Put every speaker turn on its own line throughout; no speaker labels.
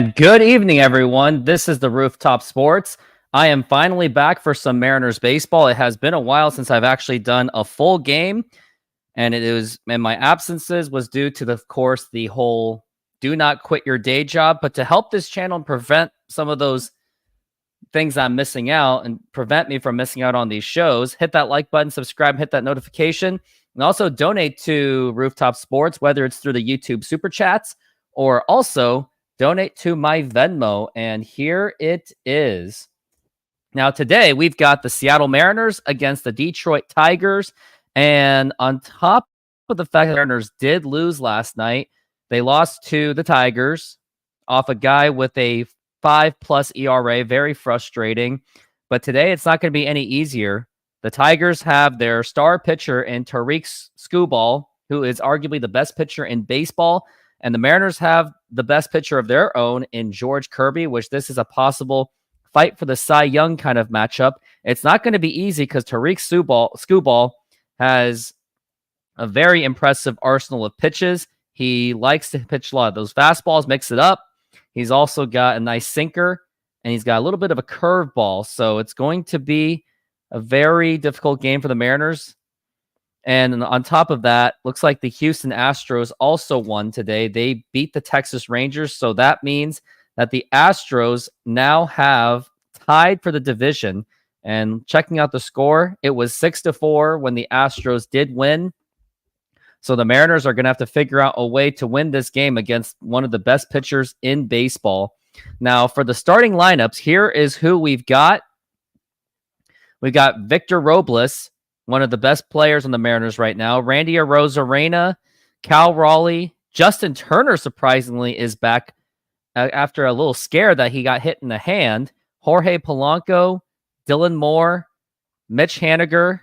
And good evening, everyone. This is the Rooftop Sports. I am finally back for some Mariners baseball. It has been a while since I've actually done a full game, and my absences was due to, of course, the whole do not quit your day job. But to help this channel and prevent some of those things I'm missing out and prevent me from missing out on these shows, hit that like button, subscribe, hit that notification, and also donate to Rooftop Sports, whether it's through the YouTube Super Chats or also donate to my Venmo. And here it is. Now, today we've got the Seattle Mariners against the Detroit Tigers. And on top of the fact that the Mariners did lose last night, they lost to the Tigers off a guy with a 5+ ERA, very frustrating. But today it's not going to be any easier. The Tigers have their star pitcher in Tariq Skubal, who is arguably the best pitcher in baseball. And the Mariners have the best pitcher of their own in George Kirby, which this is a possible fight for the Cy Young kind of matchup. It's not going to be easy because Tariq Skubal has a very impressive arsenal of pitches. He likes to pitch a lot of those fastballs, mix it up. He's also got a nice sinker, and he's got a little bit of a curveball. So it's going to be a very difficult game for the Mariners. And on top of that, looks like the Houston Astros also won today. They beat the Texas Rangers. So that means that the Astros now have tied for the division. And checking out the score, it was 6-4 when the Astros did win. So the Mariners are going to have to figure out a way to win this game against one of the best pitchers in baseball. Now, for the starting lineups, here is who we've got. We've got Victor Robles, one of the best players on the Mariners right now. Randy Arozarena, Cal Raleigh. Justin Turner, surprisingly, is back after a little scare that he got hit in the hand. Jorge Polanco, Dylan Moore, Mitch Haniger,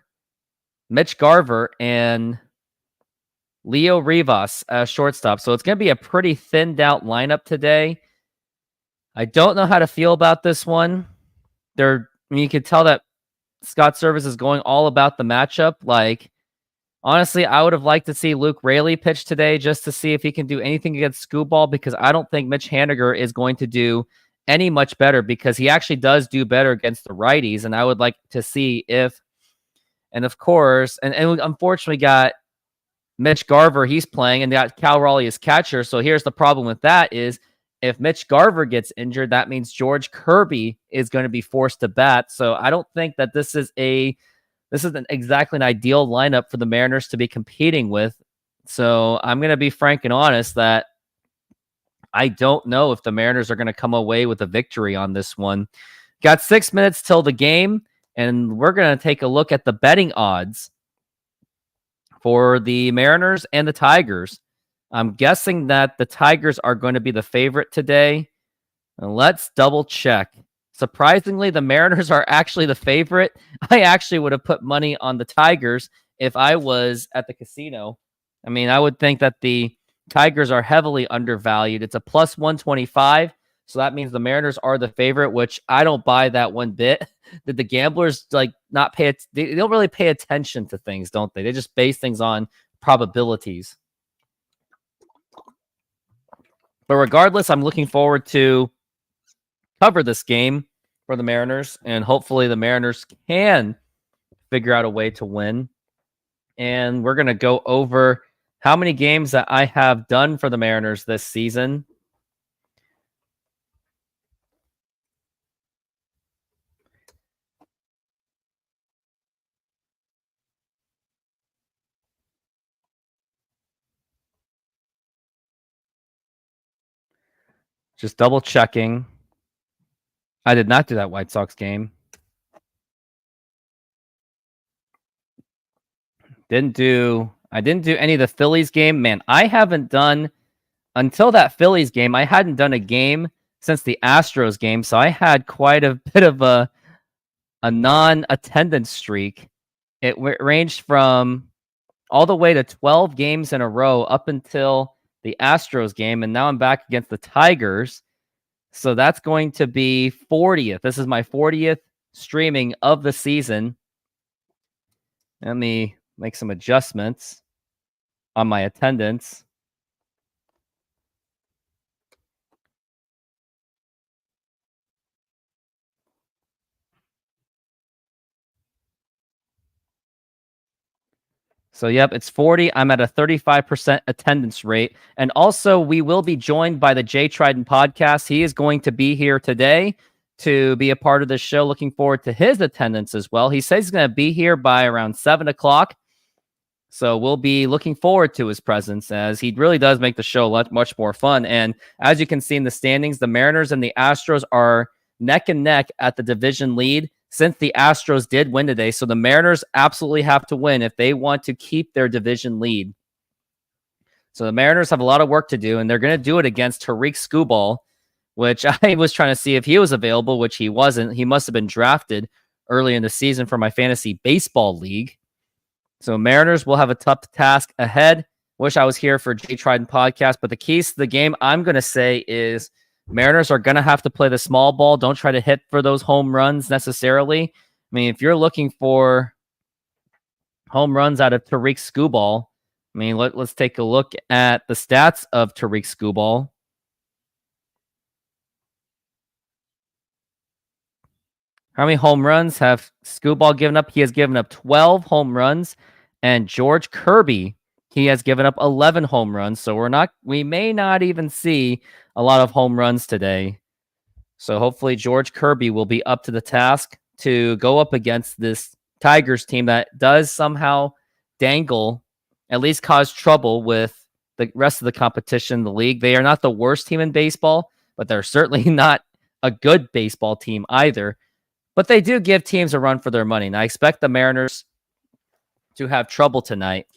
Mitch Garver, and Leo Rivas as shortstop. So it's going to be a pretty thinned out lineup today. I don't know how to feel about this one. You can tell that Scott Service is going all about the matchup. Like, honestly, I would have liked to see Luke Raley pitch today just to see if he can do anything against Skubal, because I don't think Mitch Haniger is going to do any much better, because he actually does do better against the righties. And I would like to see if, and of course, and unfortunately got Mitch Garver, he's playing, and got Cal Raleigh as catcher. So here's the problem with that is, if Mitch Garver gets injured, that means George Kirby is going to be forced to bat. So I don't think that this isn't exactly an ideal lineup for the Mariners to be competing with. So I'm going to be frank and honest that I don't know if the Mariners are going to come away with a victory on this one. Got 6 minutes till the game, and we're going to take a look at the betting odds for the Mariners and the Tigers. I'm guessing that the Tigers are going to be the favorite today. And let's double check. Surprisingly, the Mariners are actually the favorite. I actually would have put money on the Tigers if I was at the casino. I mean, I would think that the Tigers are heavily undervalued. It's a +125. So that means the Mariners are the favorite, which I don't buy that one bit. Did the gamblers not pay it? They don't really pay attention to things, don't they? They just base things on probabilities. But regardless, I'm looking forward to cover this game for the Mariners, and hopefully the Mariners can figure out a way to win. And we're going to go over how many games that I have done for the Mariners this season. Just double checking. I did not do that White Sox game. I didn't do any of the Phillies game. Man, I haven't done, until that Phillies game, I hadn't done a game since the Astros game. So I had quite a bit of a non-attendance streak. It ranged from all the way to 12 games in a row up until the Astros game, and now I'm back against the Tigers. So that's going to be 40th. This is my 40th streaming of the season. Let me make some adjustments on my attendance. So, yep, it's 40. I'm at a 35% attendance rate. And also, we will be joined by the Jay Trident podcast. He is going to be here today to be a part of the show. Looking forward to his attendance as well. He says he's going to be here by around 7 o'clock. So we'll be looking forward to his presence, as he really does make the show much more fun. And as you can see in the standings, the Mariners and the Astros are neck and neck at the division lead, since the Astros did win today. So the Mariners absolutely have to win if they want to keep their division lead. So the Mariners have a lot of work to do, and they're going to do it against Tariq Skubal, which I was trying to see if he was available, which he wasn't. He must have been drafted early in the season for my fantasy baseball league. So Mariners will have a tough task ahead. Wish I was here for Jay Trident podcast, but the keys to the game, I'm going to say, is Mariners are going to have to play the small ball. Don't try to hit for those home runs necessarily. I mean, if you're looking for home runs out of Tariq Skubal, I mean, let's take a look at the stats of Tariq Skubal. How many home runs have Skubal given up? He has given up 12 home runs. And George Kirby, he has given up 11 home runs. So we may not even see a lot of home runs today. So hopefully George Kirby will be up to the task to go up against this Tigers team that does somehow dangle, at least cause trouble with the rest of the competition in the league. They are not the worst team in baseball, but they're certainly not a good baseball team either. But they do give teams a run for their money. And I expect the Mariners to have trouble tonight,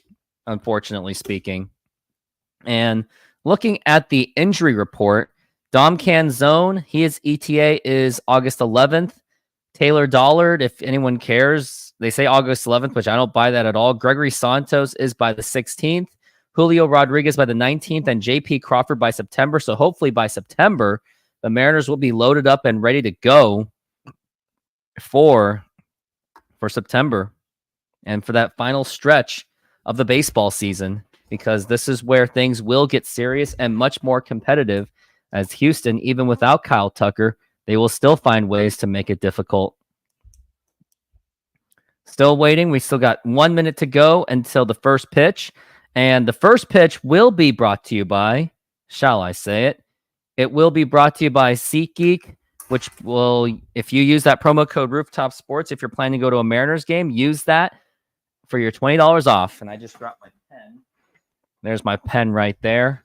unfortunately speaking. And looking at the injury report, Dom Canzone, his ETA is August 11th. Taylor Dollard, if anyone cares, they say August 11th, which I don't buy that at all. Gregory Santos is by the 16th. Julio Rodriguez by the 19th, and JP Crawford by September. So hopefully by September, the Mariners will be loaded up and ready to go for September and for that final stretch of the baseball season, because this is where things will get serious and much more competitive, as Houston, even without Kyle Tucker, they will still find ways to make it difficult. Still waiting. We still got 1 minute to go until the first pitch, and the first pitch will be brought to you by, shall I say it? It will be brought to you by SeatGeek, which will, if you use that promo code Rooftop Sports, if you're planning to go to a Mariners game, use that for your $20 off. And I just dropped my pen. There's my pen right there.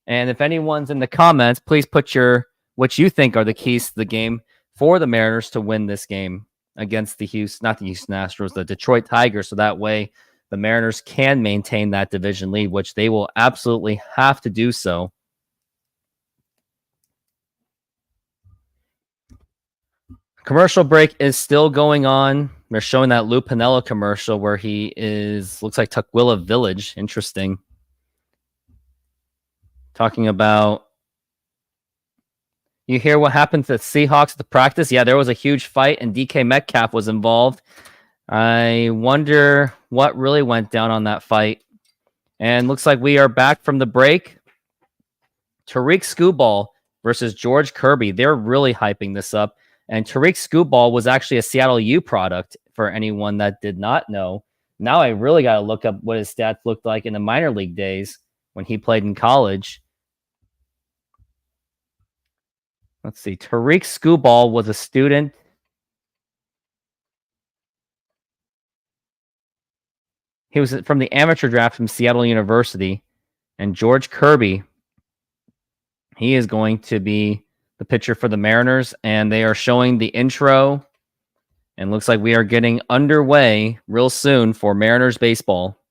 And if anyone's in the comments, please put what you think are the keys to the game for the Mariners to win this game against the not the Houston Astros, the Detroit Tigers. So that way the Mariners can maintain that division lead, which they will absolutely have to do so. Commercial break is still going on. They're showing that Lou Piniella commercial where he looks like Tukwila Village. Interesting. Talking about, you hear what happened to the Seahawks at the practice? Yeah, there was a huge fight and DK Metcalf was involved. I wonder what really went down on that fight. And looks like we are back from the break. Tariq Skubal versus George Kirby. They're really hyping this up. And Tariq Skubal was actually a Seattle U product, for anyone that did not know. Now I really got to look up what his stats looked like in the minor league days when he played in college. Let's see. Tariq Skubal was a student. He was from the amateur draft from Seattle University. And George Kirby, he is going to be the pitcher for the Mariners, and they are showing the intro, and looks like we are getting underway real soon for Mariners baseball.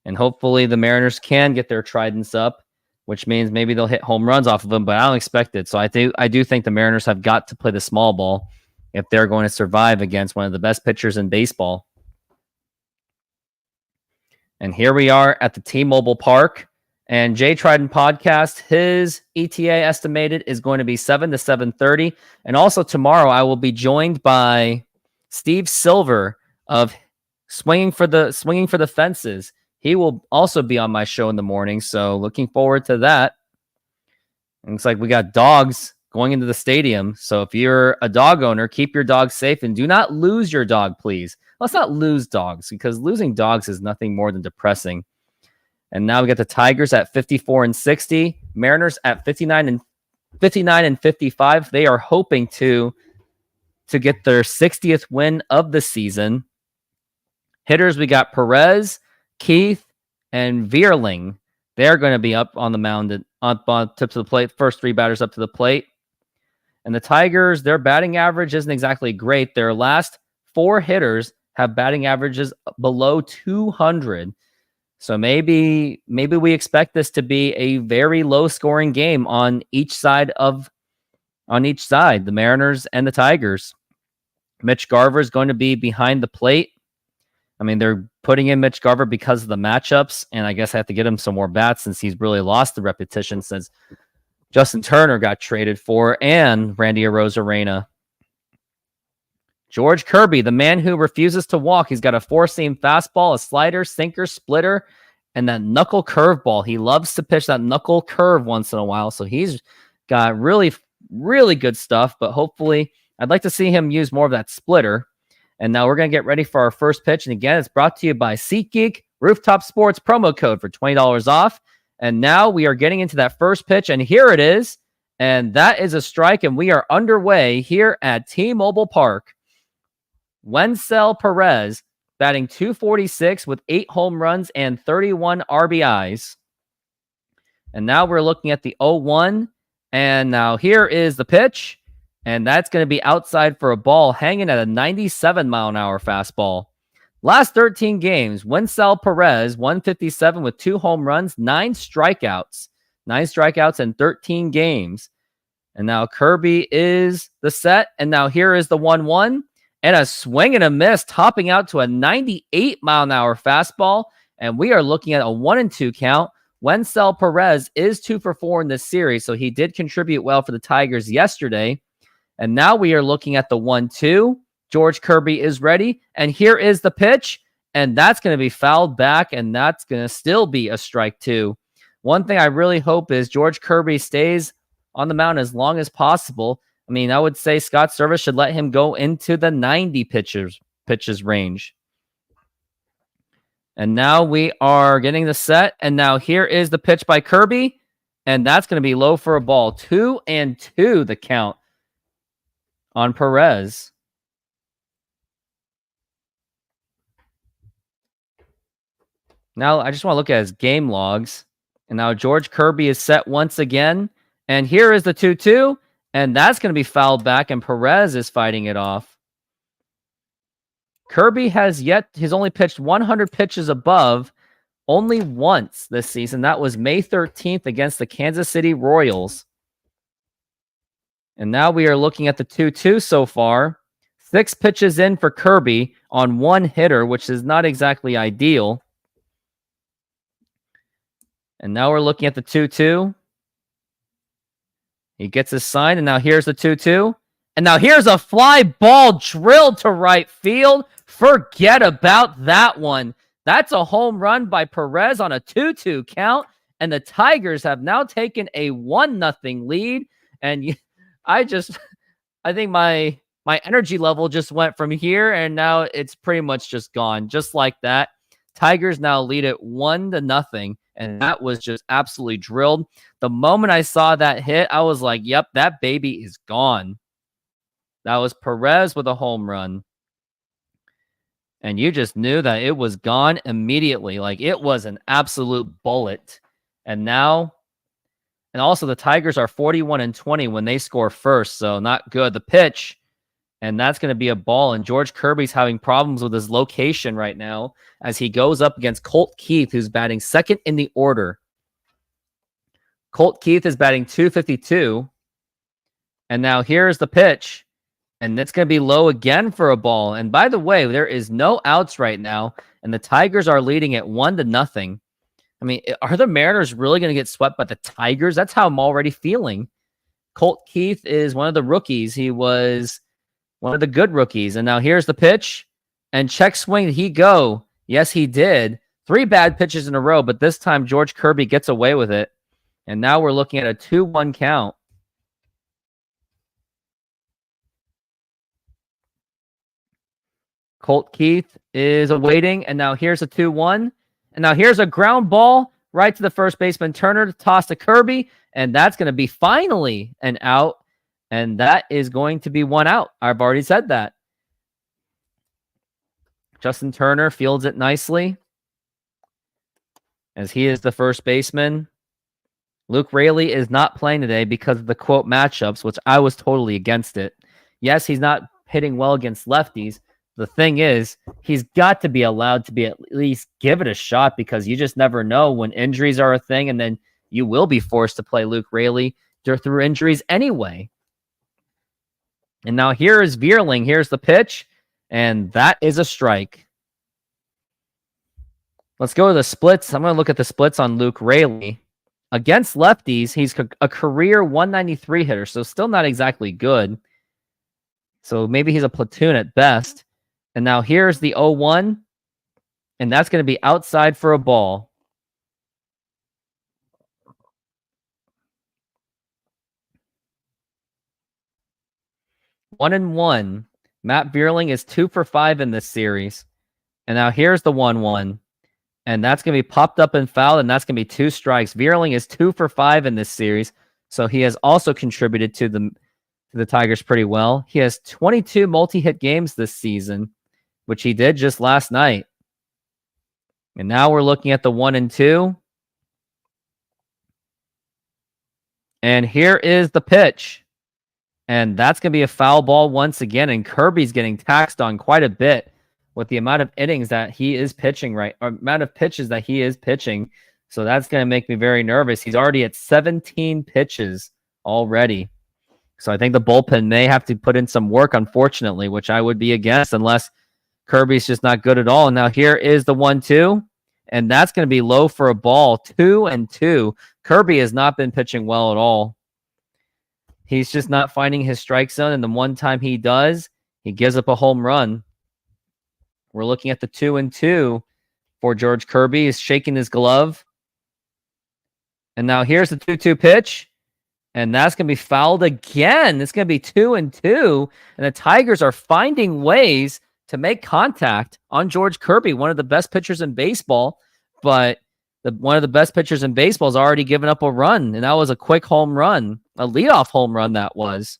And hopefully the Mariners can get their tridents up, which means maybe they'll hit home runs off of them, but I don't expect it. So I do think the Mariners have got to play the small ball if they're going to survive against one of the best pitchers in baseball. And here we are at the T-Mobile Park. And Jay Trident podcast, his ETA estimated is going to be 7 to 7:30. And also tomorrow, I will be joined by Steve Silver of Swinging for the Fences. He will also be on my show in the morning, so looking forward to that. It looks like we got dogs going into the stadium. So if you're a dog owner, keep your dog safe and do not lose your dog, please. Let's not lose dogs, because losing dogs is nothing more than depressing. And now we got the Tigers at 54 and 60, Mariners at 59 and 55. They are hoping to get their 60th win of the season. Hitters, we got Perez, Keith, and Vierling. They're going to be up on the mound, up on tips of the plate. First three batters up to the plate. And the Tigers, their batting average isn't exactly great. Their last four hitters have batting averages below 200. So maybe we expect this to be a very low-scoring game on each side, the Mariners and the Tigers. Mitch Garver is going to be behind the plate. I mean, they're putting in Mitch Garver because of the matchups, and I guess I have to get him some more bats since he's really lost the repetition since Justin Turner got traded for, and Randy Arozarena. George Kirby, the man who refuses to walk. He's got a four-seam fastball, a slider, sinker, splitter, and that knuckle curveball. He loves to pitch that knuckle curve once in a while, so he's got really, really good stuff, but hopefully I'd like to see him use more of that splitter. And now we're going to get ready for our first pitch. And again, it's brought to you by SeatGeek, Rooftop Sports, promo code for $20 off. And now we are getting into that first pitch, and here it is. And that is a strike, and we are underway here at T-Mobile Park. Wenceel Perez batting .246 with 8 home runs and 31 RBIs. And now we're looking at the 0-1. And now here is the pitch. And that's going to be outside for a ball, hanging at a 97-mile-an-hour fastball. Last 13 games, Wenceel Perez, 157 with 2 home runs, 9 strikeouts. 9 strikeouts in 13 games. And now Kirby is the set. And now here is the 1-1. And a swing and a miss, topping out to a 98-mile-an-hour fastball. And we are looking at a 1-2 count. Wenceel Perez is 2 for 4 in this series, so he did contribute well for the Tigers yesterday. And now we are looking at the 1-2. George Kirby is ready. And here is the pitch. And that's going to be fouled back. And that's going to still be a strike 2. One thing I really hope is George Kirby stays on the mound as long as possible. I mean, I would say Scott Service should let him go into the 90 pitches range. And now we are getting the set. And now here is the pitch by Kirby. And that's going to be low for a ball. 2-2 the count on Perez. Now I just want to look at his game logs. And now George Kirby is set once again. And here is the 2-2. And that's going to be fouled back. And Perez is fighting it off. Kirby has only pitched 100 pitches above only once this season. That was May 13th against the Kansas City Royals. And now we are looking at the 2-2 so far. 6 pitches in for Kirby on 1 hitter, which is not exactly ideal. And now we're looking at the 2-2. He gets his sign, and now here's the 2-2. And now here's a fly ball drilled to right field. Forget about that one. That's a home run by Perez on a 2-2 count. And the Tigers have now taken a 1-0 lead. And I think my energy level just went from here, and now it's pretty much just gone. Just like that. Tigers now lead it 1-0. And that was just absolutely drilled. The moment I saw that hit, I was like, yep, that baby is gone. That was Perez with a home run. And you just knew that it was gone immediately. Like, it was an absolute bullet. And also the Tigers are 41-20 when they score first. So not good. The pitch, and that's going to be a ball. And George Kirby's having problems with his location right now as he goes up against Colt Keith, who's batting second in the order. Colt Keith is batting .252. And now here's the pitch. And it's going to be low again for a ball. And by the way, there is no outs right now. And the Tigers are leading at 1-0. I mean, are the Mariners really going to get swept by the Tigers? That's how I'm already feeling. Colt Keith is one of the rookies. He was one of the good rookies. And now here's the pitch. And check swing, did he go? Yes, he did. 3 bad pitches in a row, but this time George Kirby gets away with it. And now we're looking at a 2-1 count. Colt Keith is awaiting, and now here's a 2-1. And now here's a ground ball right to the first baseman Turner to toss to Kirby, and that's going to be finally an out, and that is going to be 1 out. I've already said that. Justin Turner fields it nicely as he is the first baseman. Luke Raley is not playing today because of the quote matchups, which I was totally against it. Yes, he's not hitting well against lefties. The thing is, he's got to be allowed to be at least give it a shot, because you just never know when injuries are a thing, and then you will be forced to play Luke Raley through injuries anyway. And now here is Vierling. Here's the pitch, and that is a strike. Let's go to the splits. I'm going to look at the splits on Luke Raley. Against lefties, he's a career 193 hitter, so still not exactly good. So maybe he's a platoon at best. And now here's the 0-1, and that's going to be outside for a ball. One and one. Matt Vierling is 2 for 5 in this series. And now here's the 1-1. And that's going to be popped up and fouled, and that's going to be 2 strikes. Vierling is 2 for 5 in this series, so he has also contributed to the Tigers pretty well. He has 22 multi-hit games this season, which he did just last night. And now we're looking at the 1 and 2. And here is the pitch. And that's going to be a foul ball once again, and Kirby's getting taxed on quite a bit with the amount of innings that he is pitching, or amount of pitches that he is pitching. So that's going to make me very nervous. He's already at 17 pitches already. So I think the bullpen may have to put in some work, unfortunately, which I would be against unless Kirby's just not good at all. And now here is the 1-2, and that's going to be low for a ball. 2 and 2. Kirby has not been pitching well at all. He's just not finding his strike zone, and the one time he does, he gives up a home run. We're looking at the 2 and 2 for George Kirby. He's shaking his glove. And now here's the 2-2 pitch. And that's going to be fouled again. It's going to be 2 and 2. And the Tigers are finding ways to make contact on George Kirby, one of the best pitchers in baseball. But one of the best pitchers in baseball has already given up a run. And that was a quick home run, a leadoff home run that was.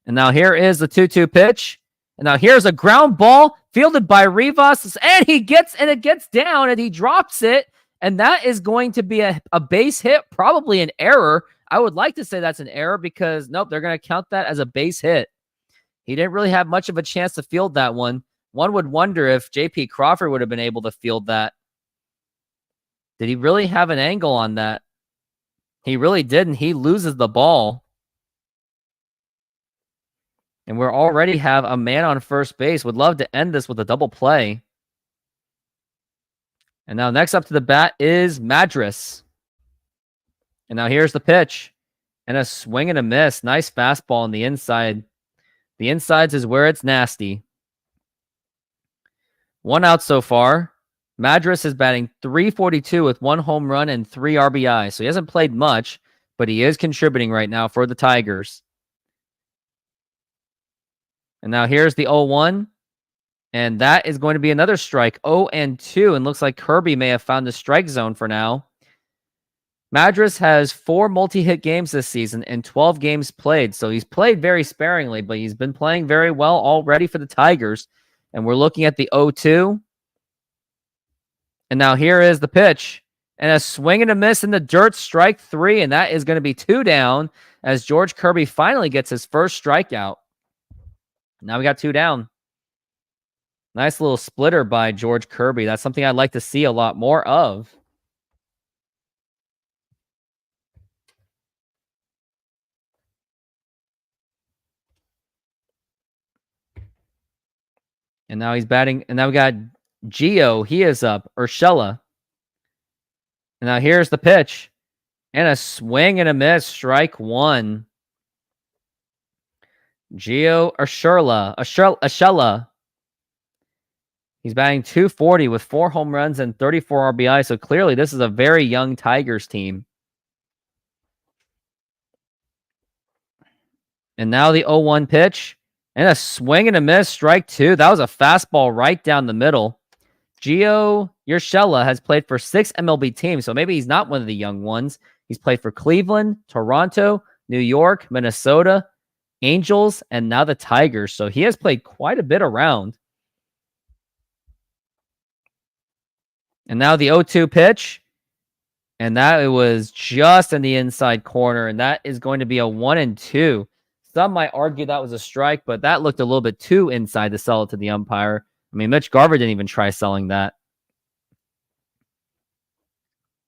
And now here is the 2-2 pitch. And now here's a ground ball fielded by Rivas, and it gets down, and he drops it, and that is going to be a base hit, probably an error. I would like to say that's an error because, nope, they're going to count that as a base hit. He didn't really have much of a chance to field that one. One would wonder if J.P. Crawford would have been able to field that. Did he really have an angle on that? He really didn't. He loses the ball. And we already have a man on first base. Would love to end this with a double play. And now next up to the bat is Madras. And now here's the pitch. And a swing and a miss. Nice fastball on the inside. The insides is where it's nasty. 1 out so far. Madras is batting .342 with 1 home run and 3 RBI. So he hasn't played much, but he is contributing right now for the Tigers. And now here's the 0-1. And that is going to be another strike. 0 and 2. And looks like Kirby may have found the strike zone for now. Madras has 4 multi-hit games this season and 12 games played. So he's played very sparingly, but he's been playing very well already for the Tigers. And we're looking at the 0-2. And now here is the pitch. And a swing and a miss in the dirt, strike 3. And that is going to be 2 down as George Kirby finally gets his first strikeout. Now we got 2 down. Nice little splitter by George Kirby. That's something I'd like to see a lot more of. And now he's batting. And now we got Gio. He is up. Urshela. And now here's the pitch. And a swing and a miss. Strike 1. Gio Urshela. He's batting .240 with 4 home runs and 34 RBI. So clearly this is a very young Tigers team. And now the 0-1 pitch. And a swing and a miss, strike 2. That was a fastball right down the middle. Gio Urshela has played for 6 MLB teams, so maybe he's not one of the young ones. He's played for Cleveland, Toronto, New York, Minnesota, Angels, and now the Tigers. So he has played quite a bit around. And now the 0-2 pitch. And that it was just in the inside corner. And that is going to be a 1-2. Some might argue that was a strike, but that looked a little bit too inside to sell it to the umpire. I mean, Mitch Garver didn't even try selling that.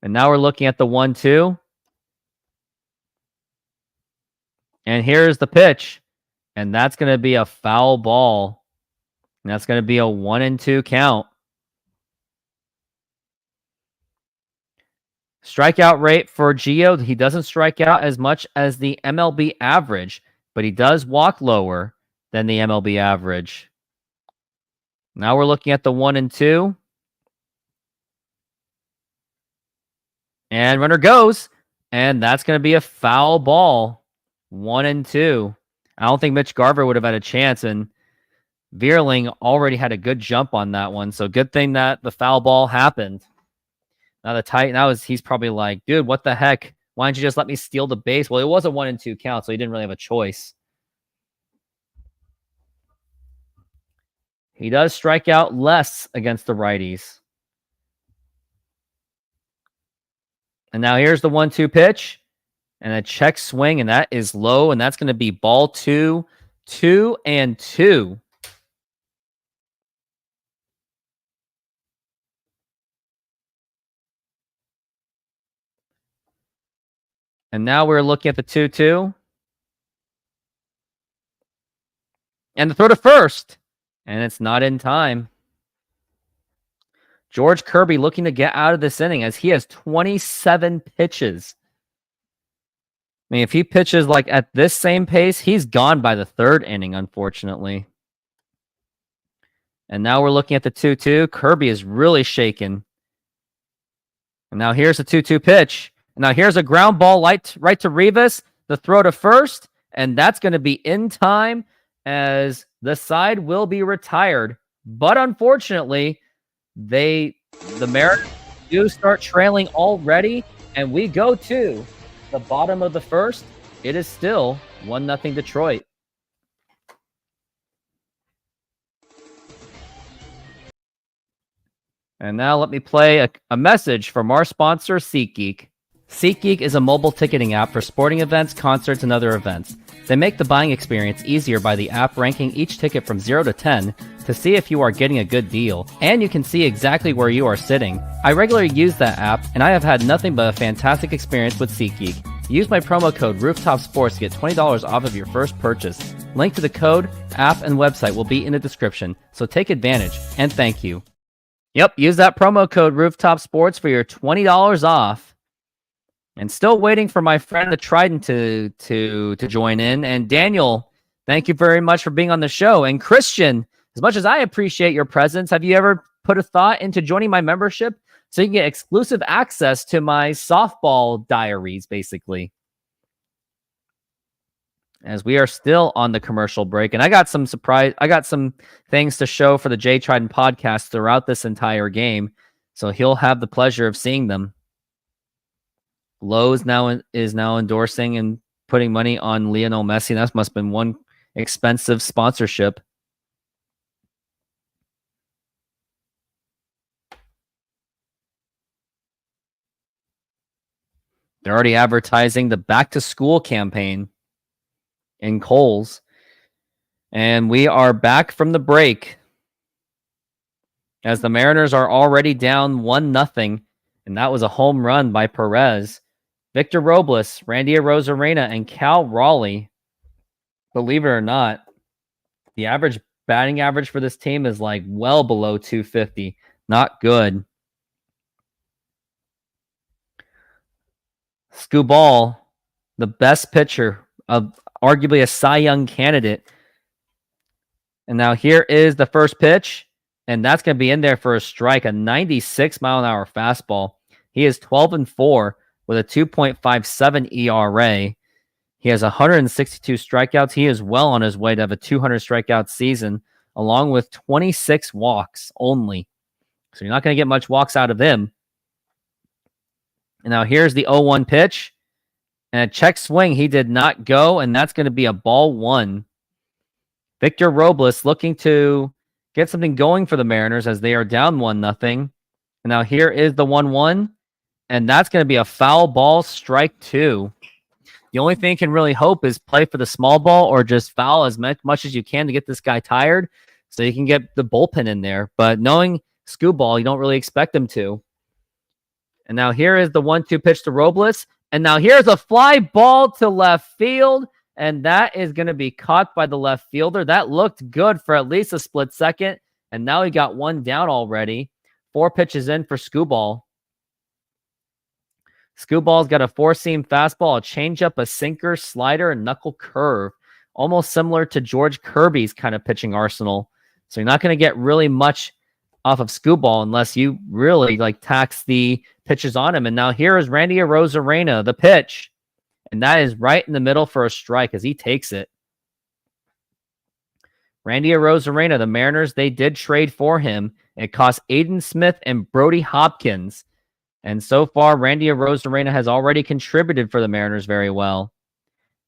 And now we're looking at the 1-2. And here's the pitch. And that's going to be a foul ball. And that's going to be a 1-2 count. Strikeout rate for Gio, he doesn't strike out as much as the MLB average, but he does walk lower than the MLB average. Now we're looking at the 1-2. And runner goes. And that's going to be a foul ball. 1-2. I don't think Mitch Garver would have had a chance. And Vierling already had a good jump on that one. So good thing that the foul ball happened. Now he's probably like, dude, what the heck? Why didn't you just let me steal the base? Well, it was a 1-2 count, so he didn't really have a choice. He does strike out less against the righties. And now here's the 1-2 pitch. And a check swing, and that is low, and that's going to be ball 2, 2-2. And now we're looking at the 2-2. And the throw to first. And it's not in time. George Kirby looking to get out of this inning as he has 27 pitches. I mean, if he pitches like at this same pace, he's gone by the 3rd inning, unfortunately. And now we're looking at the 2-2. Kirby is really shaken. And now here's the 2-2 pitch. Now here's a ground ball right to Rivas. The throw to first. And that's going to be in time as the side will be retired. But unfortunately, the Mariners do start trailing already. And we go to the bottom of the first. It is still 1-0 Detroit. And now let me play a message from our sponsor, SeatGeek. SeatGeek is a mobile ticketing app for sporting events, concerts, and other events. They make the buying experience easier by the app ranking each ticket from 0 to 10 to see if you are getting a good deal, and you can see exactly where you are sitting. I regularly use that app, and I have had nothing but a fantastic experience with SeatGeek. Use my promo code RooftopSports to get $20 off of your first purchase. Link to the code, app, and website will be in the description, so take advantage, and thank you. Yep, use that promo code RooftopSports for your $20 off. And still waiting for my friend the Trident to join in. And Daniel, thank you very much for being on the show. And Christian, as much as I appreciate your presence, have you ever put a thought into joining my membership so you can get exclusive access to my softball diaries, basically? As we are still on the commercial break. And I got some things to show for the J Trident podcast throughout this entire game. So he'll have the pleasure of seeing them. Lowe's is now endorsing and putting money on Lionel Messi. That must have been one expensive sponsorship. They're already advertising the back to school campaign in Kohl's. And we are back from the break as the Mariners are already down 1-0. And that was a home run by Perez. Victor Robles, Randy Arozarena, and Cal Raleigh. Believe it or not, the average batting average for this team is like well below 250. Not good. Skubal, the best pitcher of arguably a Cy Young candidate. And now here is the first pitch. And that's going to be in there for a strike, a 96-mile-an-hour fastball. He is 12-4 with a 2.57 ERA. He has 162 strikeouts. He is well on his way to have a 200 strikeout season, along with 26 walks only. So you're not going to get much walks out of him. And now here's the 0-1 pitch. And a check swing, he did not go, and that's going to be a ball one. Victor Robles looking to get something going for the Mariners as they are down 1-0. And now here is the 1-1, and that's going to be a foul ball, strike two. The only thing you can really hope is play for the small ball or just foul as much as you can to get this guy tired so you can get the bullpen in there. But knowing Screwball, you don't really expect him to. And now here is the 1-2 pitch to Robles. And now here's a fly ball to left field. And that is going to be caught by the left fielder. That looked good for at least a split second. And now he got one down already. 4 pitches in for Screwball. Screwball's got a 4-seam fastball, a changeup, a sinker, slider, and knuckle curve. Almost similar to George Kirby's kind of pitching arsenal. So you're not going to get really much off of Screwball unless you really tax the pitches on him. And now here is Randy Arozarena, the pitch. And that is right in the middle for a strike as he takes it. Randy Arozarena, the Mariners, they did trade for him. It cost Aiden Smith and Brody Hopkins. And so far, Randy Arozarena has already contributed for the Mariners very well.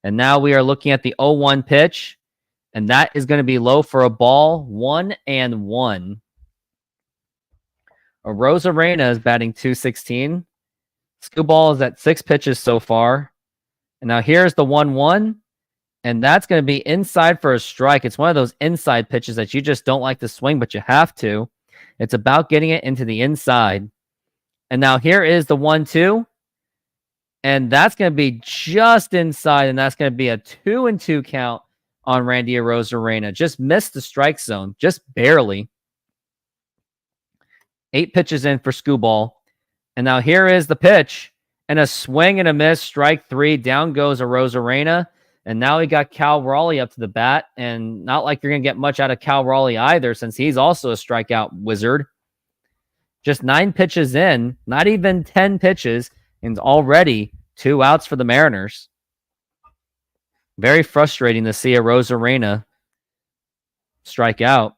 And now we are looking at the 0-1 pitch. And that is going to be low for a ball, 1-1. Arozarena is batting .216. Screwball is at 6 pitches so far. And now here's the 1-1. And that's going to be inside for a strike. It's one of those inside pitches that you just don't like to swing, but you have to. It's about getting it into the inside. And now here is the 1-2. And that's going to be just inside. And that's going to be a 2-2 count on Randy Arozarena. Just missed the strike zone. Just barely. 8 pitches in for Screwball. And now here is the pitch. And a swing and a miss. Strike 3. Down goes Arozarena. And now we got Cal Raleigh up to the bat. And not like you're going to get much out of Cal Raleigh either, since he's also a strikeout wizard. Just 9 pitches in. Not even 10 pitches. And already 2 outs for the Mariners. Very frustrating to see Arozarena strike out.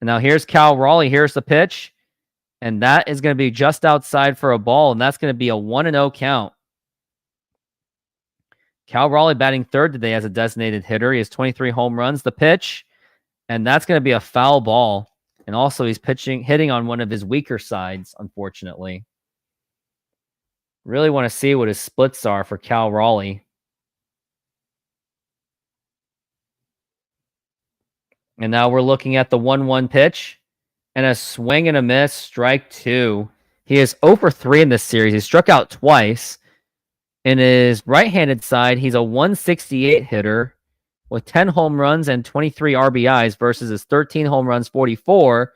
And now here's Cal Raleigh. Here's the pitch. And that is going to be just outside for a ball. And that's going to be a 1-0 count. Cal Raleigh batting third today as a designated hitter. He has 23 home runs. The pitch. And that's going to be a foul ball. And also he's hitting on one of his weaker sides, unfortunately. Really want to see what his splits are for Cal Raleigh. And now we're looking at the 1-1 pitch. And a swing and a miss, strike 2. He is 0 for 3 in this series. He struck out twice. In his right-handed side, he's a 168 hitter with 10 home runs and 23 RBIs versus his 13 home runs, 44,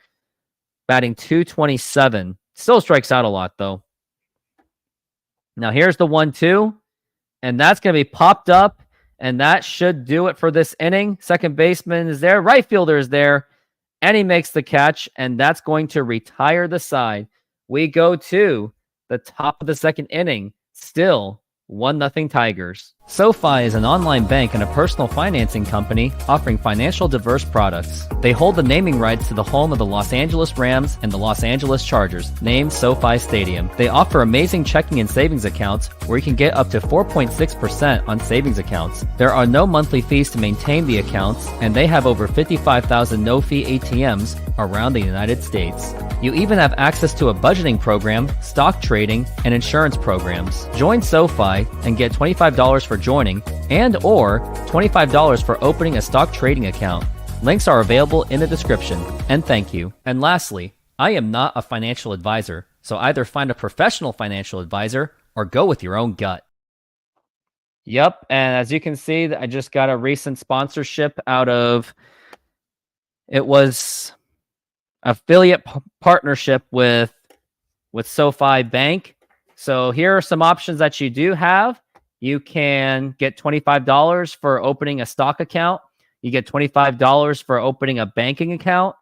batting .227. Still strikes out a lot, though. Now here's the 1-2, and that's going to be popped up, and that should do it for this inning. Second baseman is there. Right fielder is there. And he makes the catch, and that's going to retire the side. We go to the top of the second inning. Still 1-0 Tigers. SoFi is an online bank and a personal financing company offering financial diverse products. They hold the naming rights to the home of the Los Angeles Rams and the Los Angeles Chargers, named SoFi Stadium. They offer amazing checking and savings accounts where you can get up to 4.6% on savings accounts. There are no monthly fees to maintain the accounts, and they have over 55,000 no-fee ATMs around the United States. You even have access to a budgeting program, stock trading, and insurance programs. Join SoFi and get $25 for joining and or $25 for opening a stock trading account. Links are available in the description. And thank you. And lastly, I am not a financial advisor, so either find a professional financial advisor or go with your own gut. Yep, and as you can see, I just got a recent sponsorship out of, it was affiliate partnership with SoFi Bank. So here are some options that you do have. You can get $25 for opening a stock account. You get $25 for opening a banking account.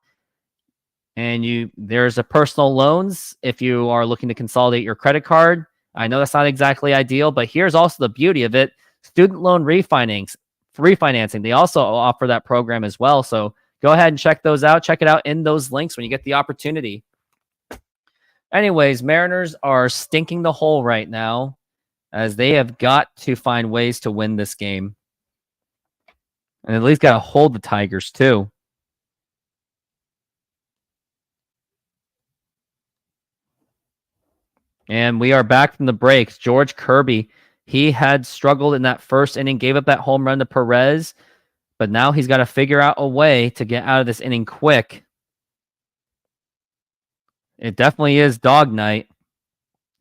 And there's a personal loans if you are looking to consolidate your credit card. I know that's not exactly ideal, but here's also the beauty of it. student loan refinancing. They also offer that program as well. So go ahead and check those out. Check it out in those links when you get the opportunity. Anyways, Mariners are stinking the hole right now, as they have got to find ways to win this game. And at least got to hold the Tigers, too. And we are back from the breaks. George Kirby, he had struggled in that first inning, gave up that home run to Perez, but now he's got to figure out a way to get out of this inning quick. It definitely is dog night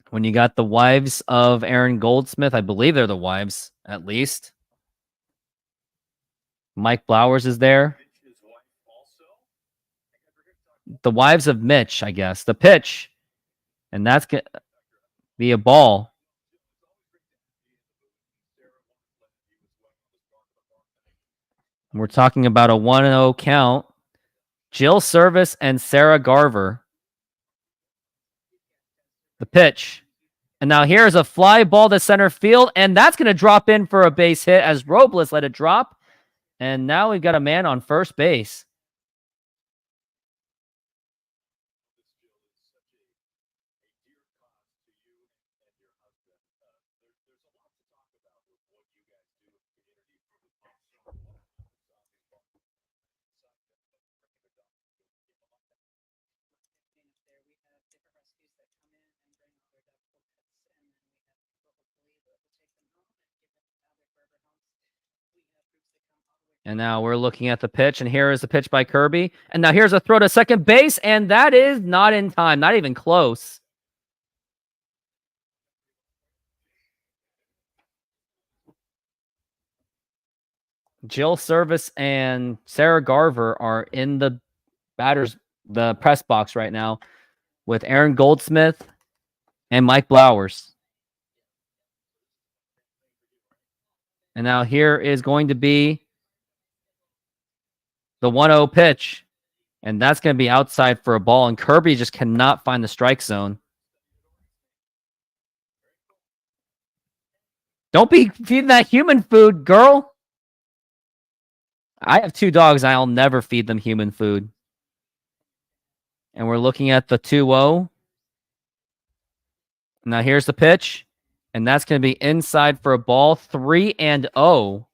when you got the wives of Aaron Goldsmith. I believe they're the wives, at least. Mike Blowers is there. The wives of Mitch, I guess. The pitch. And that's going to be a ball. We're talking about a 1-0 count. Jill Service and Sarah Garver. The pitch. And now here's a fly ball to center field, and that's going to drop in for a base hit as Robles let it drop. And now we've got a man on first base. And now we're looking at the pitch, and here is the pitch by Kirby. And now here's a throw to second base, and that is not in time, not even close. Jill Service and Sarah Garver are in the press box right now with Aaron Goldsmith and Mike Blowers. And now here is going to be the 1-0 pitch. And that's going to be outside for a ball. And Kirby just cannot find the strike zone. Don't be feeding that human food, girl. I have 2 dogs. I'll never feed them human food. And we're looking at the 2-0. Now here's the pitch. And that's going to be inside for a ball. 3-0.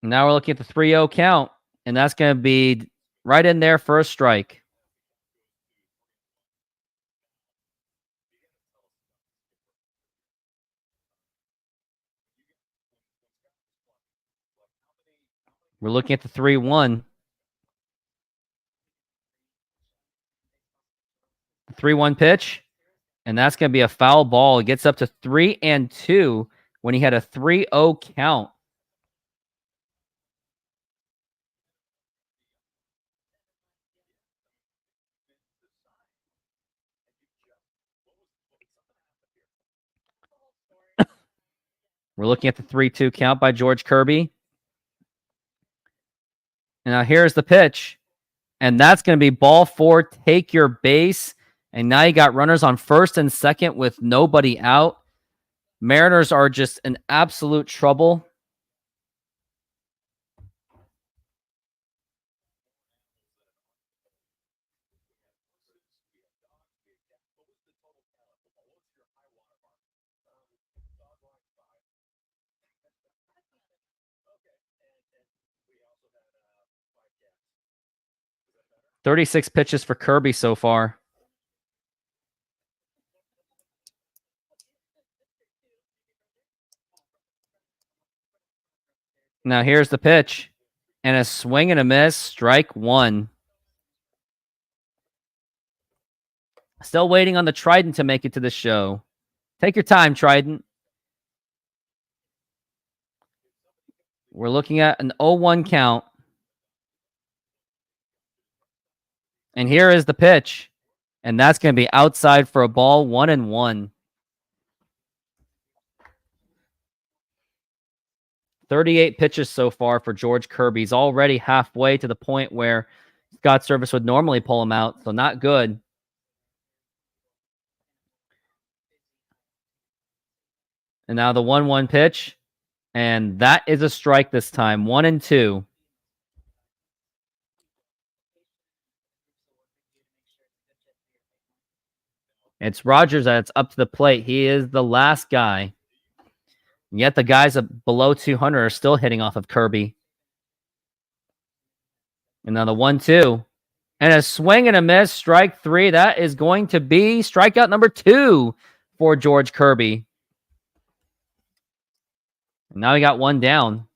Now we're looking at the 3-0 count. And that's going to be right in there for a strike. We're looking at the 3-1. The 3-1 pitch. And that's going to be a foul ball. It gets up to 3-2 when he had a 3-0 count. We're looking at the 3-2 count by George Kirby. And now here's the pitch. And that's going to be ball 4. Take your base. And now you got runners on first and second with nobody out. Mariners are just in absolute trouble. $36 pitches for Kirby so far. Now here's the pitch. And a swing and a miss. Strike 1. Still waiting on the Trident to make it to the show. Take your time, Trident. We're looking at an 0-1 count. And here is the pitch. And that's going to be outside for a ball. 1-1. 38 pitches so far for George Kirby. He's already halfway to the point where Scott Service would normally pull him out, so not good. And now the 1-1 pitch, and that is a strike this time, 1-2. It's Rogers that's up to the plate. He is the last guy. And yet the guys below 200 are still hitting off of Kirby. And now the 1-2. And a swing and a miss, strike 3. That is going to be strikeout number 2 for George Kirby. And now he got 1 down.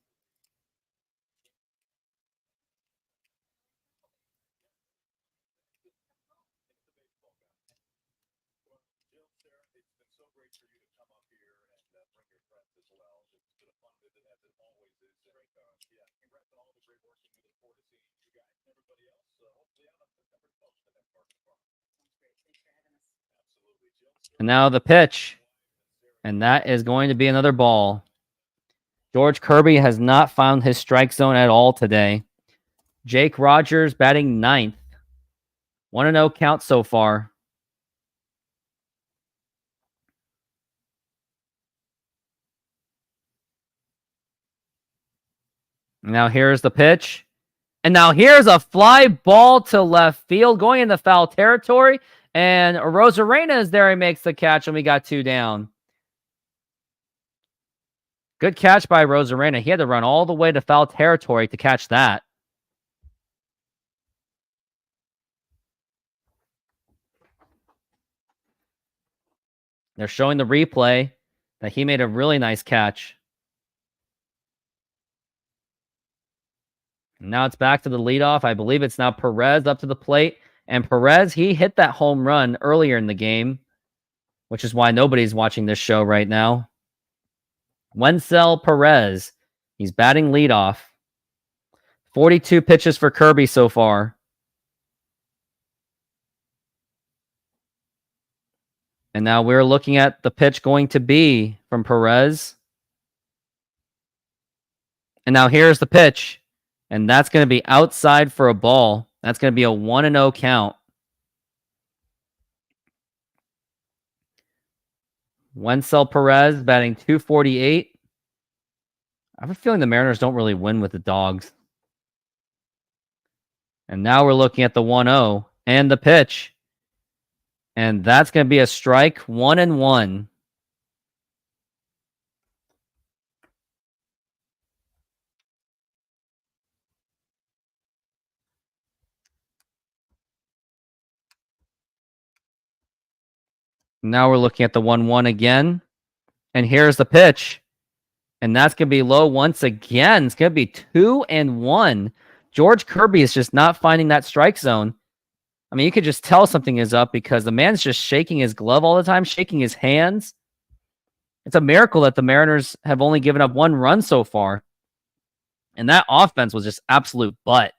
And now the pitch. And that is going to be another ball. George Kirby has not found his strike zone at all today. Jake Rogers batting 9th. 1-0 count so far. Now here's the pitch. And now here's a fly ball to left field going in the foul territory. And Rosarena is there. He makes the catch, and we got 2 down. Good catch by Rosarena. He had to run all the way to foul territory to catch that. They're showing the replay that he made a really nice catch. And now it's back to the leadoff. I believe it's now Perez up to the plate. And Perez, he hit that home run earlier in the game, which is why nobody's watching this show right now. Wencel Perez, he's batting leadoff. 42 pitches for Kirby so far. And now we're looking at the pitch going to be from Perez. And now here's the pitch. And that's going to be outside for a ball. That's going to be a 1-0 count. Wencel Perez batting .248. I have a feeling the Mariners don't really win with the dogs. And now we're looking at the 1-0 and the pitch. And that's going to be a strike, 1-1. Now we're looking at the 1-1 again. And here's the pitch. And that's going to be low once again. It's going to be 2-1. George Kirby is just not finding that strike zone. I mean, you could just tell something is up because the man's just shaking his glove all the time, shaking his hands. It's a miracle that the Mariners have only given up 1 run so far. And that offense was just absolute butt.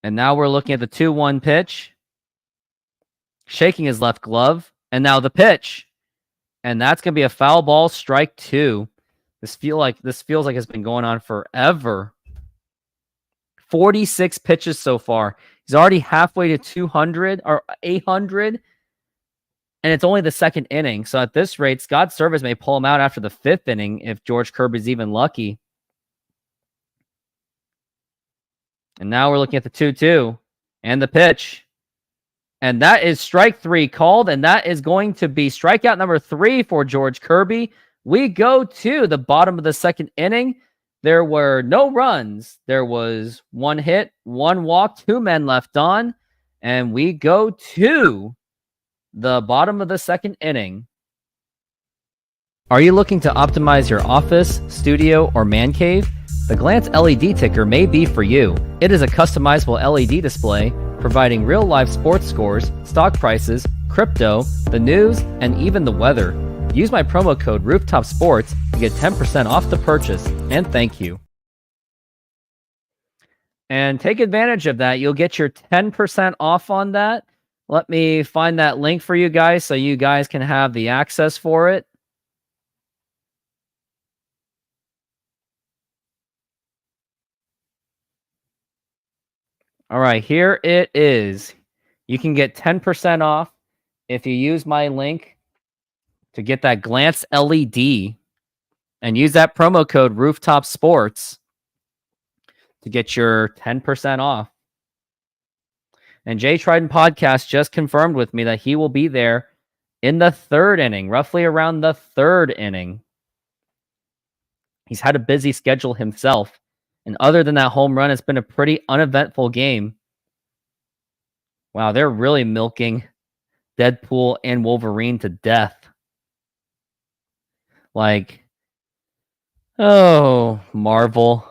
And now we're looking at the 2-1 pitch. Shaking his left glove. And now the pitch. And that's going to be a foul ball, strike 2. This feels like it's been going on forever. 46 pitches so far. He's already halfway to 200 or 800. And it's only the 2nd inning. So at this rate, Scott Service may pull him out after the 5th inning if George Kirby's even lucky. And now we're looking at the 2-2 and the pitch. And that is strike 3 called, and that is going to be strikeout number 3 for George Kirby. We go to the bottom of the 2nd inning. There were no runs. There was 1 hit, 1 walk, 2 men left on, and we go to the bottom of the 2nd inning. Are you looking to optimize your office, studio, or man cave? The Glance LED ticker may be for you. It is a customizable LED display providing real-life sports scores, stock prices, crypto, the news, and even the weather. Use my promo code ROOFTOPSPORTS to get 10% off the purchase, and thank you. And take advantage of that. You'll get your 10% off on that. Let me find that link for you guys so you guys can have the access for it. All right, here it is. You can get 10% off if you use my link to get that glance LED and use that promo code Rooftop Sports to get your 10% off. And Jay Trident Podcast just confirmed with me that he will be there in the third inning, roughly around the third inning. He's had a busy schedule himself. And other than that home run, it's been a pretty uneventful game. Wow, they're really milking Deadpool and Wolverine to death. Like, oh, Marvel.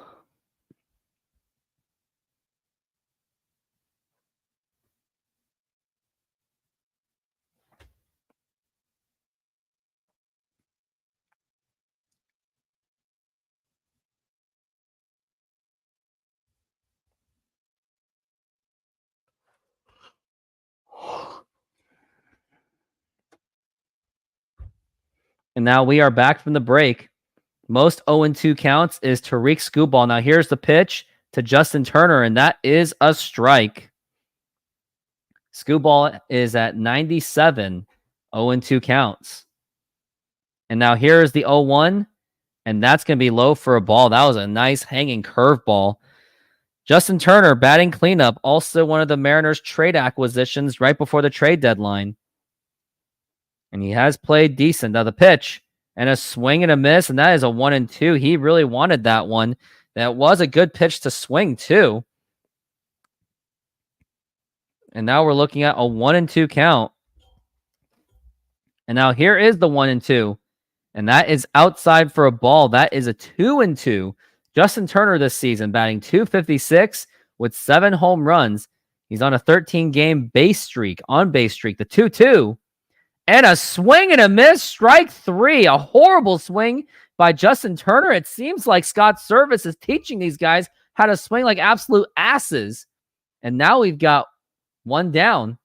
And now we are back from the break. Most 0-2 counts is Tariq Skubal. Now here's the pitch to Justin Turner, and that is a strike. Skubal is at 97, 0-2 counts. And now here's the 0-1, and that's going to be low for a ball. That was a nice hanging curveball. Justin Turner, batting cleanup, also one of the Mariners' trade acquisitions right before the trade deadline. And he has played decent. Now the pitch and a swing and a miss, and that is a 1-2. He really wanted that one. That was a good pitch to swing too. And now we're looking at a 1-2 count. And now here is the 1-2. And that is outside for a ball. That is a 2-2. Justin Turner this season batting .256 with 7 home runs. He's on a 13-game base streak, on-base streak. The 2-2. And a swing and a miss, strike 3. A horrible swing by Justin Turner. It seems like Scott Service is teaching these guys how to swing like absolute asses. And now we've got one down.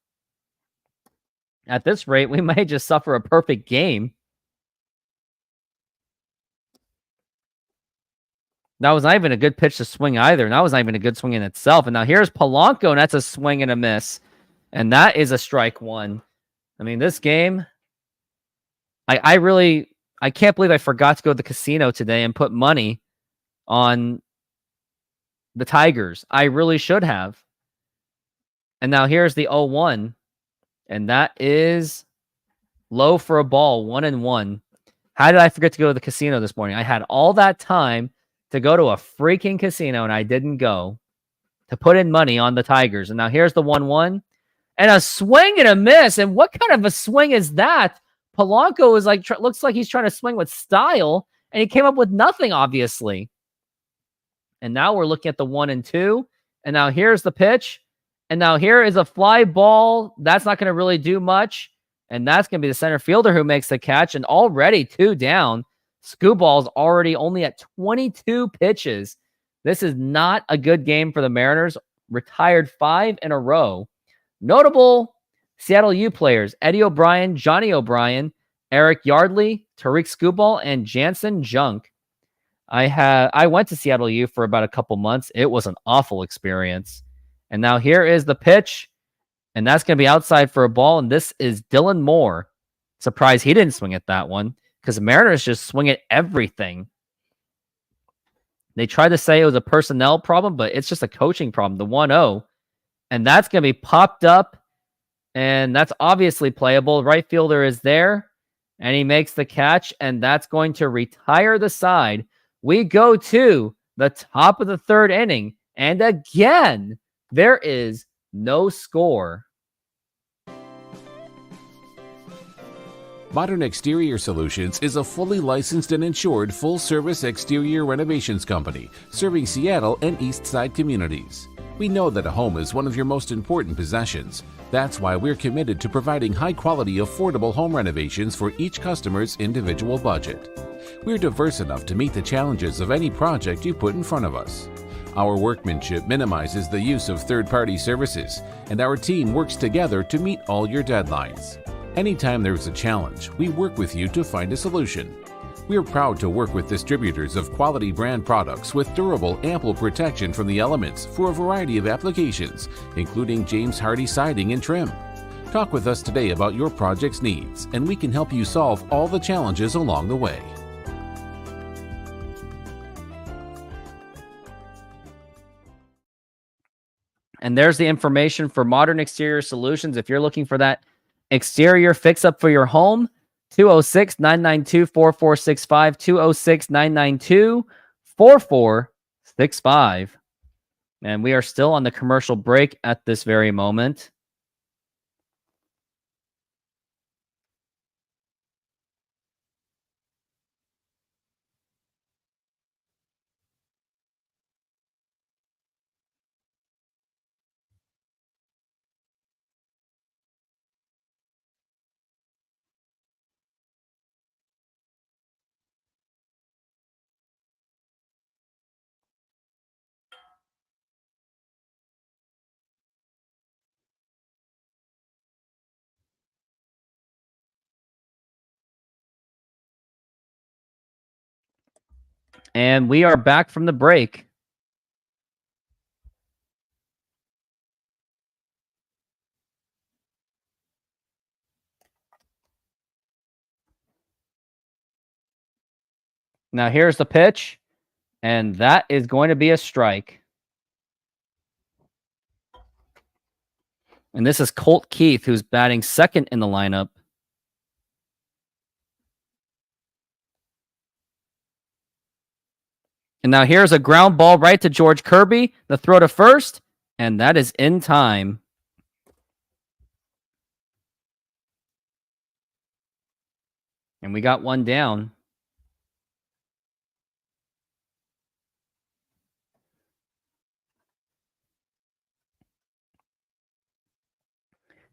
At this rate, we may just suffer a perfect game. That was not even a good pitch to swing either. And that was not even a good swing in itself. And now here's Polanco, and that's a swing and a miss. And that is a strike 1. I mean, this game, I can't believe I forgot to go to the casino today and put money on the Tigers. I really should have. And now here's the 0-1. And that is low for a ball, 1-1. How did I forget to go to the casino this morning? I had all that time to go to a freaking casino, and I didn't go to put in money on the Tigers. And now here's the 1-1. And a swing and a miss. And what kind of a swing is that? Polanco is like, looks like he's trying to swing with style, and he came up with nothing, obviously. And now we're looking at the 1-2. And now here's the pitch. And now here is a fly ball. That's not going to really do much. And that's going to be the center fielder who makes the catch. And already 2 down. Scooball's already only at 22 pitches. This is not a good game for the Mariners. Retired 5 in a row. Notable Seattle U players: Eddie O'Brien, Johnny O'Brien, Eric Yardley, Tariq Skubal, and Jansen Junk. I went to Seattle U for about a couple months. It was an awful experience. And now here is the pitch, and that's going to be outside for a ball, and this is Dylan Moore. Surprised he didn't swing at that one, because the Mariners just swing at everything. They tried to say it was a personnel problem, but it's just a coaching problem, the 1-0. And that's going to be popped up, and that's obviously playable. Right fielder is there, and he makes the catch, and that's going to retire the side. We go to the top of the third inning, and again, there is no score.
Modern Exterior Solutions is a fully licensed and insured full-service exterior renovations company serving Seattle and East Side communities. We know that a home is one of your most important possessions. That's why we're committed to providing high-quality, affordable home renovations for each customer's individual budget. We're diverse enough to meet the challenges of any project you put in front of us. Our workmanship minimizes the use of third-party services, and our team works together to meet all your deadlines. Anytime there's a challenge, we work with you to find a solution. We're proud to work with distributors of quality brand products with durable, ample protection from the elements for a variety of applications, including James Hardie siding and trim. Talk with us today about your project's needs, and we can help you solve all the challenges along the way.
And there's the information for Modern Exterior Solutions. If you're looking for that exterior fix-up for your home, 206-992-4465, 206-992-4465. And we are still on the commercial break at this very moment. And we are back from the break. Now here's the pitch, and that is going to be a strike. And this is Colt Keith, who's batting second in the lineup. And now here's a ground ball right to George Kirby, the throw to first, and that is in time. And we got one down.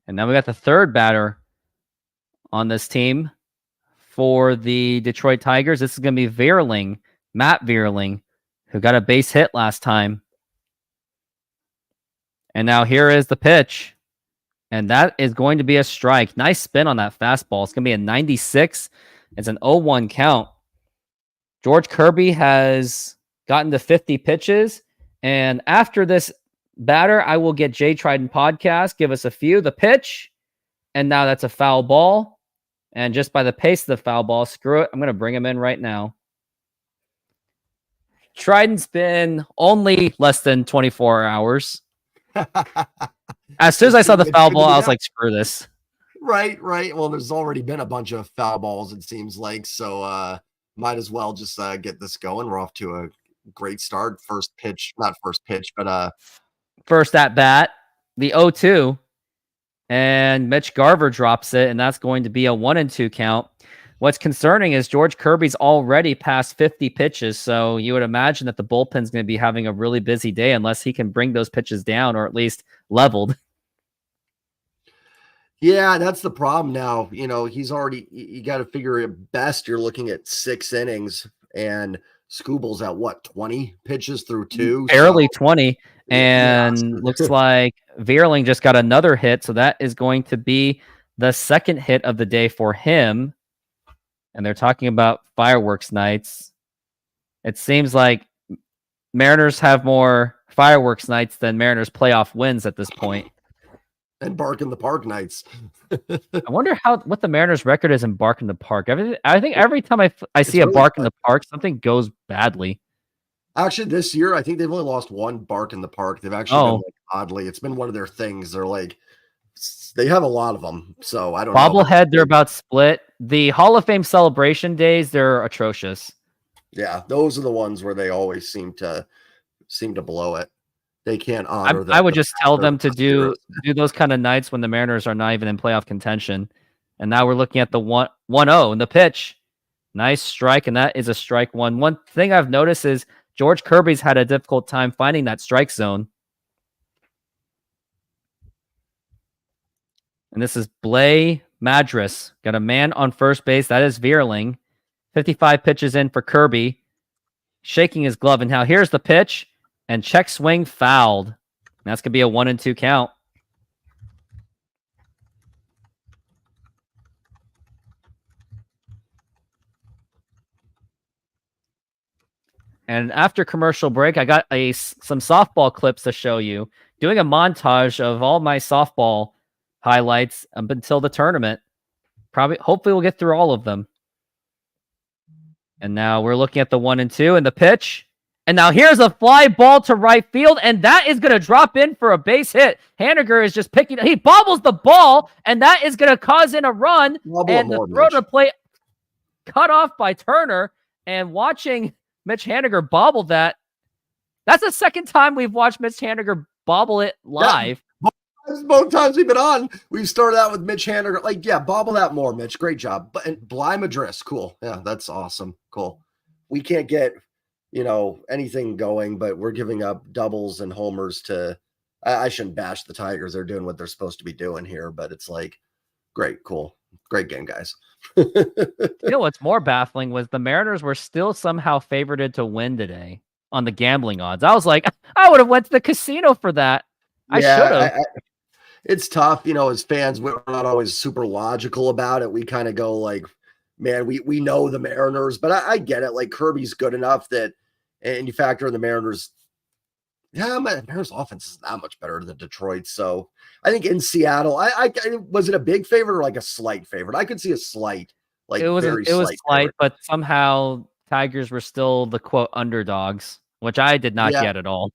And now we got the third batter on this team for the Detroit Tigers. This is going to be Vierling, Matt Vierling, who got a base hit last time. And now here is the pitch. And that is going to be a strike. Nice spin on that fastball. It's going to be a 96. It's an 0-1 count. George Kirby has gotten to 50 pitches. And after this batter, I will get Jay Trident Podcast. Give us a few. The pitch. And now that's a foul ball. And just by the pace of the foul ball, screw it. I'm going to bring him in right now. Trident's been only less than 24 hours. As soon as I saw the foul ball, I was like, screw this.
Right. Well, there's already been a bunch of foul balls, it seems like. So might as well just get this going. We're off to a great start. First pitch, not first pitch, but
first at bat, the 0-2. And Mitch Garver drops it, and that's going to be a 1-2 count. What's concerning is George Kirby's already past 50 pitches, so you would imagine that the bullpen's going to be having a really busy day unless he can bring those pitches down or at least leveled.
Yeah, that's the problem now. You know, he's already, you got to figure at best you're looking at 6 innings, and Scooble's at what, 20 pitches through 2?
Barely 20. And looks like Vierling just got another hit, so that is going to be the second hit of the day for him. And they're talking about fireworks nights. It seems like Mariners have more fireworks nights than Mariners playoff wins at this point.
And Bark in the Park nights.
I wonder what the Mariners' record is in Bark in the Park. I think every time I see a Bark in the Park, something goes badly.
Actually, this year, I think they've only lost one Bark in the Park. They've actually been, like, oddly, it's been one of their things. They're like, they have a lot of them. So I don't know.
Bobblehead, they're about split. The Hall of Fame celebration days, they're atrocious.
Yeah, those are the ones where they always seem to blow it. They can't honor them.
I would just tell them to do those kind of nights when the Mariners are not even in playoff contention. And now we're looking at the 1-0 and the pitch. Nice strike, and that is a strike one. One thing I've noticed is George Kirby's had a difficult time finding that strike zone. And this is Blay Madras. Got a man on first base. That is Vierling. 55 pitches in for Kirby. Shaking his glove. And now here's the pitch. And check swing fouled. And that's going to be a 1-2 count. And after commercial break, I got some softball clips to show you, doing a montage of all my softball highlights up until the tournament. Hopefully we'll get through all of them. And now we're looking at the 1 and 2 and the pitch. And now here's a fly ball to right field, and that is going to drop in for a base hit. Haniger is just picking. He bobbles the ball, and that is going to cause in a run. And the throw to play cut off by Turner. And watching Mitch Haniger bobble that, that's the second time we've watched Mitch Haniger bobble it live.
Yeah. Both times we've been on, we've started out with Mitch Haniger. Like, yeah, bobble that more, Mitch. Great job. And Bly Madris, cool. Yeah, that's awesome. Cool. We can't get, anything going, but we're giving up doubles and homers to. I shouldn't bash the Tigers. They're doing what they're supposed to be doing here, but it's like, great, cool, great game, guys.
What's more baffling was the Mariners were still somehow favored to win today on the gambling odds. I was like, I would have went to the casino for that. I should have.
It's tough, as fans, we're not always super logical about it. We kind of go like, man, we know the Mariners, but I get it. Like, Kirby's good enough that, and you factor in the Mariners. Yeah, Mariners offense is not much better than Detroit. So I think in Seattle, I was it a big favorite or like a slight favorite? I could see a slight, like
it was
slight,
favorite. But somehow Tigers were still the quote underdogs, which I did not get at all.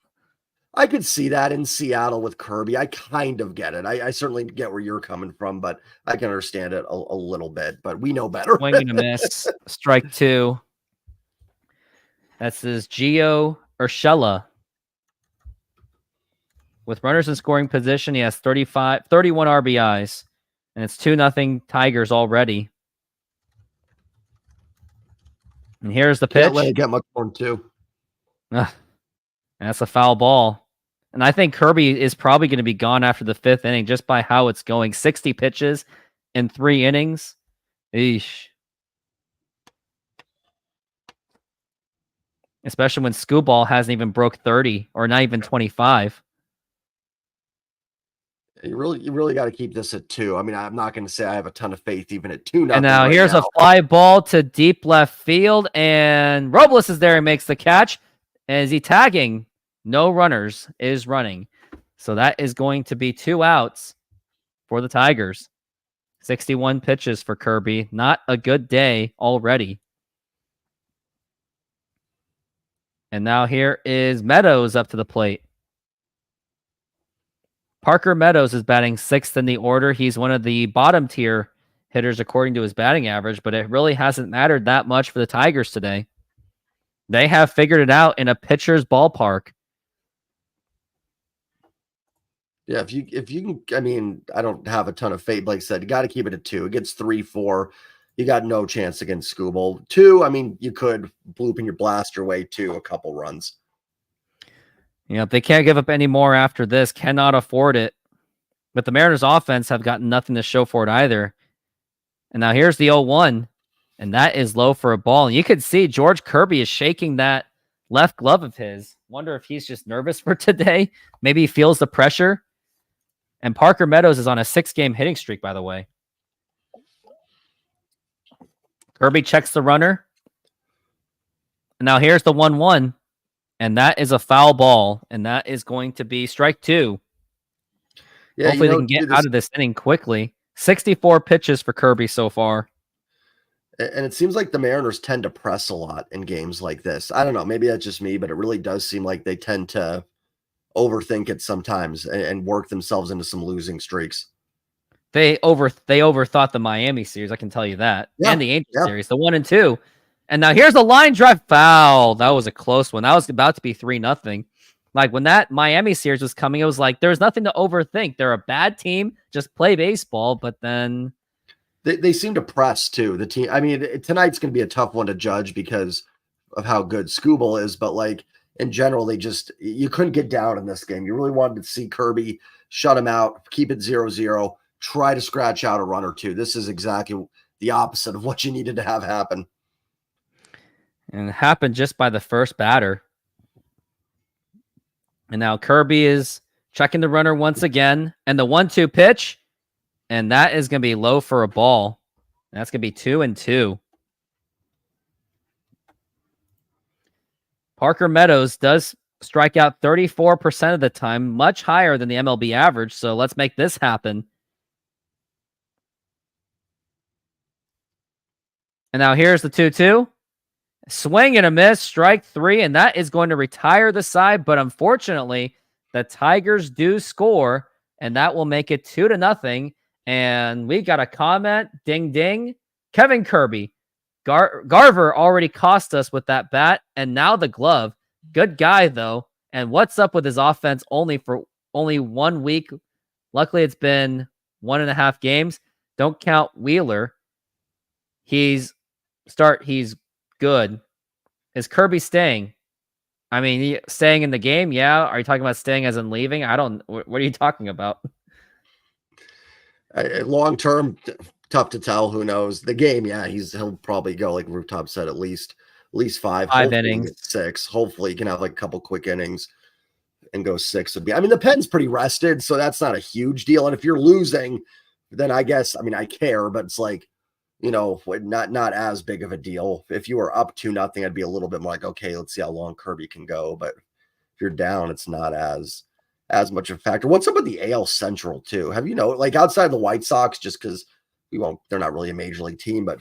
I could see that in Seattle with Kirby. I kind of get it. I certainly get where you're coming from, but I can understand it a little bit. But we know better.
Swing and a miss. Strike 2. That's his Gio Urshela. With runners in scoring position, he has 31 RBIs. And it's 2-0 Tigers already. And here's the pitch.
Can't let it get much more than 2.
And that's a foul ball. And I think Kirby is probably going to be gone after the 5th inning just by how it's going. 60 pitches in 3 innings. Eesh. Especially when Scooball hasn't even broke 30 or not even 25.
You really got to keep this at 2. I mean, I'm not going to say I have a ton of faith even at 2-0.
And now here's a fly ball to deep left field, and Robles is there and makes the catch. And is he tagging? No runners is running. So that is going to be 2 outs for the Tigers. 61 pitches for Kirby. Not a good day already. And now here is Meadows up to the plate. Parker Meadows is batting 6th in the order. He's one of the bottom tier hitters according to his batting average, but it really hasn't mattered that much for the Tigers today. They have figured it out in a pitcher's ballpark.
Yeah, if you can, I mean, I don't have a ton of faith. Like I said, you got to keep it at 2. It gets 3-4. You got no chance against Scooball. 2, I mean, you could bloop and you blast your way to a couple runs.
Yeah, they can't give up any more after this. Cannot afford it. But the Mariners offense have got nothing to show for it either. And now here's the 0-1. And that is low for a ball. And you can see George Kirby is shaking that left glove of his. Wonder if he's just nervous for today. Maybe he feels the pressure. And Parker Meadows is on a 6-game hitting streak, by the way. Kirby checks the runner. And now here's the 1-1. And that is a foul ball. And that is going to be strike 2. Yeah, hopefully they can get out of this inning quickly. 64 pitches for Kirby so far.
And it seems like the Mariners tend to press a lot in games like this. I don't know. Maybe that's just me, but it really does seem like they tend to overthink it sometimes and work themselves into some losing streaks.
They overthought the Miami series, I can tell you that. Yeah, and the Angels series, the 1 and 2. And now here's a line drive foul. That was a close one. That was about to be 3-0. Like when that Miami series was coming, it was like there's nothing to overthink. They're a bad team, just play baseball, but then
they seem to press too. The team, I mean, tonight's going to be a tough one to judge because of how good Scooball is, but like in general, you couldn't get down in this game. You really wanted to see Kirby shut him out, keep it 0-0, try to scratch out a run or two. This is exactly the opposite of what you needed to have happen.
And it happened just by the first batter. And now Kirby is checking the runner once again. And the 1-2 pitch. And that is going to be low for a ball. And that's going to be 2-2. Parker Meadows does strike out 34% of the time, much higher than the MLB average. So let's make this happen. And now here's the 2-2. Swing and a miss, strike 3, and that is going to retire the side. But unfortunately, the Tigers do score, and that will make it 2-0. And we got a comment, ding, ding. Kevin Kirby, Garver already cost us with that bat, and now the glove. Good guy, though. And what's up with his offense only 1 week? Luckily, it's been 1.5 games. Don't count Wheeler. He's good. Is Kirby staying? I mean, staying in the game? Yeah. Are you talking about staying as in leaving? What are you talking about?
Long term, tough to tell. Who knows? The game, yeah, he'll probably go, like Rooftop said, at least 5
innings,
6. Hopefully, he can have like a couple quick innings and go 6 would be. I mean, the pen's pretty rested, so that's not a huge deal. And if you're losing, then I guess, I mean, I care, but it's like, not as big of a deal. If you were up 2-0, I'd be a little bit more like, okay, let's see how long Kirby can go. But if you're down, it's not as much of a factor. What's up with the AL Central too? Have you like outside the White Sox, just because they're not really a major league team, but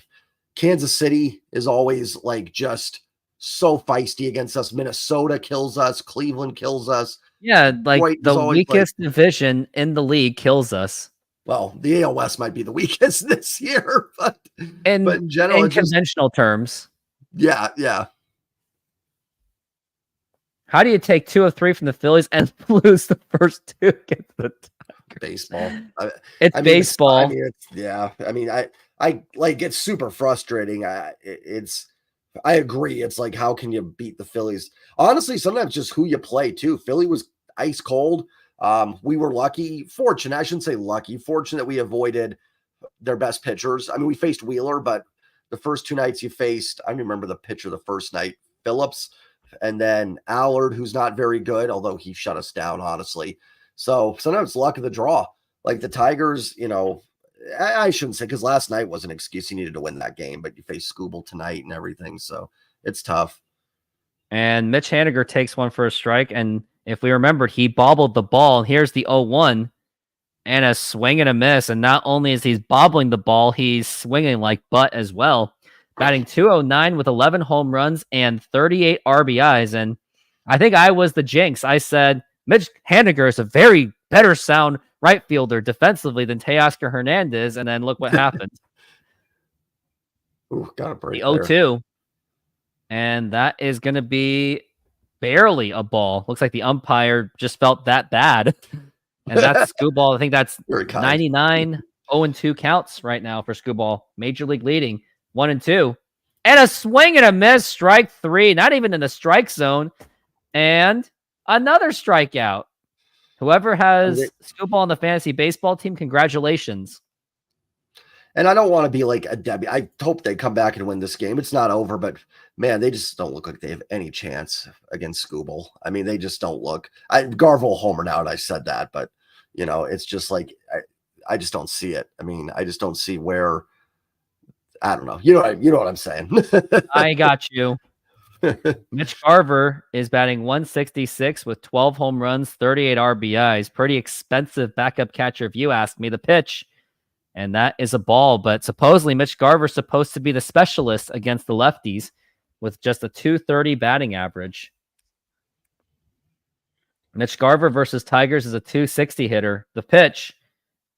Kansas City is always like just so feisty against us. Minnesota kills us. Cleveland kills us.
Yeah, like the weakest division in the league kills us.
Well, the AL West might be the weakest this year, but in general,
in conventional terms.
Yeah.
How do you take 2 of 3 from the Phillies and lose the first 2 against the Tigers?
Baseball.
It's baseball.
I like, it's super frustrating. I agree. It's like, how can you beat the Phillies? Honestly, sometimes just who you play too. Philly was ice cold. We were fortunate. I shouldn't say lucky, fortunate we avoided their best pitchers. I mean, we faced Wheeler, but the first 2 nights you faced, I remember the pitcher the first night, Phillips, and then Allard, who's not very good, although he shut us down, honestly. So sometimes it's luck of the draw. Like the Tigers, I shouldn't say, because last night was an excuse. You needed to win that game, but you face Scooble tonight and everything. So it's tough.
And Mitch Haniger takes one for a strike, and if we remember, he bobbled the ball, and here's the 0-1, and a swing and a miss. And not only is he bobbling the ball, he's swinging like butt as well. Batting .209 with 11 home runs and 38 RBIs. And I think I was the jinx. I said, Mitch Haniger is a very better sound right fielder defensively than Teoscar Hernandez, and then look what happened.
Ooh, got a break.
The 0-2. And that is going to be barely a ball. Looks like the umpire just felt that bad. And that's Scooball. I think that's 99 0-2 counts right now for Scooball. Major league leading 1-2. And a swing and a miss, strike 3. Not even in the strike zone. And another strikeout. Whoever has Scooball on the fantasy baseball team, congratulations.
And I don't want to be like a Debbie. I hope they come back and win this game. It's not over, but man, they just don't look like they have any chance against Scooble. I mean, they just don't look. Garville homered out. I said that, but it's just like I just don't see it. I mean, I just don't see where. I don't know. You know what I'm saying.
I got you. Mitch Garver is batting 166 with 12 home runs, 38 RBIs. Pretty expensive backup catcher, if you ask me. The pitch. And that is a ball, but supposedly Mitch Garver's supposed to be the specialist against the lefties with just a .230 batting average. Mitch Garver versus Tigers is a .260 hitter. The pitch,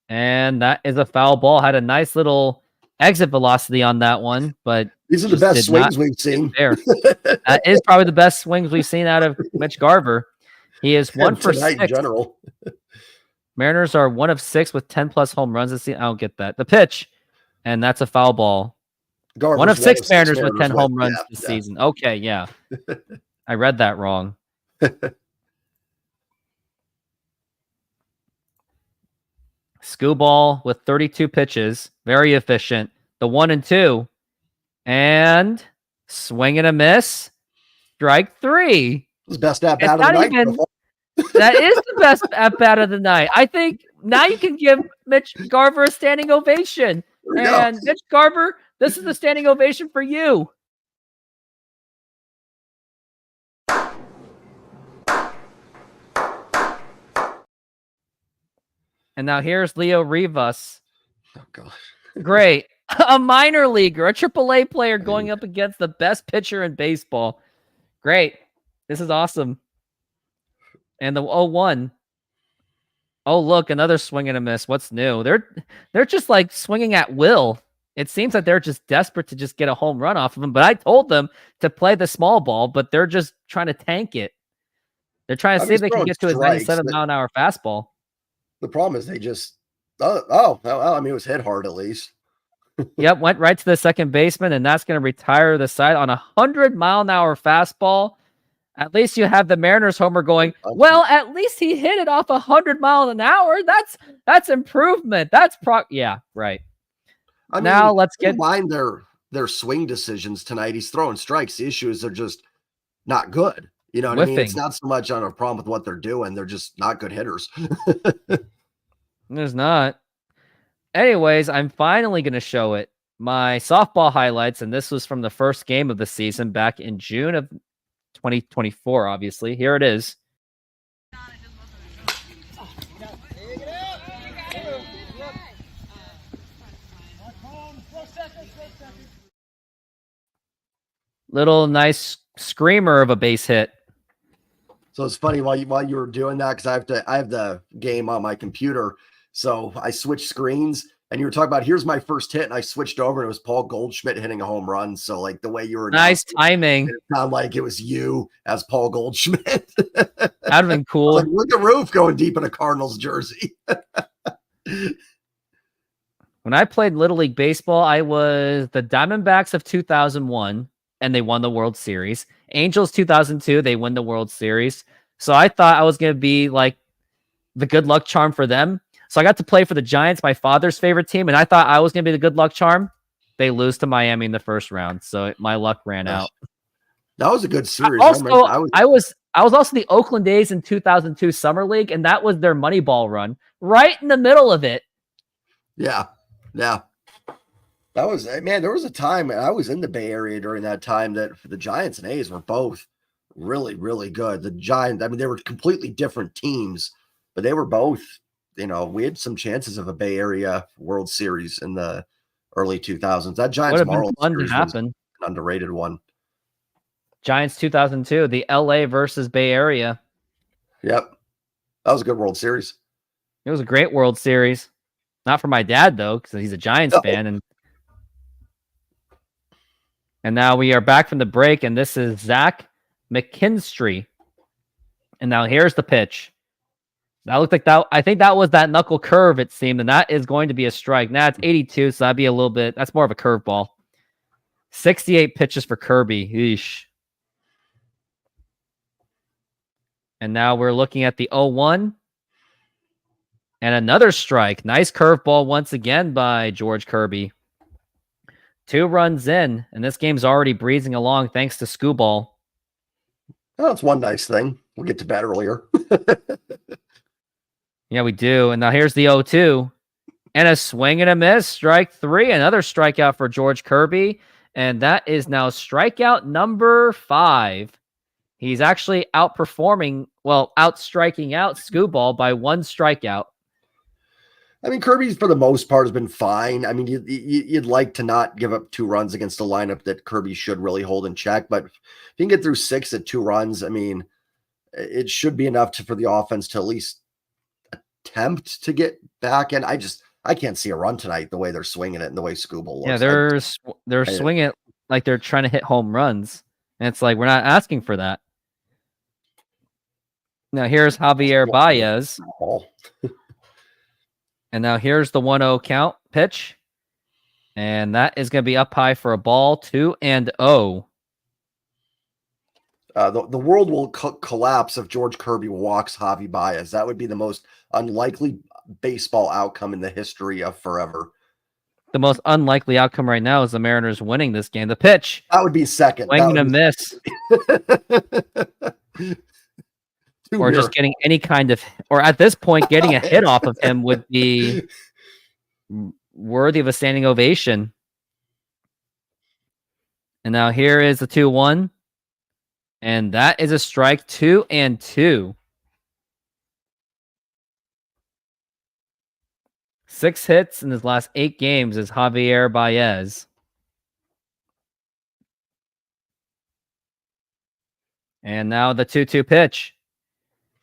and that is a foul ball. Had a nice little exit velocity on that one, but
these are the best swings we've seen.
There, that is probably the best swings we've seen out of Mitch Garver. He is 1 for 6
in general.
Mariners are 1 of 6 with 10+ home runs this season. I don't get that. The pitch, and that's a foul ball.
Garver's
1 of 6 Mariners with 10 home runs this season. Okay, yeah. I read that wrong. Scooball with 32 pitches. Very efficient. The 1-2. And swing and a miss. Strike 3.
His best at bat of the night.
That is the best at bat of the night. I think now you can give Mitch Garver a standing ovation. And Mitch Garver, this is the standing ovation for you. And now here's Leo Rivas.
Oh gosh.
Great. A minor leaguer, a AAA player going up against the best pitcher in baseball. Great. This is awesome. And the 0-1. Oh, look, another swing and a miss. What's new? They're just like swinging at will. It seems like they're just desperate to just get a home run off of them. But I told them to play the small ball, but they're just trying to tank it. They're trying to see if they can get to a 97-mile-an-hour fastball.
The problem is they just well, I mean, it was hit hard at least.
Yep, went right to the second baseman, and that's going to retire the side on a 100-mile-an-hour fastball. At least you have the Mariners homer going, well, at least he hit it off 100 miles an hour. That's improvement. Yeah, right.
I mean,
now let's get
mind their swing decisions tonight. He's throwing strikes. The issue is they're just not good. You know what I mean? It's not so much on a problem with what they're doing. They're just not good hitters.
There's not. Anyways, I'm finally going to show it. My softball highlights, and this was from the first game of the season back in June of 2024, obviously. Here it is. Little nice screamer of a base hit.
So it's funny while you were doing that, because I have the game on my computer. So I switched screens, and you were talking about here's my first hit, and I switched over, and it was Paul Goldschmidt hitting a home run. So like the way you were
nice timing.
It sounded like it was you as Paul Goldschmidt.
That'd have been cool.
Like, look at Roof going deep in a Cardinals jersey.
When I played Little League Baseball, I was the Diamondbacks of 2001, and they won the World Series. Angels 2002, they win the World Series. So I thought I was going to be like the good luck charm for them. So I got to play for the Giants, my father's favorite team, and I thought I was going to be the good luck charm. They lose to Miami in the first round, so my luck ran out.
That was a good series.
I was also the Oakland A's in 2002 Summer League, and that was their Moneyball run, right in the middle of it.
Yeah. That was, man, there was a time, I was in the Bay Area during that time, that the Giants and A's were both really, really good. The Giants, I mean, they were completely different teams, but they were both, you know, we had some chances of a Bay Area World Series in the early 2000s. That Giants Marlins series was an underrated one.
Giants 2002, the LA versus Bay Area.
Yep. That was a good World Series.
It was a great World Series. Not for my dad, though, because he's a Giants fan. And now we are back from the break, and this is Zach McKinstry. And now here's the pitch. That looked like that. I think that was that knuckle curve, it seemed, and that is going to be a strike. Now it's 82, so that'd be a little bit. That's more of a curveball. 68 pitches for Kirby. Eesh. And now we're looking at the 0-1. And another strike. Nice curveball once again by George Kirby. 2 runs in, and this game's already breezing along thanks to Scooball.
Oh, that's one nice thing. We'll get to bat earlier.
Yeah, we do. And now here's the 0-2. And a swing and a miss. Strike 3. Another strikeout for George Kirby. And that is now strikeout number 5. He's actually outstriking out Scooball by 1 strikeout.
I mean, Kirby, for the most part, has been fine. I mean, you'd like to not give up 2 runs against a lineup that Kirby should really hold in check. But if you can get through 6 at 2 runs, I mean, it should be enough for the offense to at least attempt to get back. And I can't see a run tonight the way they're swinging it and the way Scooball looks.
Yeah, they're swinging it like they're trying to hit home runs. And it's like, we're not asking for that. Now here's Javier Baez. And now here's the 1-0 count pitch. And that is going to be up high for a ball, 2-0.
The world will collapse if George Kirby walks Javi Baez. That would be the most unlikely baseball outcome in the history of forever.
The most unlikely outcome right now is the Mariners winning this game. The pitch.
That would be second.
Swing and a miss. Or just getting any kind of, or at this point, getting a hit off of him would be worthy of a standing ovation. And now here is the 2-1. And that is a strike, 2-2. 6 hits in his last 8 games is Javier Baez. And now the 2-2 pitch.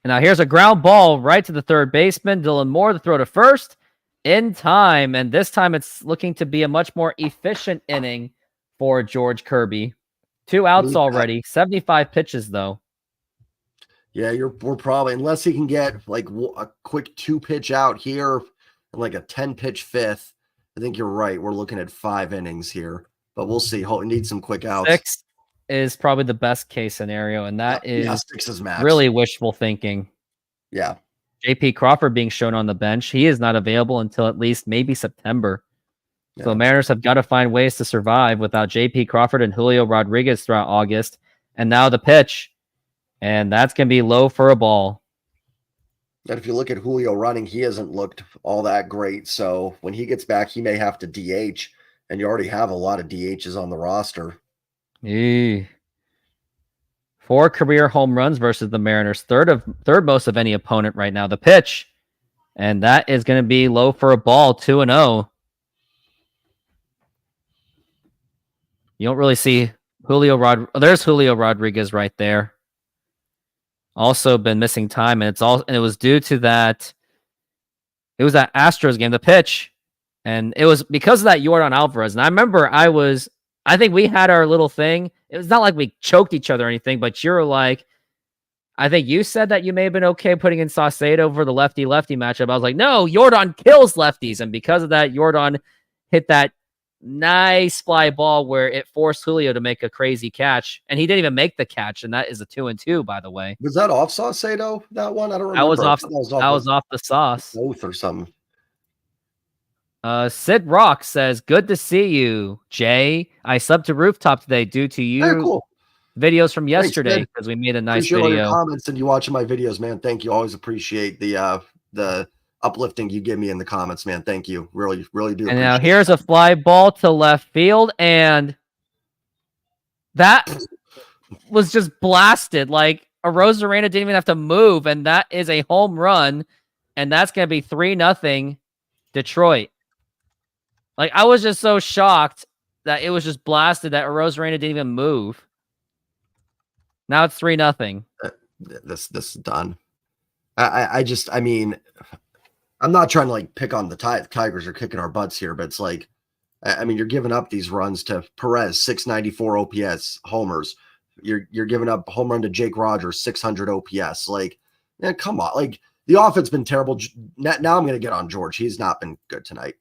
And now here's a ground ball right to the third baseman. Dylan Moore to throw to first in time. And this time it's looking to be a much more efficient inning for George Kirby. 2 outs already. 75 pitches, though.
Yeah, we're probably, unless he can get like a quick 2-pitch out here and like a 10-pitch fifth, I think you're right. We're looking at 5 innings here, but we'll see. We need some quick outs.
6 is probably the best case scenario, and that is
6 is max.
Really wishful thinking.
Yeah.
JP Crawford being shown on the bench. He is not available until at least maybe September. Yeah. So the Mariners have got to find ways to survive without JP Crawford and Julio Rodriguez throughout August. And now the pitch. And that's going to be low for a ball.
And if you look at Julio running, he hasn't looked all that great. So when he gets back, he may have to DH. And you already have a lot of DHs on the roster.
4 career home runs versus the Mariners. Third most of any opponent right now. The pitch. And that is going to be low for a ball. 2-0. You don't really see there's Julio Rodriguez right there. Also been missing time, and it was due to that. It was that Astros game, the pitch, and it was because of that Yordan Alvarez. And I remember I think we had our little thing. It was not like we choked each other or anything, but you're like, I think you said that you may have been okay putting in Saucedo for the lefty-lefty matchup. I was like, no, Yordan kills lefties, and because of that, Yordan hit that nice fly ball where it forced Julio to make a crazy catch, and he didn't even make the catch, and that is a 2-2, by the way.
Was that off Saucedo, that one? I don't remember.
That was off the sauce.
Both or something.
Sid Rock says, good to see you, Jay. I subbed to Rooftop today due to you videos from yesterday because we made a nice
video. All your
comments
and you watching my videos, man. Thank you. Always appreciate the uplifting you give me in the comments, man. Thank you. Really, really do.
And now here's a fly ball to left field, and that was just blasted. Like Arozarena didn't even have to move, and that is a home run, and that's going to be 3-0 Detroit. Like, I was just so shocked that it was just blasted that Arozarena didn't even move. Now it's 3-0.
This is done. I mean, I'm not trying to like pick on the Tigers are kicking our butts here, but it's like, I mean, you're giving up these runs to Perez, 694 OPS homers. You're giving up a home run to Jake Rogers, 600 OPS. Like, man, come on. Like, the offense been terrible. Now I'm going to get on George. He's not been good tonight.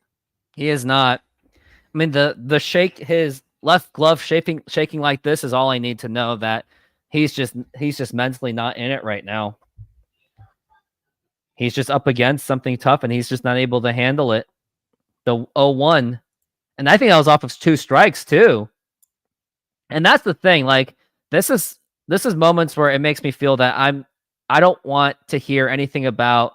He is not. I mean, the shake, his left glove shaking like this is all I need to know that he's just mentally not in it right now. He's just up against something tough, and he's just not able to handle it. The 0-1. And I think that was off of 2 strikes, too. And that's the thing. Like, this is moments where it makes me feel that I don't want to hear anything about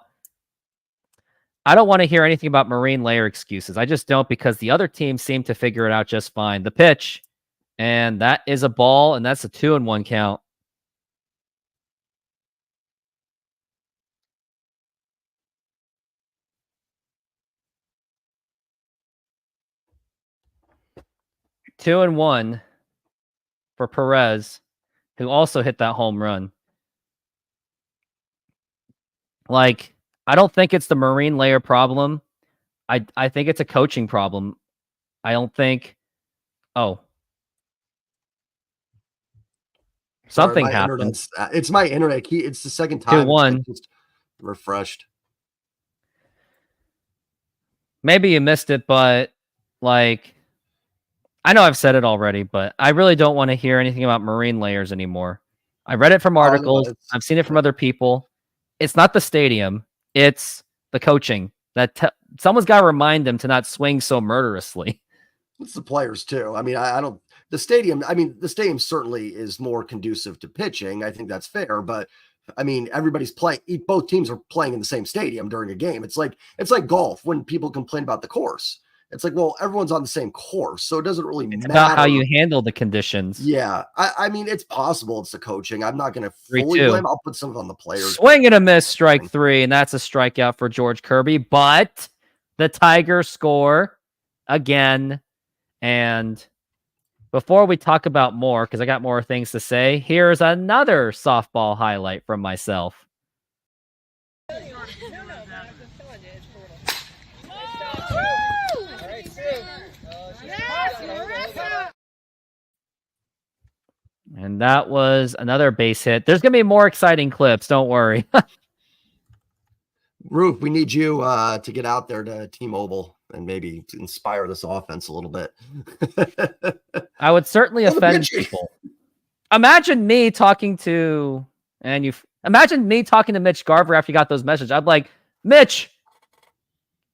marine layer excuses. I just don't, because the other team seem to figure it out just fine. The pitch, and that is a ball, and that's a 2-1 count. Two and 1 for Perez, who also hit that home run. Like, I don't think it's the marine layer problem. I think it's a coaching problem. I don't think. Oh, something happened.
It's my internet. It's the second time.
2-1.
Just refreshed.
Maybe you missed it, but like, I know I've said it already, but I really don't want to hear anything about marine layers anymore. I read it from articles. I've seen it from other people. It's not the stadium. It's the coaching. Someone's got to remind them to not swing so murderously.
It's the players too. I mean, I don't. The stadium. I mean, the stadium certainly is more conducive to pitching. I think that's fair. But I mean, everybody's playing. Both teams are playing in the same stadium during a game. It's like golf when people complain about the course. It's like, well, everyone's on the same course, so it doesn't really matter.
About how you handle the conditions.
Yeah. I mean, it's possible it's the coaching. I'm not going to fully blame. I'll put some on the players.
Swing and a miss, strike 3, and that's a strikeout for George Kirby. But the Tigers score again. And before we talk about more, because I got more things to say, here's another softball highlight from myself. And that was another base hit. There's going to be more exciting clips. Don't worry.
Roof, we need you to get out there to T-Mobile and maybe inspire this offense a little bit.
I would certainly offend people. Imagine me talking to Mitch Garver after you got those messages. I'd be like, Mitch,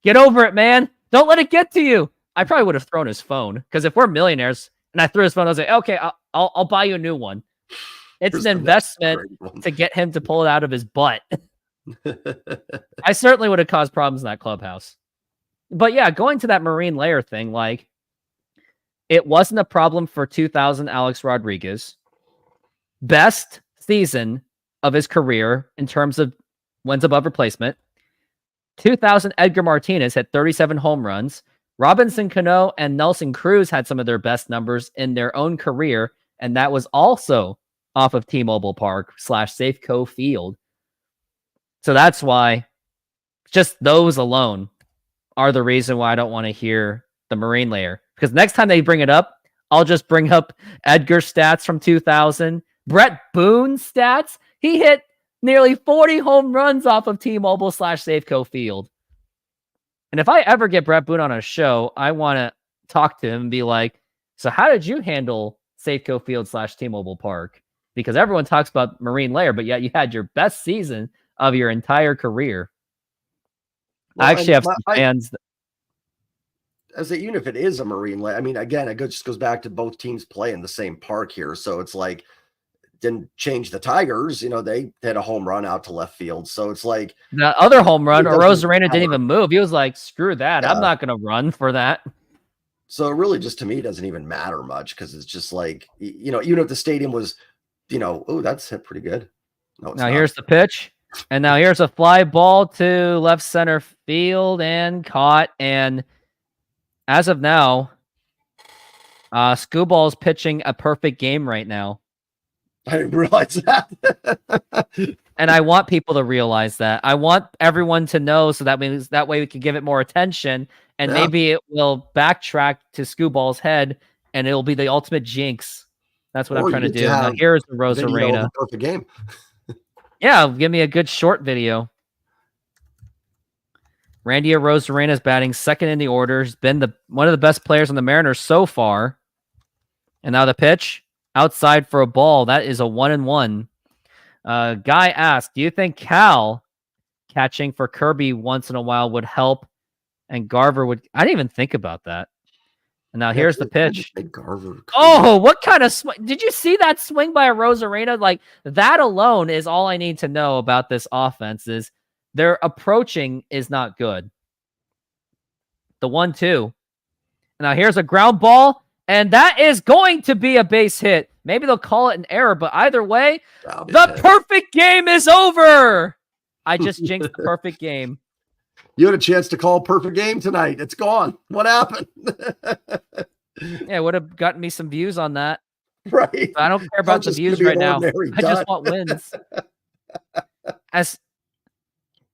get over it, man. Don't let it get to you. I probably would have thrown his phone, because if we're millionaires and I threw his phone, I was like, okay, I'll buy you a new one. It's an investment to get him to pull it out of his butt. I certainly would have caused problems in that clubhouse. But yeah, going to that marine layer thing, like, it wasn't a problem for 2000 Alex Rodriguez. Best season of his career in terms of wins above replacement. 2000 Edgar Martinez hit 37 home runs. Robinson Cano and Nelson Cruz had some of their best numbers in their own career, and that was also off of T-Mobile Park / Safeco Field. So that's why just those alone are the reason why I don't want to hear the marine layer. Because next time they bring it up, I'll just bring up Edgar stats from 2000. Brett Boone's stats. He hit nearly 40 home runs off of T-Mobile / Safeco Field. And if I ever get Brett Boone on a show, I want to talk to him and be like, so how did you handle Safeco Field / T-Mobile Park? Because everyone talks about marine layer, but yet you had your best season of your entire career.
Well,
I actually have some fans.
I say, even if it is a marine layer, I mean, again, it just goes back to both teams play in the same park here. So it's like, didn't change the Tigers. They hit a home run out to left field. So it's like
the other home run, Rosarena didn't even move. He was like, screw that. Yeah. I'm not going to run for that.
So it really just, to me, doesn't even matter much, because it's just like, even if the stadium was, oh, that's hit pretty good. No, it's not.
Here's the pitch. And now here's a fly ball to left center field and caught. And as of now, Scooball's pitching a perfect game right now.
I didn't realize that.
And I want people to realize that. I want everyone to know, so that means that way we can give it more attention, and maybe it will backtrack to Scooball's head, and it'll be the ultimate jinx. That's what I'm trying to do. Now here's the Rosarena.
Perfect game.
Yeah, give me a good short video. Randy Rosarena is batting second in the order. He's been one of the best players on the Mariners so far. And now the pitch. Outside for a ball. That is a 1-1. Guy asked, do you think Cal catching for Kirby once in a while would help? And Garver would... I didn't even think about that. And now here's the pitch. Oh, what kind of swing? Did you see that swing by a Rosarena? Like, that alone is all I need to know about this offense, is their approaching is not good. The 1-2. Now here's a ground ball. And that is going to be a base hit. Maybe they'll call it an error, but either way, the perfect game is over. I just jinxed the perfect game.
You had a chance to call a perfect game tonight. It's gone. What happened?
Yeah, it would have gotten me some views on that.
Right.
But I don't care about the views right now. I just want wins.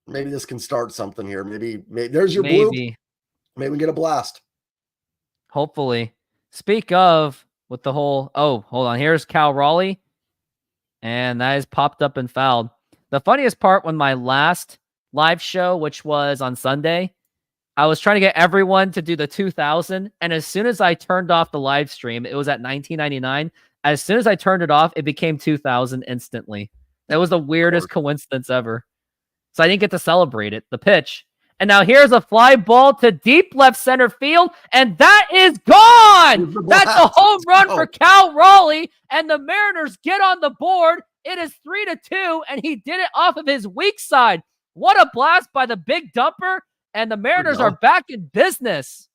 Maybe this can start something here. Maybe there's your blue. Maybe we get a blast.
Hopefully. Speak of, with the whole... Oh, hold on. Here's Cal Raleigh. And that is popped up and fouled. The funniest part, when my last live show, which was on Sunday, I was trying to get everyone to do the 2000. And as soon as I turned off the live stream, it was at 1999. As soon as I turned it off, it became 2000 instantly. That was the weirdest coincidence ever. So I didn't get to celebrate it. The pitch. And now here's a fly ball to deep left center field, and that is gone! That's a home run for Cal Raleigh, and the Mariners get on the board. It is 3-2, and he did it off of his weak side. What a blast by the big dumper, and the Mariners are back in business.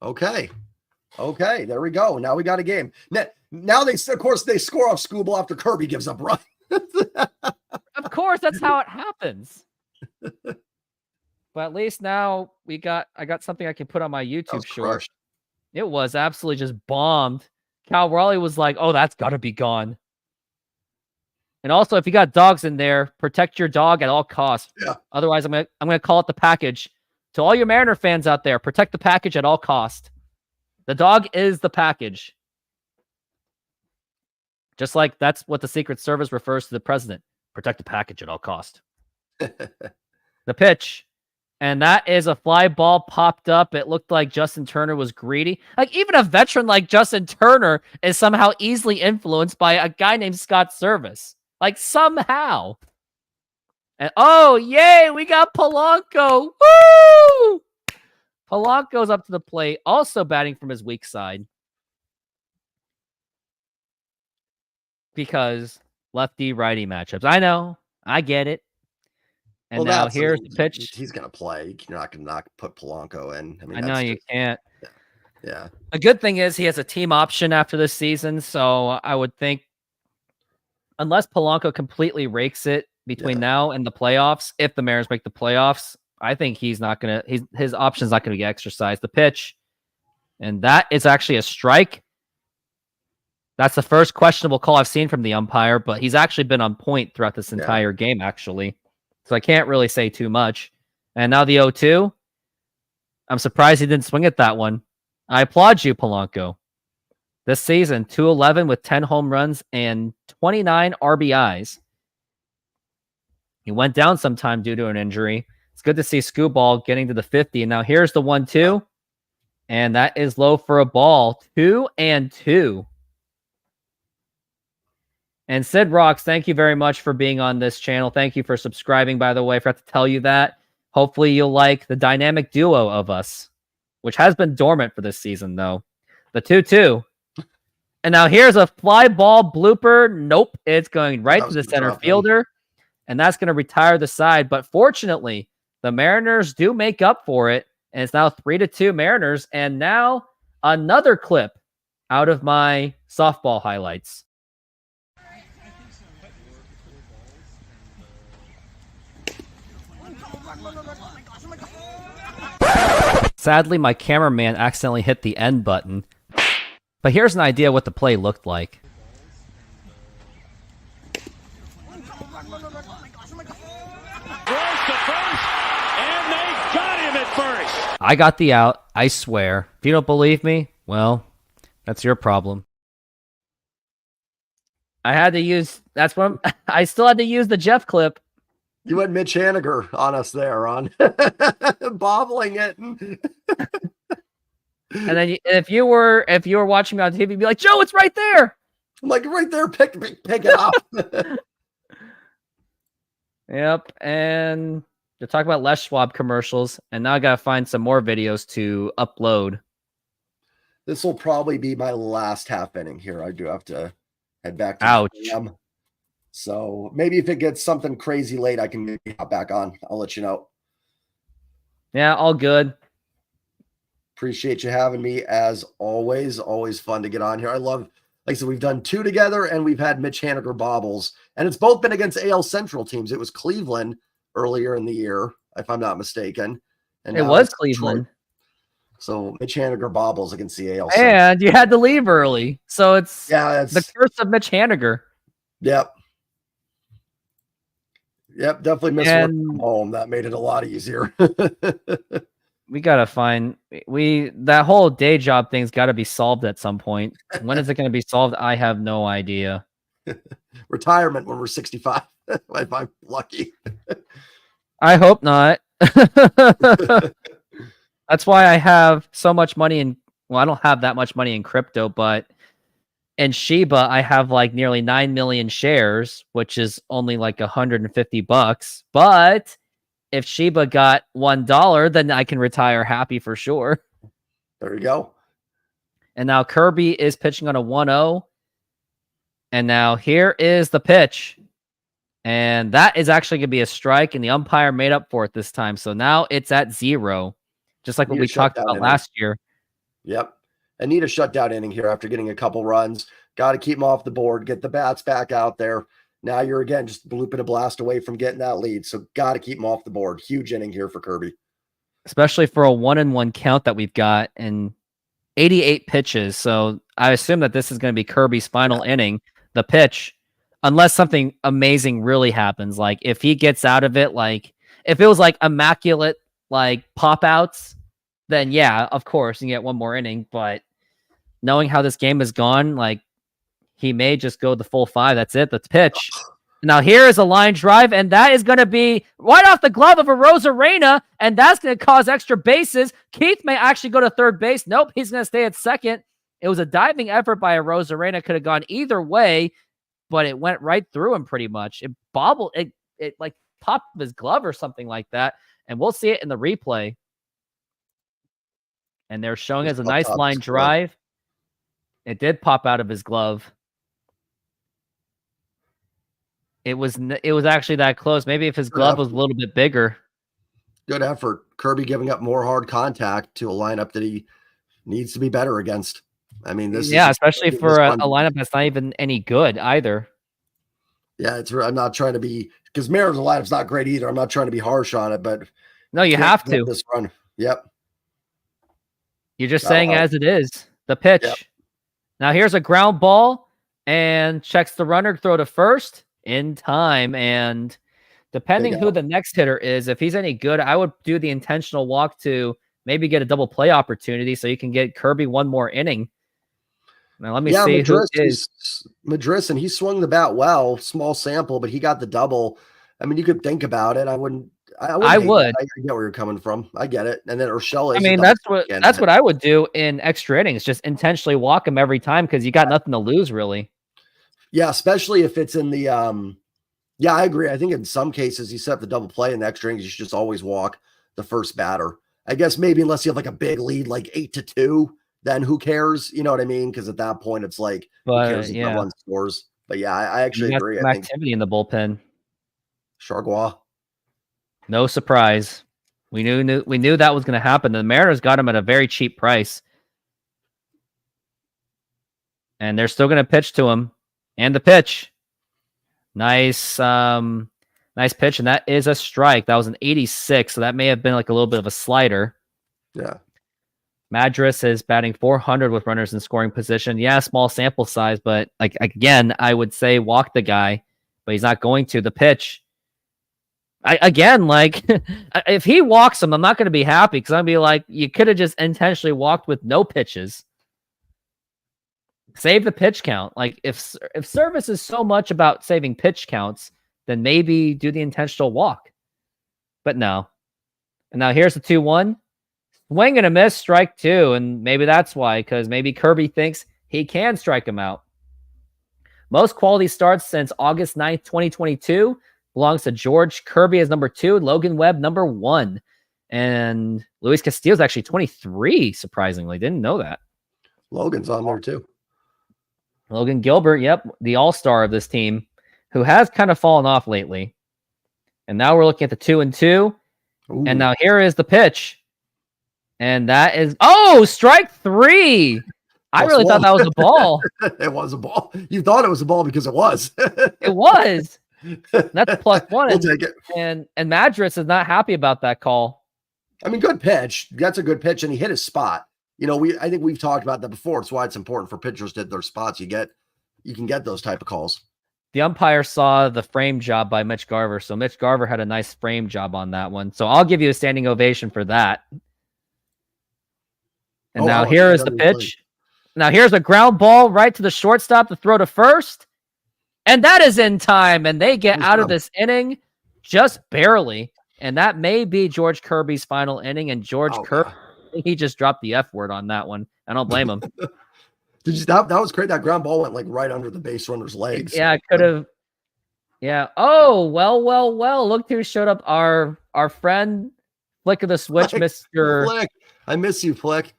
Okay, there we go. Now we got a game. Now they score off Scooble after Kirby gives up run.
Of course, that's how it happens. But at least now I got something I can put on my YouTube short.
Crushed.
It was absolutely just bombed. Cal Raleigh was like, "Oh, that's got to be gone." And also, if you got dogs in there, protect your dog at all costs.
Yeah.
Otherwise, I'm gonna call it the package. To all your Mariner fans out there, protect the package at all cost. The dog is the package. Just like that's what the Secret Service refers to the president. Protect the package at all cost. The pitch. And that is a fly ball popped up. It looked like Justin Turner was greedy. Like, even a veteran like Justin Turner is somehow easily influenced by a guy named Scott Service. Like, somehow. And, oh, yay, we got Polanco. Woo! Polanco's up to the plate, also batting from his weak side. Because lefty-righty matchups. I know. I get it. And well, now here's the pitch.
He's going to play. You're not going to put Polanco in.
I know you can't.
Yeah.
A good thing is he has a team option after this season, so I would think unless Polanco completely rakes it between now and the playoffs, if the Mariners make the playoffs, I think he's not going to his option's not going to get exercised. The pitch. And that is actually a strike. That's the first questionable call I've seen from the umpire, but he's actually been on point throughout this entire game, actually. So I can't really say too much. And now the 0-2. I'm surprised he didn't swing at that one. I applaud you, Polanco. This season, 211 with 10 home runs and 29 RBIs. He went down sometime due to an injury. It's good to see Scooball getting to the 50. And now here's the 1-2. And that is low for a ball. 2-2. And Sid Rocks, thank you very much for being on this channel. Thank you for subscribing, by the way. I forgot to tell you that. Hopefully you'll like the dynamic duo of us, which has been dormant for this season, though. The 2-2. And now here's a fly ball blooper. Nope, it's going right to the center fielder. And that's going to retire the side. But fortunately, the Mariners do make up for it. And it's now 3-2 Mariners. And now another clip out of my softball highlights. Sadly, my cameraman accidentally hit the end button. But here's an idea what the play looked like. I got the out, I swear. If you don't believe me, well, that's your problem. I had to use, that's what I still had to use the Jeff clip.
You went Mitch Haniger on us there, on bobbling it.
And then if you were watching me on TV, you'd be like, Joe, it's right there.
I'm like, right there, pick it up.
Yep. And to talk about Les Schwab commercials, and now I gotta find some more videos to upload.
This will probably be my last half inning here. I do have to head back to
Ouch.
the So maybe if it gets something crazy late, I can hop back on. I'll let you know.
Yeah, all good.
Appreciate you having me as always. Always fun to get on here. I love, like I said, we've done 2 together and we've had Mitch Haniger bobbles, and it's both been against AL Central teams. It was Cleveland earlier in the year, if I'm not mistaken. And
it was Cleveland.
Detroit. So Mitch Haniger bobbles against the AL
Central. And you had to leave early. So it's the curse of Mitch Haniger.
Yep. Yep, definitely missed work from home. That made it a lot easier.
We gotta find that whole day job thing's got to be solved at some point. When is it going to be solved? I have no idea.
Retirement when we're 65, if I'm lucky.
I hope not. That's why I have so much money in. Well, I don't have that much money in crypto, but in Shiba, I have like nearly 9 million shares, which is only like $150. But if Shiba got $1, then I can retire happy for sure.
There you go.
And now Kirby is pitching on a 1-0. And now here is the pitch. And that is actually going to be a strike, and the umpire made up for it this time. So now it's at 0, just like what we talked about last year.
Yep. I need a shutdown inning here after getting a couple runs. Got to keep them off the board, get the bats back out there. Now you're, again, just blooping a blast away from getting that lead. So got to keep them off the board. Huge inning here for Kirby.
especially for a 1-1 count that we've got and 88 pitches. So I assume that this is going to be Kirby's final inning. The pitch, unless something amazing really happens, like if he gets out of it, like if it was like immaculate, like pop outs, then yeah, of course, you get one more inning. But knowing how this game has gone, like he may just go the full 5. That's it. That's pitch. Now here is a line drive, and that is going to be right off the glove of a Rosarena, and that's going to cause extra bases. Keith may actually go to third base. Nope, he's going to stay at second. It was a diving effort by a Rosarena. Could have gone either way, but it went right through him pretty much. It bobbled. It like top of his glove or something like that, and we'll see it in the replay. And they're showing us a nice line drive. It did pop out of his glove. It was actually that close. Maybe if his glove was a little bit bigger.
Good effort. Kirby giving up more hard contact to a lineup that he needs to be better against. I mean, this
especially for a lineup that's not even any good either.
Yeah, I'm not trying to be, because Mariners' lineup's not great either. I'm not trying to be harsh on it, but
no, you have to.
This run. Yep.
You're just saying as it is. The pitch. Yep. Now here's a ground ball and checks the runner, throw to first in time. And depending who the next hitter is, if he's any good, I would do the intentional walk to maybe get a double play opportunity so you can get Kirby one more inning. Now let me see who it is.
Madris, and he swung the bat well, small sample, but he got the double. I mean, you could think about it. I would. I get where you're coming from. I get it. And then Urshela.
I mean, that's what I would do in extra innings. Just intentionally walk him every time because you got nothing to lose, really.
Yeah, especially if it's in the yeah, I agree. I think in some cases you set up the double play in the extra innings, you should just always walk the first batter. I guess maybe unless you have like a big lead, like 8-2, then who cares? You know what I mean? Because at that point it's like who cares if no one scores. But yeah, I actually agree.
Some activity in the bullpen.
Chargois.
No surprise. We knew that was going to happen. The Mariners got him at a very cheap price. And they're still going to pitch to him. And the pitch. Nice nice pitch. And that is a strike. That was an 86. So that may have been like a little bit of a slider.
Yeah.
Madras is batting 400 with runners in scoring position. Yeah, small sample size. But like again, I would say walk the guy. But he's not going to. The pitch. If he walks him, I'm not going to be happy because I'm going to be like, you could have just intentionally walked with no pitches. Save the pitch count. Like if service is so much about saving pitch counts, then maybe do the intentional walk. But no. And now here's the 2-1. Swing and a miss, strike 2. And maybe that's why, because maybe Kirby thinks he can strike him out. Most quality starts since August 9th, 2022. Belongs to George Kirby as number 2, Logan Webb number 1, and Luis Castillo is actually 23. Surprisingly, didn't know that.
Logan's on there too.
Logan Gilbert, yep, the all-star of this team, who has kind of fallen off lately. And now we're looking at the 2-2, and now here is the pitch, and that is strike 3. I really thought that was a ball.
It was a ball. You thought it was a ball because it was.
It was. That's +1.
We'll take it.
And Madras is not happy about that call.
I mean, good pitch. That's a good pitch, and he hit his spot. You know, I think we've talked about that before. It's why it's important for pitchers to hit their spots. You can get those type of calls.
The umpire saw the frame job by Mitch Garver, so Mitch Garver had a nice frame job on that one. So I'll give you a standing ovation for that. And now here is the pitch. Now here's a ground ball right to the shortstop to throw to first. And that is in time, and they get out of this inning just barely. And that may be George Kirby's final inning. And George Kirby, he just dropped the F word on that one. I don't blame him.
That was great. That ground ball went like right under the base runner's legs.
Yeah, it could have. Yeah. Oh, well. Look who showed up. Our friend, Flick of the Switch, Mr.
Flick. I miss you, Flick.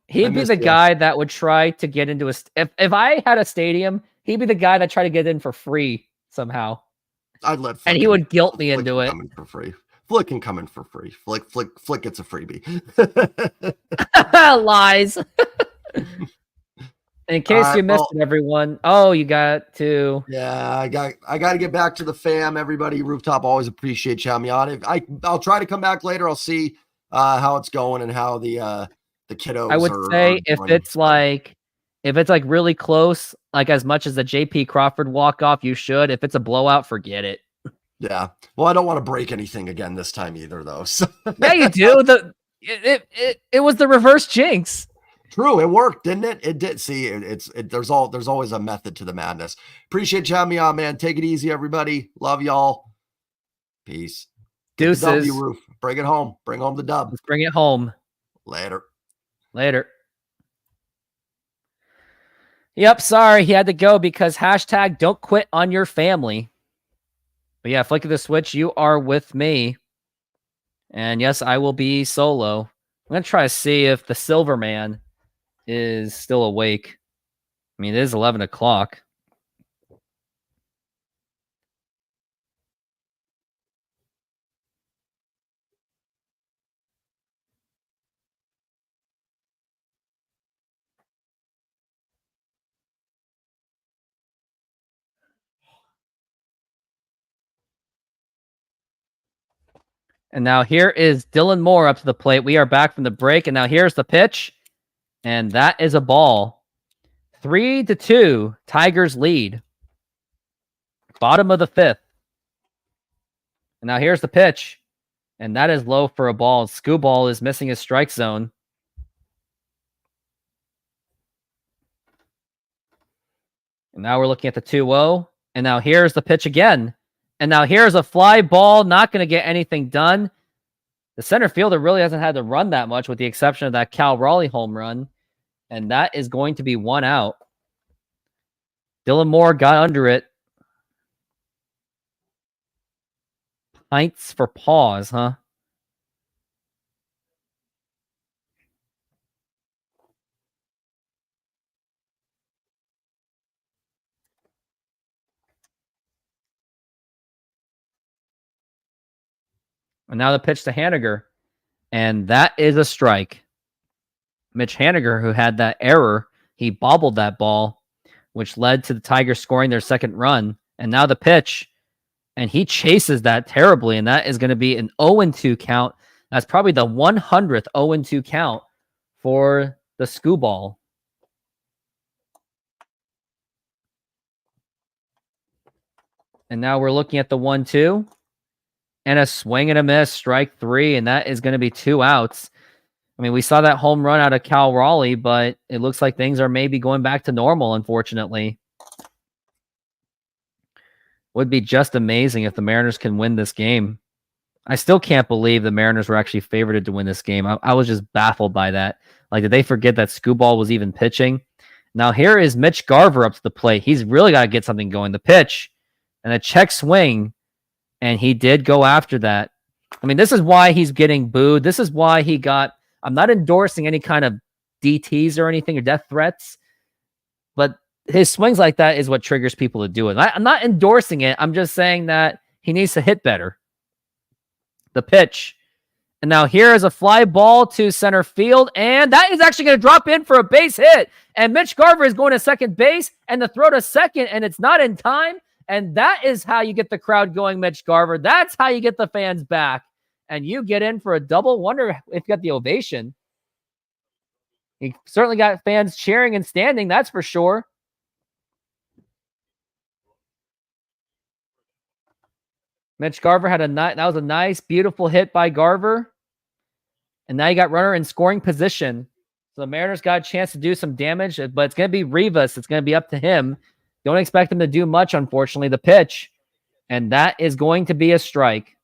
He'd be the guy that would try to get into a. If I had a stadium, he'd be the guy that tried to get in for free somehow.
I'd let Flick
and he would guilt me into it.
Come in for free. Flick can come in for free. Flick gets a freebie.
Lies. In case you missed it, everyone. Oh, you got to.
Yeah, I got to get back to the fam. Everybody, Rooftop, always appreciate you having me on. I'll try to come back later. I'll see. how it's going and how the kiddos
I would say if it's like really close, like as much as the JP Crawford walk off, you should. If it's a blowout, forget it.
Yeah. Well, I don't want to break anything again this time either, though. So.
Yeah, you do. It was the reverse jinx.
True, it worked, didn't it? It did. See, there's always a method to the madness. Appreciate you having me on, man. Take it easy, everybody. Love y'all. Peace.
Deuces.
W, Roof. Bring it home. Bring home the dub.
Let's bring it home.
Later.
Yep, sorry, he had to go because hashtag don't quit on your family. But yeah, flick of the switch, you are with me. And yes, I will be solo. I'm going to try to see if the Silver Man is still awake. I mean, it is 11 o'clock. And now here is Dylan Moore up to the plate. We are back from the break, and now here's the pitch. And that is a ball. 3-2, Tigers lead. Bottom of the fifth. And now here's the pitch. And that is low for a ball. Screwball is missing his strike zone. And now we're looking at the 2-0. And now here's the pitch again. And now here's a fly ball. Not going to get anything done. The center fielder really hasn't had to run that much with the exception of that Cal Raleigh home run. And that is going to be 1 out. Dylan Moore got under it. Pints for pause, huh? And now the pitch to Haniger. And that is a strike. Mitch Haniger, who had that error, he bobbled that ball, which led to the Tigers scoring their second run. And now the pitch. And he chases that terribly. And that is going to be an 0-2 count. That's probably the 100th 0-2 count for the Screwball. And now we're looking at the 1-2. And a swing and a miss, strike 3, and that is going to be 2 outs. I mean, we saw that home run out of Cal Raleigh, but it looks like things are maybe going back to normal, unfortunately. Would be just amazing if the Mariners can win this game. I still can't believe the Mariners were actually favored to win this game. I was just baffled by that. Like, did they forget that Screwball was even pitching? Now, here is Mitch Garver up to the plate. He's really got to get something going. The pitch and a check swing. And he did go after that. I mean, this is why he's getting booed. This is why he got... I'm not endorsing any kind of DTs or anything or death threats, but his swings like that is what triggers people to do it. I'm not endorsing it. I'm just saying that he needs to hit better. The pitch. And now here is a fly ball to center field, and that is actually going to drop in for a base hit. And Mitch Garver is going to second base, and the throw to second, and it's not in time. And that is how you get the crowd going, Mitch Garver. That's how you get the fans back. And you get in for a double. Wonder if you got the ovation. He certainly got fans cheering and standing, that's for sure. Mitch Garver had that was a nice, beautiful hit by Garver. And now you got runner in scoring position. So the Mariners got a chance to do some damage, but it's going to be Rivas. It's going to be up to him. Don't expect him to do much, unfortunately. The pitch. And that is going to be a strike.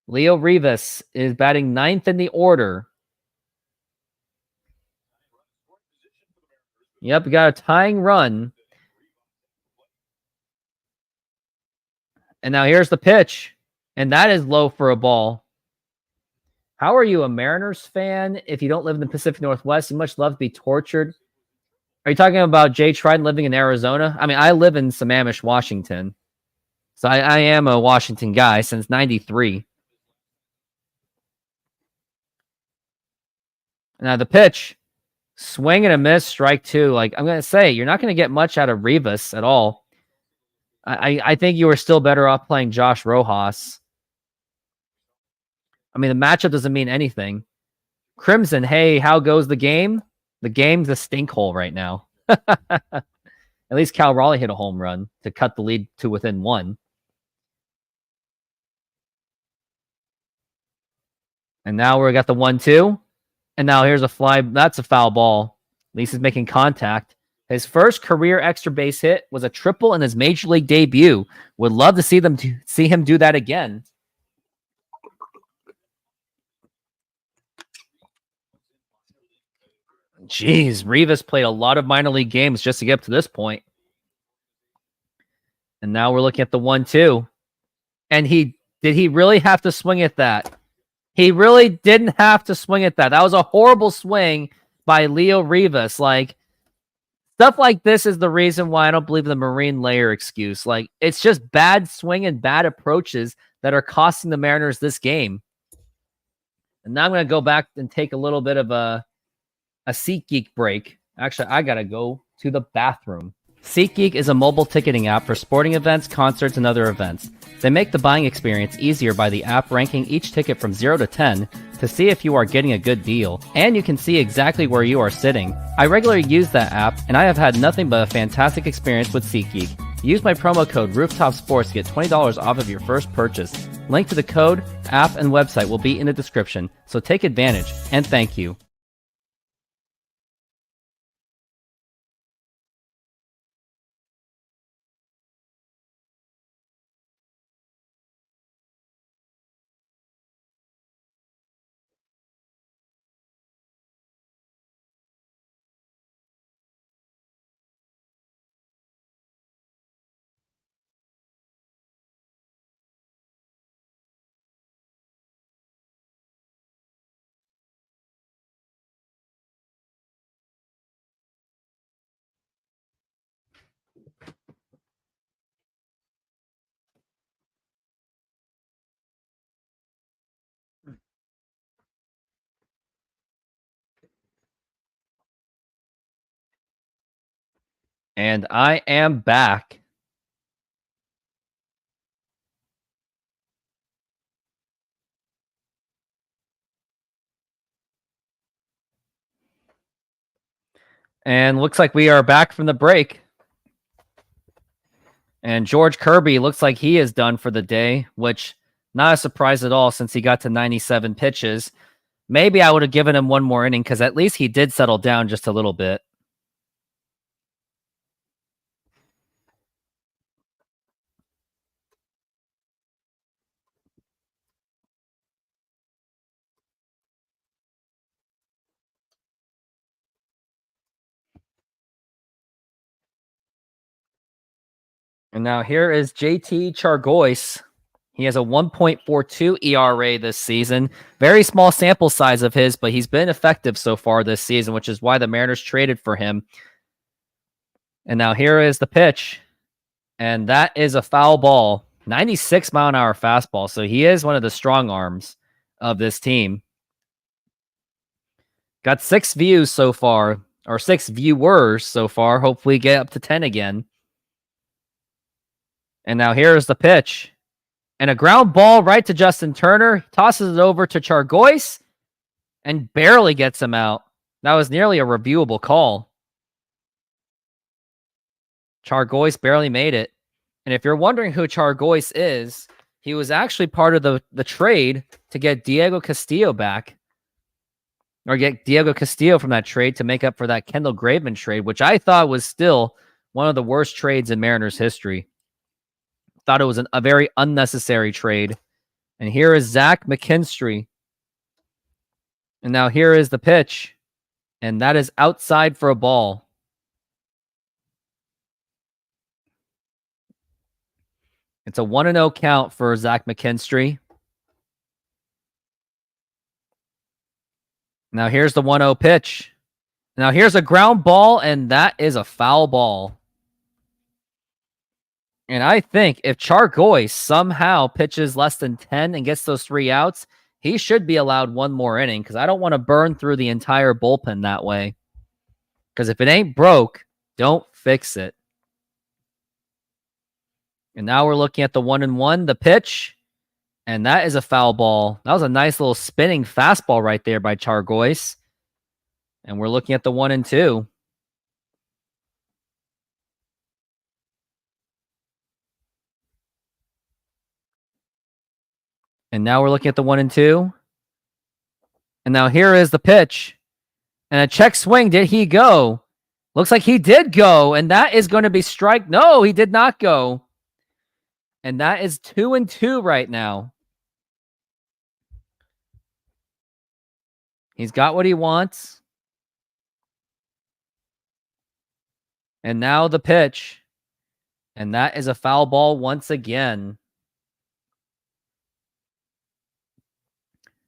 Leo Rivas is batting 9th in the order. Yep, we got a tying run. And now here's the pitch. And that is low for a ball. How are you a Mariners fan if you don't live in the Pacific Northwest? You must love to be tortured. Are you talking about Jay Trident living in Arizona? I mean, I live in Sammamish, Washington. So I am a Washington guy since 93. Now the pitch. Swing and a miss, strike 2. Like, I'm going to say, you're not going to get much out of Rivas at all. I think you were still better off playing Josh Rojas. I mean, the matchup doesn't mean anything. Crimson, hey, how goes the game? The game's a stink hole right now. At least Cal Raleigh hit a home run to cut the lead to within 1. And now we got the 1-2. And now here's a fly. That's a foul ball. At least he's making contact. His first career extra base hit was a triple in his major league debut. Would love to see him do that again. Jeez, Rivas played a lot of minor league games just to get up to this point. And now we're looking at the 1-2. And did he really have to swing at that? He really didn't have to swing at that. That was a horrible swing by Leo Rivas. Like, stuff like this is the reason why I don't believe in the Marine layer excuse. Like, it's just bad swing and bad approaches that are costing the Mariners this game. And now I'm going to go back and take a little bit of a SeatGeek break. Actually, I got to go to the bathroom. SeatGeek is a mobile ticketing app for sporting events, concerts, and other events. They make the buying experience easier by the app ranking each ticket from 0 to 10 to see if you are getting a good deal, and you can see exactly where you are sitting. I regularly use that app, and I have had nothing but a fantastic experience with SeatGeek. Use my promo code RooftopSports to get $20 off of your first purchase. Link to the code, app, and website will be in the description, so take advantage, and thank you. And I am back. And looks like we are back from the break. And George Kirby looks like he is done for the day, which not a surprise at all since he got to 97 pitches. Maybe I would have given him one more inning because at least he did settle down just a little bit. And now here is JT Chargois. He has a 1.42 ERA this season. Very small sample size of his, but he's been effective so far this season, which is why the Mariners traded for him. And now here is the pitch. And that is a foul ball. 96-mile-an-hour fastball. So he is one of the strong arms of this team. Got 6 views so far, or 6 viewers so far. Hopefully get up to 10 again. And now here's the pitch. And a ground ball right to Justin Turner. Tosses it over to Chargois and barely gets him out. That was nearly a reviewable call. Chargois barely made it. And if you're wondering who Chargois is, he was actually part of the trade to get Diego Castillo back. Or get Diego Castillo from that trade to make up for that Kendall Graveman trade, which I thought was still one of the worst trades in Mariners history. Thought it was a very unnecessary trade. And here is Zach McKinstry. And now here is the pitch. And that is outside for a ball. It's a 1-0 count for Zach McKinstry. Now here's the 1-0 pitch. Now here's a ground ball, and that is a foul ball. And I think if Chargois somehow pitches less than 10 and gets those 3 outs, he should be allowed one more inning because I don't want to burn through the entire bullpen that way. Because if it ain't broke, don't fix it. And now we're looking at the 1-1, the pitch. And that is a foul ball. That was a nice little spinning fastball right there by Chargois. And we're looking at the 1-2. And now we're looking at the 1-2. And now here is the pitch. And a check swing. Did he go? Looks like he did go. And that is going to be strike. No, he did not go. And that is 2-2 right now. He's got what he wants. And now the pitch. And that is a foul ball once again.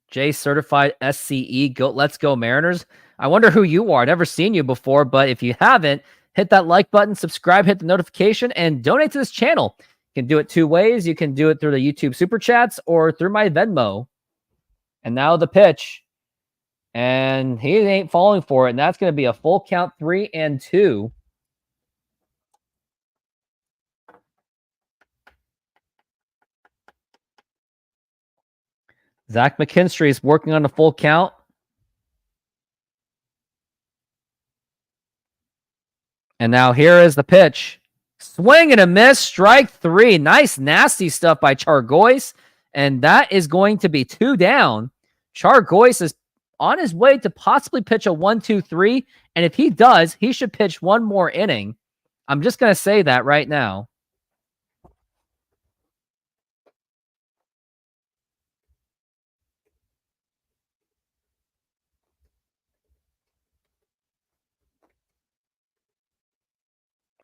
Jay certified SCE. Go, let's go Mariners. I wonder who you are. I've never seen you before, but if you haven't, hit that like button, subscribe, hit the notification, and donate to this channel. You can do it two ways. You can do it through the YouTube Super Chats or through my Venmo. And now the pitch. And he ain't falling for it. And that's going to be a full count, 3-2. Zach McKinstry is working on a full count. And now here is the pitch. Swing and a miss, strike 3. Nice, nasty stuff by Chargois. And that is going to be 2 down. Chargois is on his way to possibly pitch a 1-2-3. And if he does, he should pitch one more inning. I'm just going to say that right now.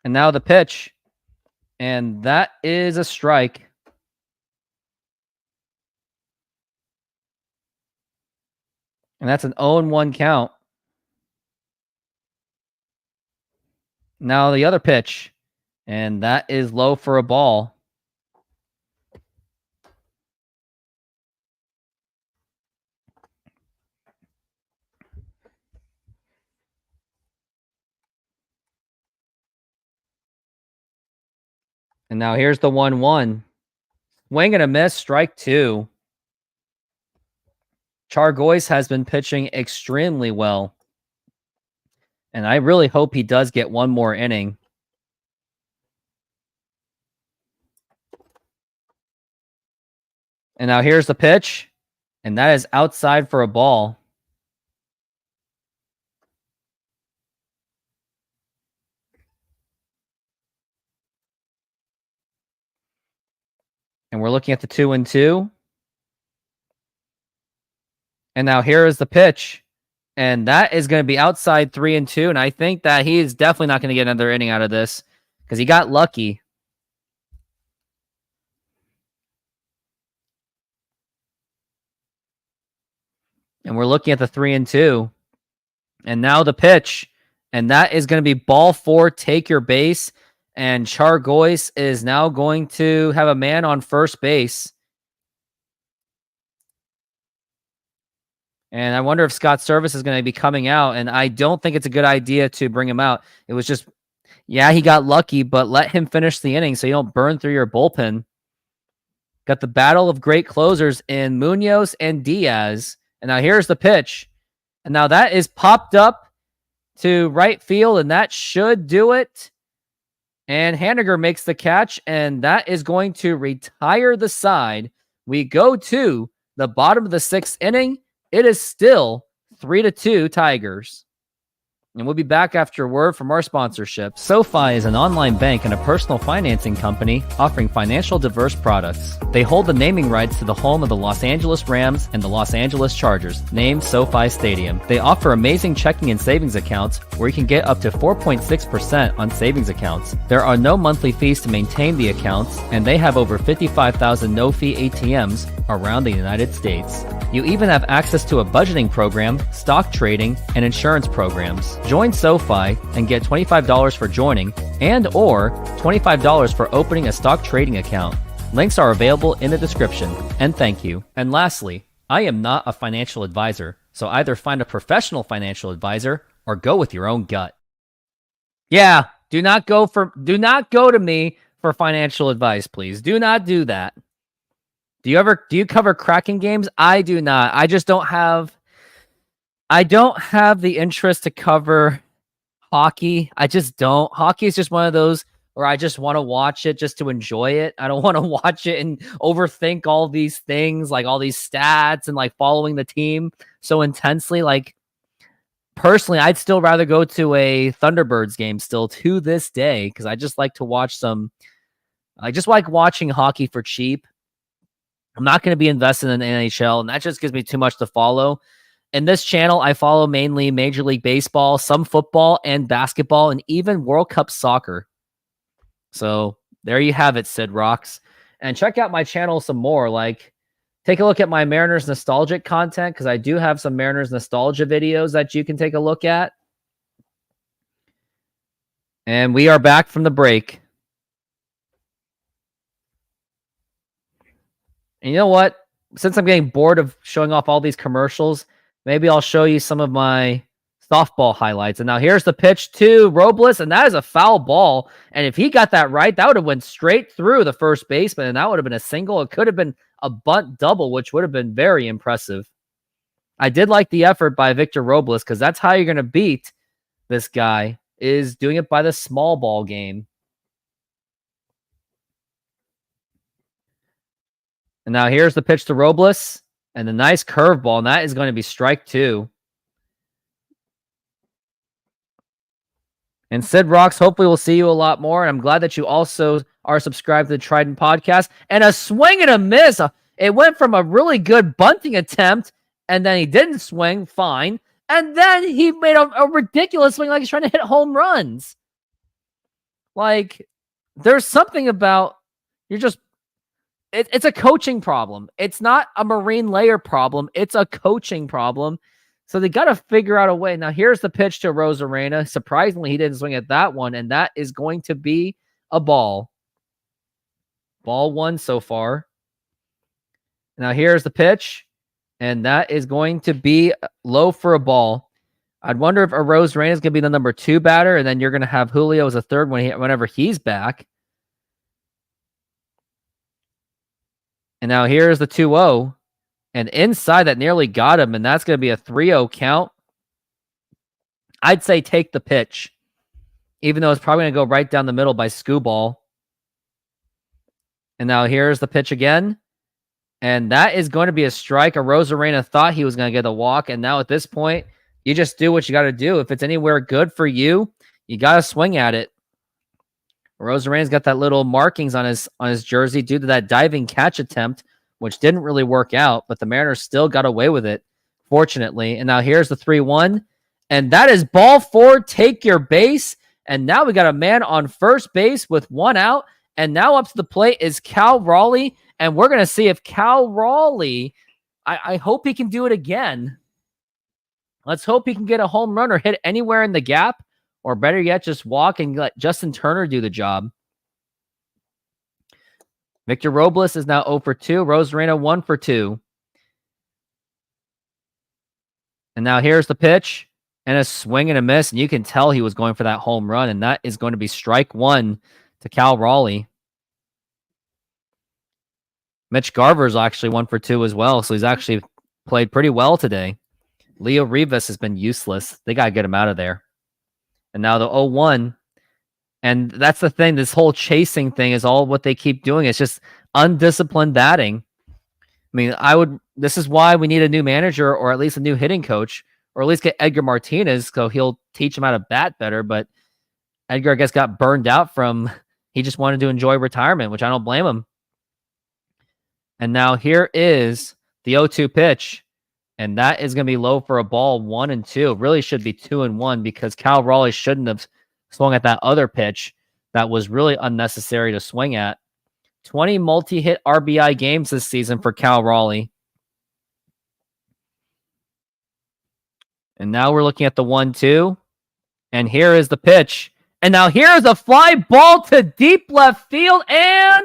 And now the pitch. And that is a strike. And that's an 0-1 count. Now the other pitch. And that is low for a ball. And now here's the 1-1. Swing and a miss, strike 2. Chargois has been pitching extremely well. And I really hope he does get one more inning. And now here's the pitch. And that is outside for a ball. And we're looking at the 2-2. And now here is the pitch. And that is going to be outside 3-2. And I think that he is definitely not going to get another inning out of this because he got lucky. And we're looking at the 3-2. And now the pitch. And that is going to be ball 4, take your base. And Chargois is now going to have a man on first base. And I wonder if Scott Service is going to be coming out. And I don't think it's a good idea to bring him out. It was just, yeah, he got lucky, but let him finish the inning so you don't burn through your bullpen. Got the battle of great closers in Munoz and Diaz. And now here's the pitch. And now that is popped up to right field, and that should do it. And Haniger makes the catch, and that is going to retire the side. We go to the bottom of the 6th inning. It is still 3-2 Tigers. And we'll be back after a word from our sponsorship. SoFi is an online bank and a personal financing company offering financial diverse products. They hold the naming rights to the home of the Los Angeles Rams and the Los Angeles Chargers, named SoFi Stadium. They offer amazing checking and savings accounts where you can get up to 4.6% on savings accounts. There are no monthly fees to maintain the accounts, and they have over 55,000 no-fee ATMs around the United States. You even have access to a budgeting program, stock trading, and insurance programs. Join SoFi and get $25 for joining and or $25 for opening a stock trading account. Links are available in the description. And thank you. And lastly, I am not a financial advisor, so either find a professional financial advisor or go with your own gut. Yeah, do not go to me for financial advice, please. Do not do that. Do you cover Kraken games? I do not. I don't have the interest to cover hockey. I just don't. Hockey is just one of those where I just want to watch it just to enjoy it. I don't want to watch it and overthink all these things, like all these stats and like following the team so intensely. Like personally, I'd still rather go to a Thunderbirds game still to this day because I just like to watch some. I just like watching hockey for cheap. I'm not going to be invested in the NHL, and that just gives me too much to follow. In this channel, I follow mainly Major League Baseball, some football and basketball, and even World Cup soccer. So there you have it, Sid Rocks. And check out my channel some more. Like, take a look at my Mariners nostalgic content because I do have some Mariners nostalgia videos that you can take a look at. And we are back from the break. And you know what? Since I'm getting bored of showing off all these commercials, maybe I'll show you some of my softball highlights. And now here's the pitch to Robles, and that is a foul ball. And if he got that right, that would have went straight through the first baseman, and that would have been a single. It could have been a bunt double, which would have been very impressive. I did like the effort by Victor Robles because that's how you're going to beat this guy, is doing it by the small ball game. And now here's the pitch to Robles and the nice curveball, and that is going to be strike two. And Sid Rocks, hopefully we'll see you a lot more. And I'm glad that you also are subscribed to the Trident podcast. And a swing and a miss. It went from a really good bunting attempt, and then he didn't swing, fine. And then he made a ridiculous swing like he's trying to hit home runs. Like, there's something about, it's a coaching problem. It's not a marine layer problem. It's a coaching problem. So they got to figure out a way. Now, here's the pitch to Rosarena. Surprisingly, he didn't swing at that one, and that is going to be a ball. Ball one so far. Now, here's the pitch, and that is going to be low for a ball. I'd wonder if Rosarena is going to be the number 2 batter, and then you're going to have Julio as a third whenever he's back. And now here's the 2-0. And inside that nearly got him, and that's going to be a 3-0 count. I'd say take the pitch, even though it's probably going to go right down the middle by Scooball. And now here's the pitch again. And that is going to be a strike. Rosarena thought he was going to get a walk, and now at this point, you just do what you got to do. If it's anywhere good for you, you got to swing at it. Rosarena's got that little markings on his jersey due to that diving catch attempt, which didn't really work out, but the Mariners still got away with it, fortunately. And now here's the 3-1, and that is ball 4, take your base. And now we got a man on first base with 1 out, and now up to the plate is Cal Raleigh, and we're going to see if Cal Raleigh, I hope he can do it again. Let's hope he can get a home run or hit anywhere in the gap, or better yet, just walk and let Justin Turner do the job. Victor Robles is now 0 for 2. Rosarena 1 for 2. And now here's the pitch. And a swing and a miss. And you can tell he was going for that home run. And that is going to be strike 1 to Cal Raleigh. Mitch Garver's actually 1 for 2 as well. So he's actually played pretty well today. Leo Rivas has been useless. They got to get him out of there. And now the 0-1. And that's the thing. This whole chasing thing is all what they keep doing. It's just undisciplined batting. I mean, this is why we need a new manager or at least a new hitting coach, or at least get Edgar Martinez so he'll teach him how to bat better. But Edgar, I guess, got burned out he just wanted to enjoy retirement, which I don't blame him. And now here is the 0-2 pitch. And that is going to be low for a ball 1 and 2. It really should be 2 and 1 because Cal Raleigh shouldn't have swung at that other pitch that was really unnecessary to swing at. 20 multi-hit RBI games this season for Cal Raleigh. And now we're looking at the 1-2. And here is the pitch. And now here's a fly ball to deep left field. And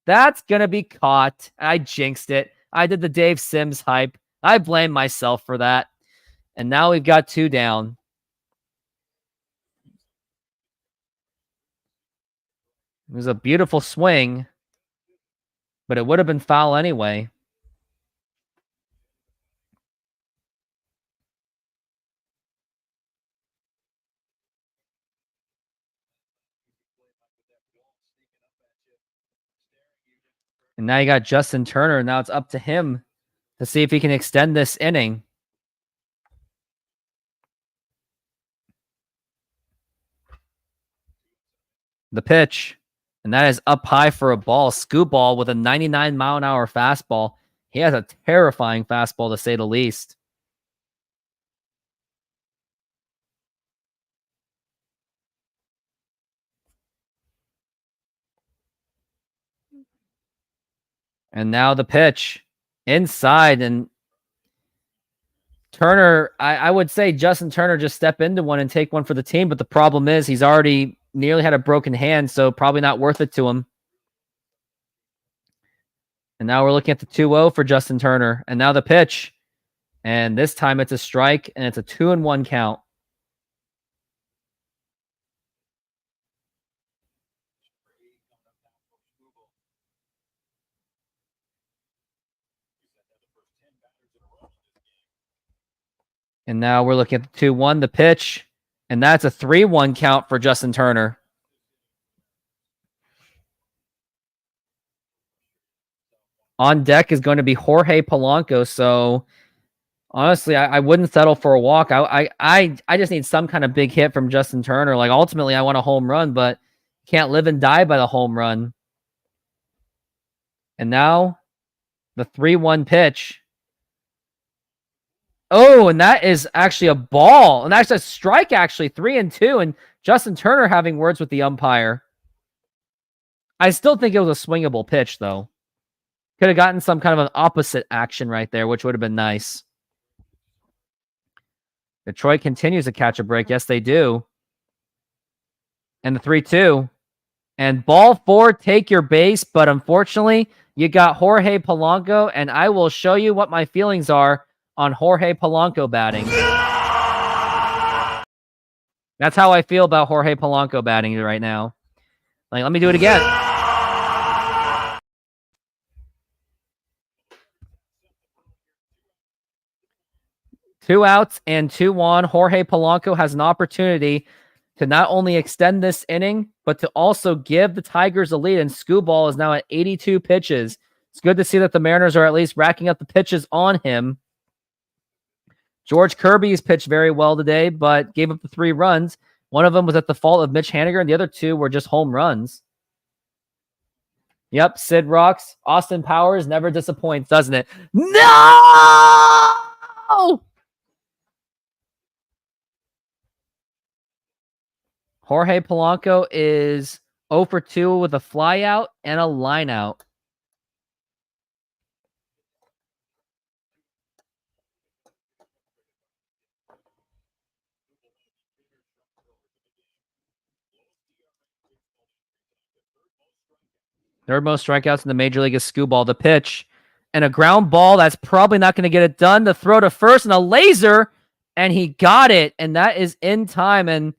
that's going to be caught. I jinxed it. I did the Dave Sims hype. I blame myself for that. And now we've got 2 down. It was a beautiful swing. but it would have been foul anyway. And now you got Justin Turner. Now it's up to him to see if he can extend this inning. The pitch. And that is up high for a ball. Scoop ball with a 99-mile-an-hour fastball. He has a terrifying fastball, to say the least. And now the pitch. Inside. And Turner, I would say Justin Turner just step into one and take one for the team. But the problem is he's already nearly had a broken hand, so probably not worth it to him. And now we're looking at the 2-0 for Justin Turner. And now the pitch. And this time it's a strike, and it's a 2-1 count. And now we're looking at the 2-1, the pitch. And that's a 3-1 count for Justin Turner. On deck is going to be Jorge Polanco. So honestly, I wouldn't settle for a walk. I just need some kind of big hit from Justin Turner. Like, ultimately, I want a home run, but can't live and die by the home run. And now the 3-1 pitch. Oh, and that is actually a ball. And that's a strike, actually. 3-2. And Justin Turner having words with the umpire. I still think it was a swingable pitch, though. Could have gotten some kind of an opposite action right there, which would have been nice. Detroit continues to catch a break. Yes, they do. And the 3-2. And ball 4, take your base. But unfortunately, you got Jorge Polanco. And I will show you what my feelings are on Jorge Polanco batting. That's how I feel about Jorge Polanco batting right now. Like, let me do it again. Two outs and 2 on. Jorge Polanco has an opportunity to not only extend this inning, but to also give the Tigers a lead. And Scooball is now at 82 pitches. It's good to see that the Mariners are at least racking up the pitches on him. George Kirby's pitched very well today, but gave up the 3 runs. One of them was at the fault of Mitch Haniger, and the other 2 were just home runs. Yep, Sid rocks. Austin Powers never disappoints, doesn't it? No! Jorge Polanco is 0 for 2 with a flyout and a line out. Third most strikeouts in the major league is Scooball. The pitch and a ground ball that's probably not going to get it done. The throw to first and a laser, and he got it, and that is in time. And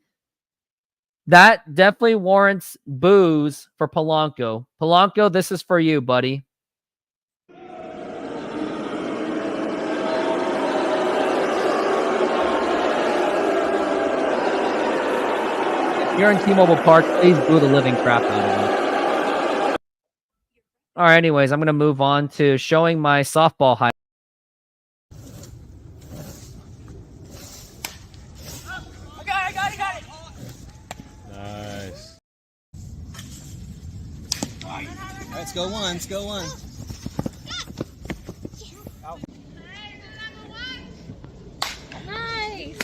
that definitely warrants boos for Polanco. Polanco, this is for you, buddy. If you're in T-Mobile Park, please boo the living crap out of him. All right, anyways, I'm going to move on to showing my softball highlights.
I got it.
Nice.
Let's go one.
Nice.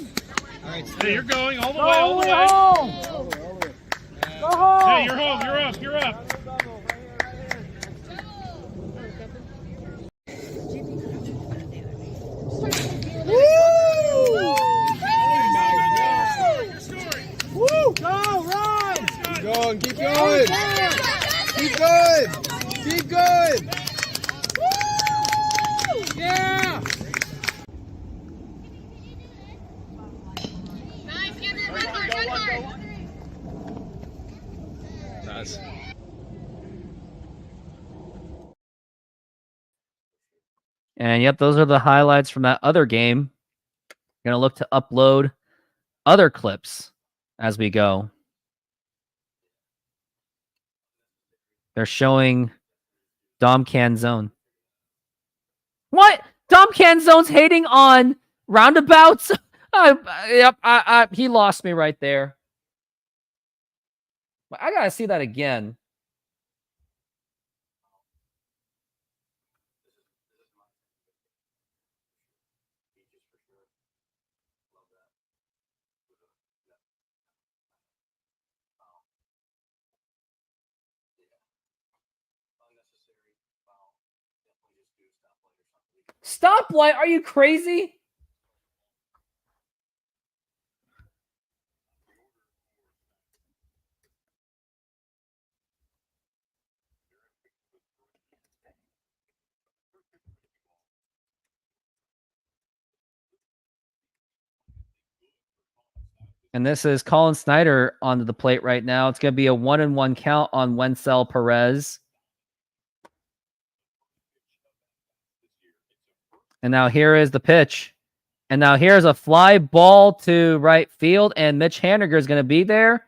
All right,
Hey, you're going all the way,
Go
way.
home. Go home.
Hey, you're home. You're up.
Keep going. Keep going. Yeah.
Nice. Get it. Run hard.
Nice.
And yep, those are the highlights from that other game. Going to look to upload other clips as we go. They're showing Dom Canzone. What? Dom Canzone's hating on roundabouts? He lost me right there. I got to see that again. Stoplight? Are you crazy? And this is Colin Snyder onto the plate right now. It's going to be a 1-1 count on Wencel Perez. And now here is the pitch. And now here's a fly ball to right field. And Mitch Haniger is going to be there.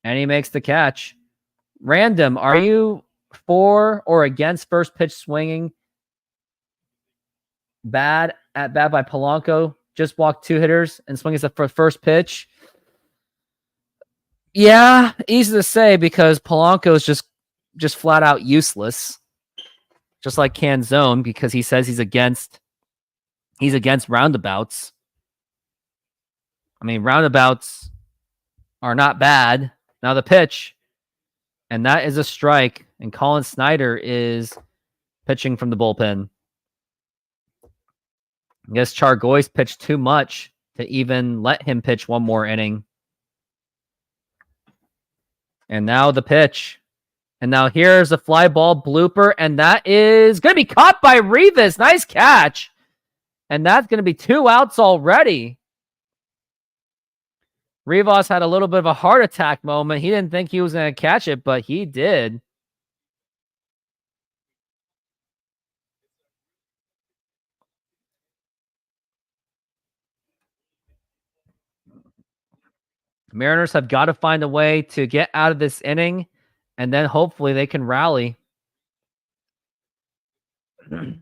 And he makes the catch. Random, are you for or against first pitch swinging? Bad at bat by Polanco. Just walked 2 hitters and swings for first pitch. Yeah, easy to say because Polanco is just flat out useless. Just like Canzone, because he says he's against roundabouts. I mean, roundabouts are not bad. Now the pitch, and that is a strike. And Colin Snyder is pitching from the bullpen. I guess Chargois pitched too much to even let him pitch one more inning. And now the pitch. And now here's a fly ball blooper, and that is going to be caught by Rivas. Nice catch. And that's going to be 2 outs already. Rivas had a little bit of a heart attack moment. He didn't think he was going to catch it, but he did. Mariners have got to find a way to get out of this inning, and then hopefully they can rally. And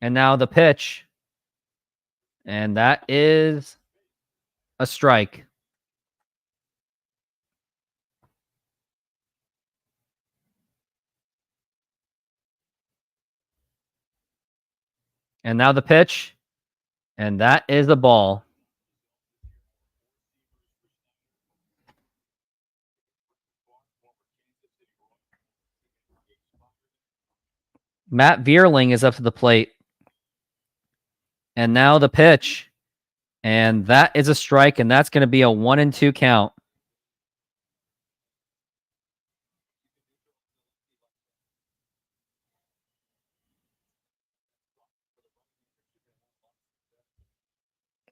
now the pitch. And that is a strike. And now the pitch. And that is a ball. Matt Vierling is up to the plate. And now the pitch. And that is a strike, and that's going to be a 1-2 count.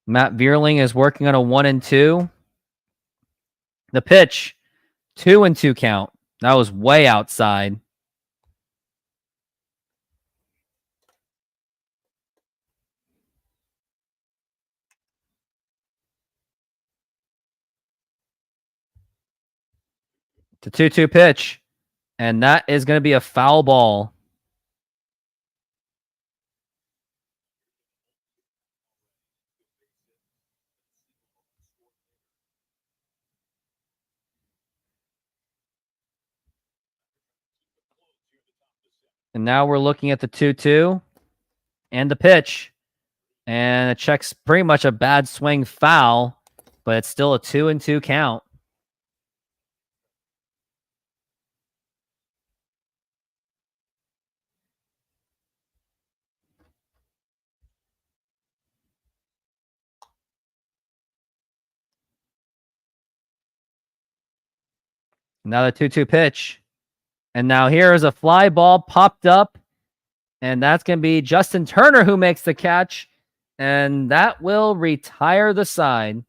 Matt Vierling is working on a 1-2. The pitch, 2-2 count. That was way outside. The 2-2 pitch. And that is going to be a foul ball. And now we're looking at the 2-2 and the pitch. And it checks pretty much a bad swing foul, but it's still a 2-2 count. Now the 2-2 pitch. And now here is a fly ball popped up. And that's going to be Justin Turner who makes the catch. And that will retire the side.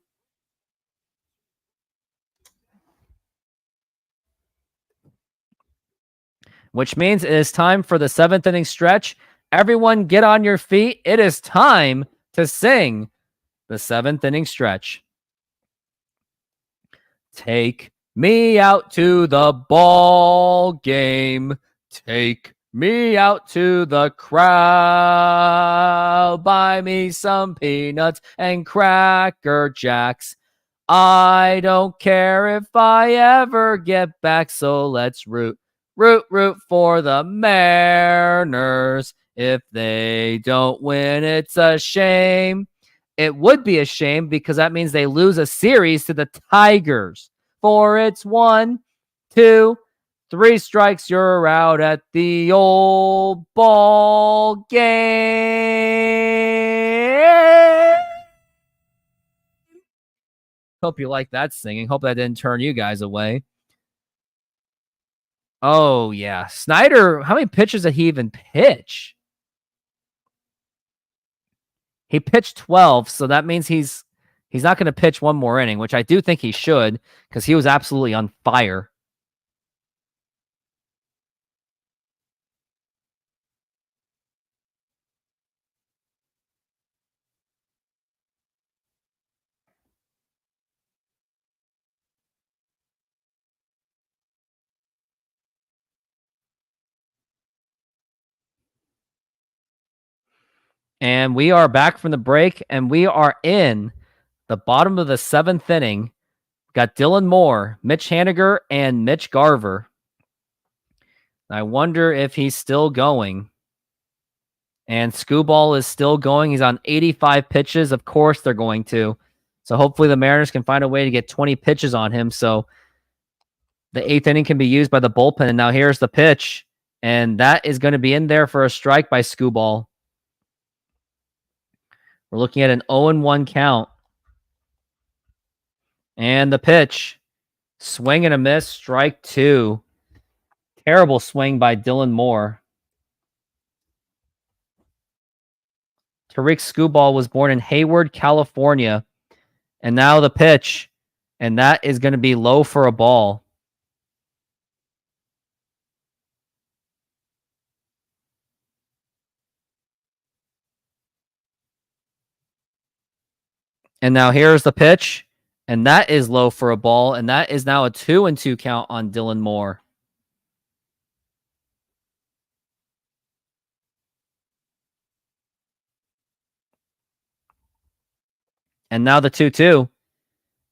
which means it is time for the 7th inning stretch. Everyone get on your feet. It is time to sing the 7th inning stretch. Take me out to the ball game. Take me out to the crowd. Buy me some peanuts and Cracker Jacks. I don't care if I ever get back, so let's root for the Mariners. If they don't win, it's a shame. It would be a shame because that means they lose a series to the Tigers. For it's 1, 2, 3 strikes, you're out at the old ball game. Hope you like that singing. Hope that didn't turn you guys away. Oh, yeah. Snyder, how many pitches did he even pitch? He pitched 12, so that means he's not going to pitch one more inning, which I do think he should because he was absolutely on fire. And we are back from the break, and we are in the bottom of the 7th inning. Got Dylan Moore, Mitch Haniger, and Mitch Garver. I wonder if he's still going. And Skubal is still going. He's on 85 pitches. Of course they're going to. So hopefully the Mariners can find a way to get 20 pitches on him. So the 8th inning can be used by the bullpen. And now here's the pitch. And that is going to be in there for a strike by Skubal. We're looking at an 0-1 count. And the pitch. Swing and a miss. Strike 2. Terrible swing by Dylan Moore. Tariq Skubal was born in Hayward, California. And now the pitch. And that is going to be low for a ball. And now here's the pitch. And that is low for a ball. And that is now a 2-2 count on Dylan Moore. And now the 2-2.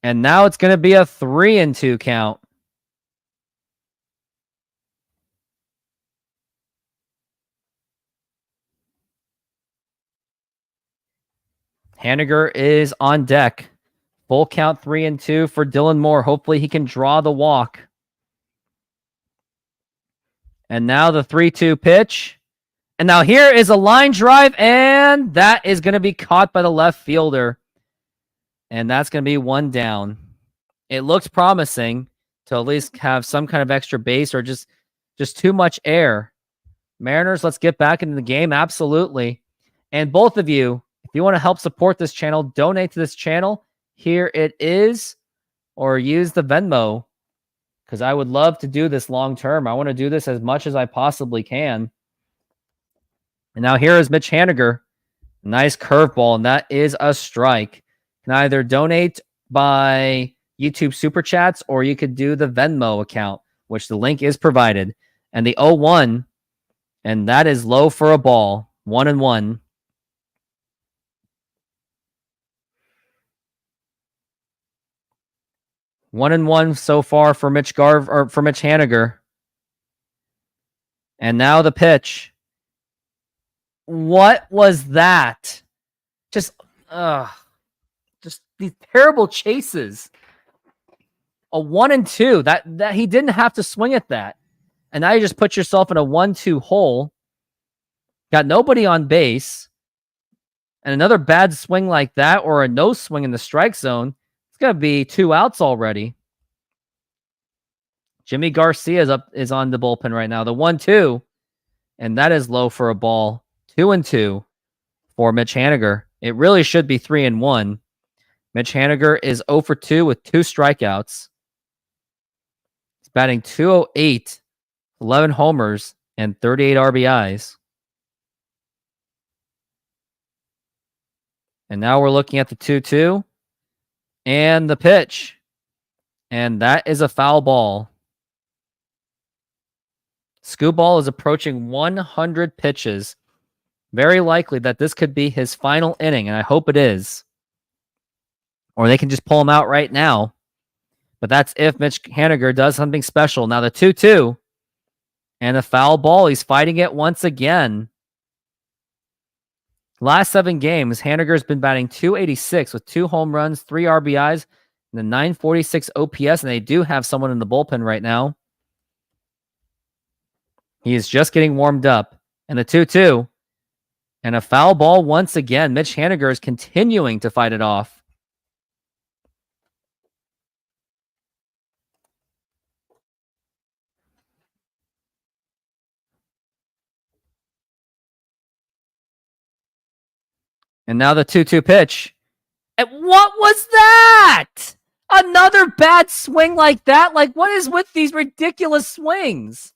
And now it's going to be a 3-2 count. Haniger is on deck. Full count 3-2 for Dylan Moore. Hopefully he can draw the walk. And now the 3-2 pitch. And now here is a line drive, and that is going to be caught by the left fielder. And that's going to be 1 down. It looks promising to at least have some kind of extra base or just too much air. Mariners, let's get back into the game. Absolutely. And both of you, if you want to help support this channel, donate to this channel. Here it is. Or use the Venmo. Because I would love to do this long term. I want to do this as much as I possibly can. And now here is Mitch Haniger. Nice curveball, and that is a strike. You can either donate by YouTube Super Chats, or you could do the Venmo account, which the link is provided. And the 0-1, and that is low for a ball. 1-1. One and one so far for Mitch Haniger. And now the pitch. What was that? Just these terrible chases. A 1-2. That he didn't have to swing at that. And now you just put yourself in a 1-2 hole. Got nobody on base. And another bad swing like that, or a no swing in the strike zone, it's going to be 2 outs already. Jimmy Garcia is on the bullpen right now. The 1-2. And that is low for a ball. 2-2 for Mitch Haniger. It really should be 3-1. Mitch Haniger is 0 for 2 with 2 strikeouts. He's batting .208 11 homers, and 38 RBIs. And now we're looking at the 2-2 and the pitch. And that is a foul ball. Scoop Ball is approaching 100 pitches. Very likely that this could be his final inning, and I hope it is. Or they can just pull him out right now. But that's if Mitch Haniger does something special. Now the 2-2 and a foul ball. He's fighting it once again. Last 7 games, Haniger's been batting .286 with 2 home runs, 3 RBIs, and a .946 OPS, and they do have someone in the bullpen right now. He is just getting warmed up. And the 2-2 and a foul ball once again. Mitch Haniger is continuing to fight it off. And now the 2-2 pitch. And what was that? Another bad swing like that? Like, what is with these ridiculous swings?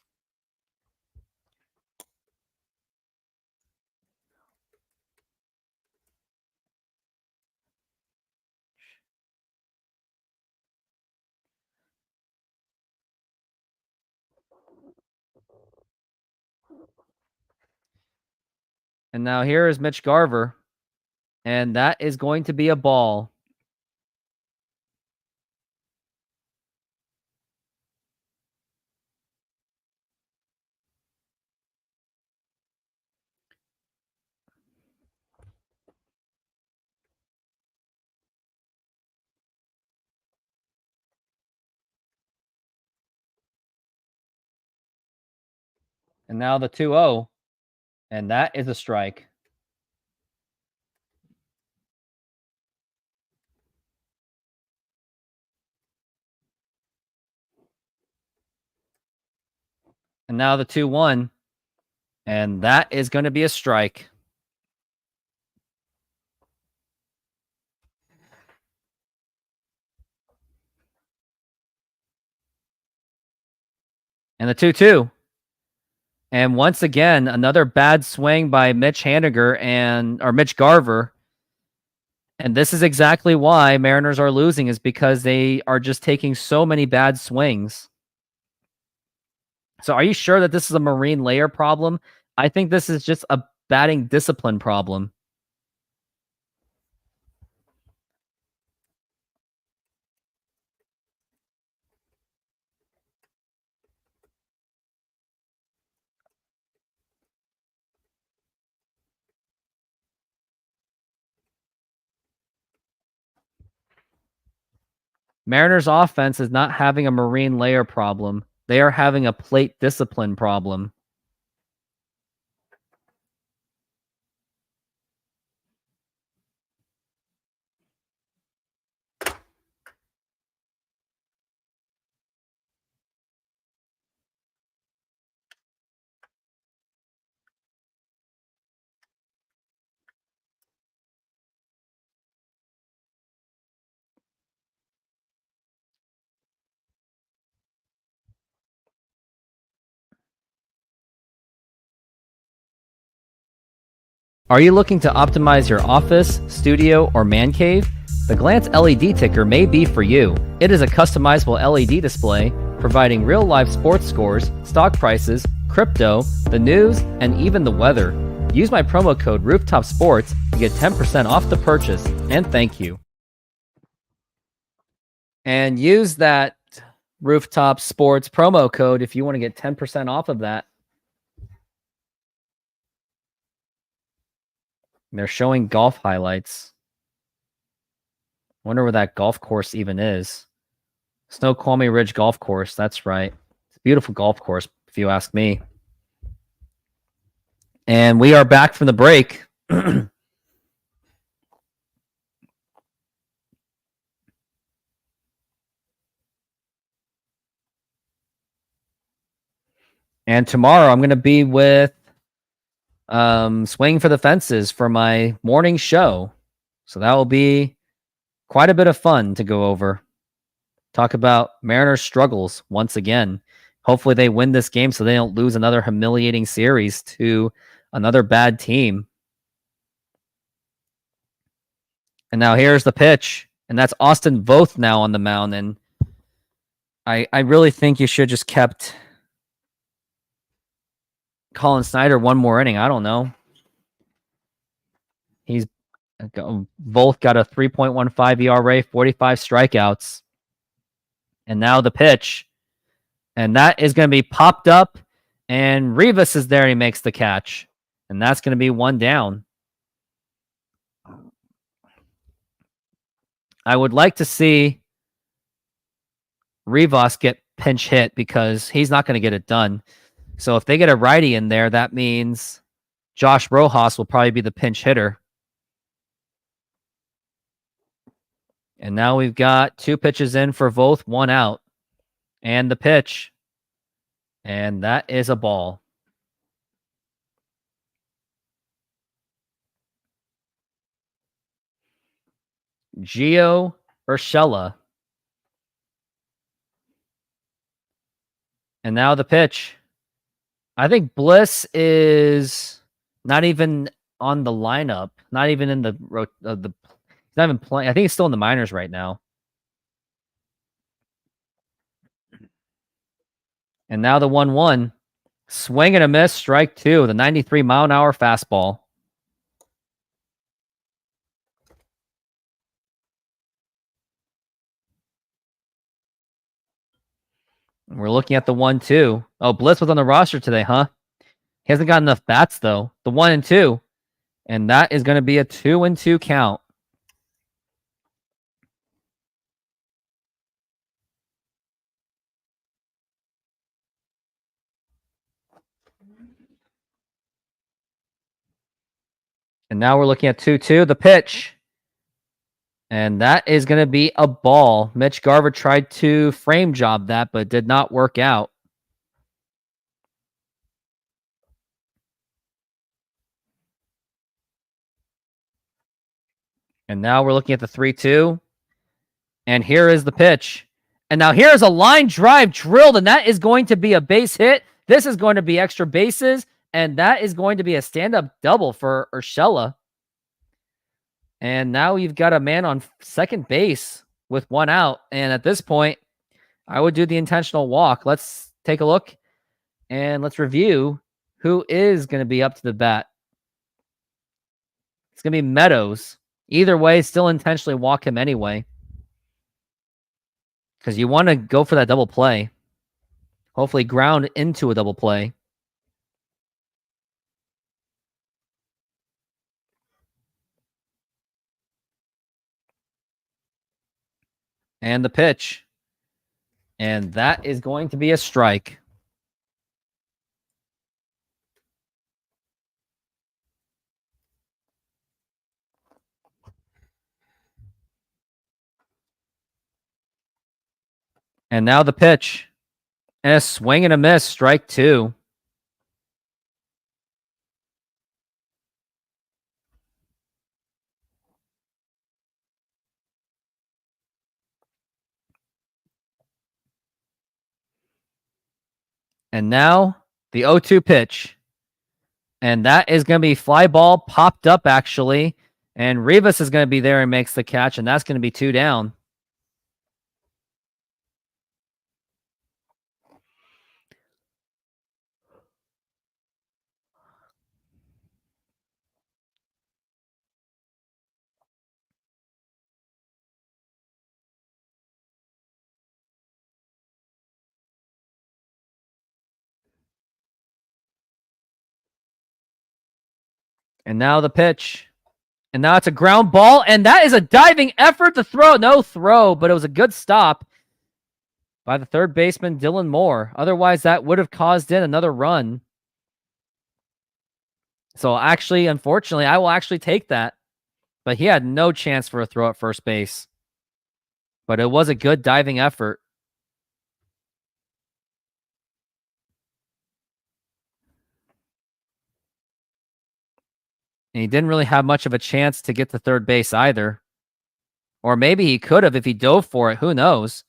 And now here is Mitch Garver. And that is going to be a ball. And now the 2-0. And that is a strike. And now the 2-1. And that is going to be a strike. And the 2-2. And once again, another bad swing by Mitch Haniger or Mitch Garver. And this is exactly why Mariners are losing, is because they are just taking so many bad swings. So are you sure that this is a marine layer problem? I think this is just a batting discipline problem. Mariners offense is not having a marine layer problem. They are having a plate discipline problem. Are you looking to optimize your office, studio, or man cave? The Glance LED ticker may be for you. It is a customizable LED display providing real-life sports scores, stock prices, crypto, the news, and even the weather. Use my promo code ROOFTOPSPORTS to get 10% off the purchase, and thank you. And use that Rooftop Sports promo code if you want to get 10% off of that. They're showing golf highlights. Wonder where that golf course even is. Snoqualmie Ridge Golf Course. That's right. It's a beautiful golf course, if you ask me. And we are back from the break. And tomorrow I'm going to be with Swing for the Fences for my morning show. So that will be quite a bit of fun to go over. Talk about Mariners struggles once again. Hopefully they win this game so they don't lose another humiliating series to another bad team. And now here's the pitch. And that's Austin Voth now on the mound. And I really think you should just kept Colin Snyder one more inning. I don't know. Voth got a 3.15 ERA, 45 strikeouts. And now the pitch. And that is going to be popped up. And Rivas is there. He makes the catch. And that's going to be one down. I would like to see Rivas get pinch hit because he's not going to get it done. So if they get a righty in there, that means Josh Rojas will probably be the pinch hitter. And now we've got 2 pitches in for Voth, 1 out. And the pitch. And that is a ball. Gio Urshela. And now the pitch. I think Bliss is not even on the lineup. Not even in the he's not even playing. I think he's still in the minors right now. And now the 1-1. Swing and a miss, strike 2. The 93-mile-an-hour fastball. We're looking at the 1-2. Oh, Bliss was on the roster today, huh? He hasn't got enough bats, though. The 1-2. And that is going to be a 2-2 count. And now we're looking at 2-2. The pitch. And that is going to be a ball. Mitch Garver tried to frame job that, but did not work out. And now we're looking at the 3-2. And here is the pitch. And now here's a line drive drilled, and that is going to be a base hit. This is going to be extra bases, and that is going to be a stand-up double for Urshela. And now you've got a man on second base with 1 out. And at this point, I would do the intentional walk. Let's take a look and let's review who is going to be up to the bat. It's going to be Meadows. Either way, still intentionally walk him anyway. Because you want to go for that double play. Hopefully ground into a double play. And the pitch. And that is going to be a strike. And now the pitch. And a swing and a miss, strike 2. And now the 0-2 pitch. And that is going to be fly ball popped up, actually. And Rivas is going to be there and makes the catch. And that's going to be 2 down. And now the pitch. And now it's a ground ball. And that is a diving effort to throw. No throw, but it was a good stop by the third baseman, Dylan Moore. Otherwise, that would have caused in another run. So actually, unfortunately, I will actually take that. But he had no chance for a throw at first base. But it was a good diving effort. And he didn't really have much of a chance to get to third base either. Or maybe he could have if he dove for it. Who knows?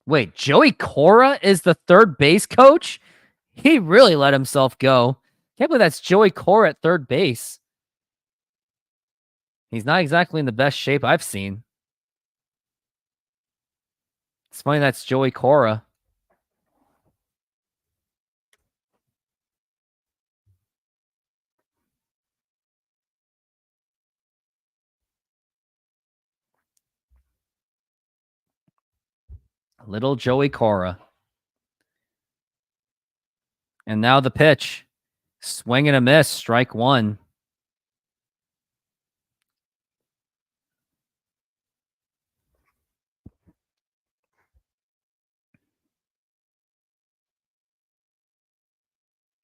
Wait, Joey Cora is the third base coach? He really let himself go. Can't believe that's Joey Cora at third base. He's not exactly in the best shape I've seen. It's funny that's Joey Cora. Little Joey Cora. And now the pitch. Swing and a miss. Strike one.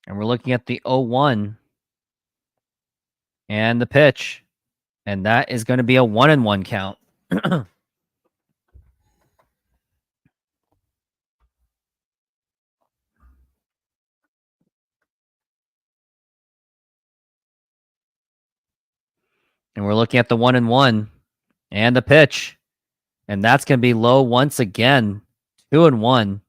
And we're looking at the 0-1. And the pitch. And that is going to be a 1-1 count. And we're looking at the 1-1 and the pitch. And that's going to be low once again. 2-1.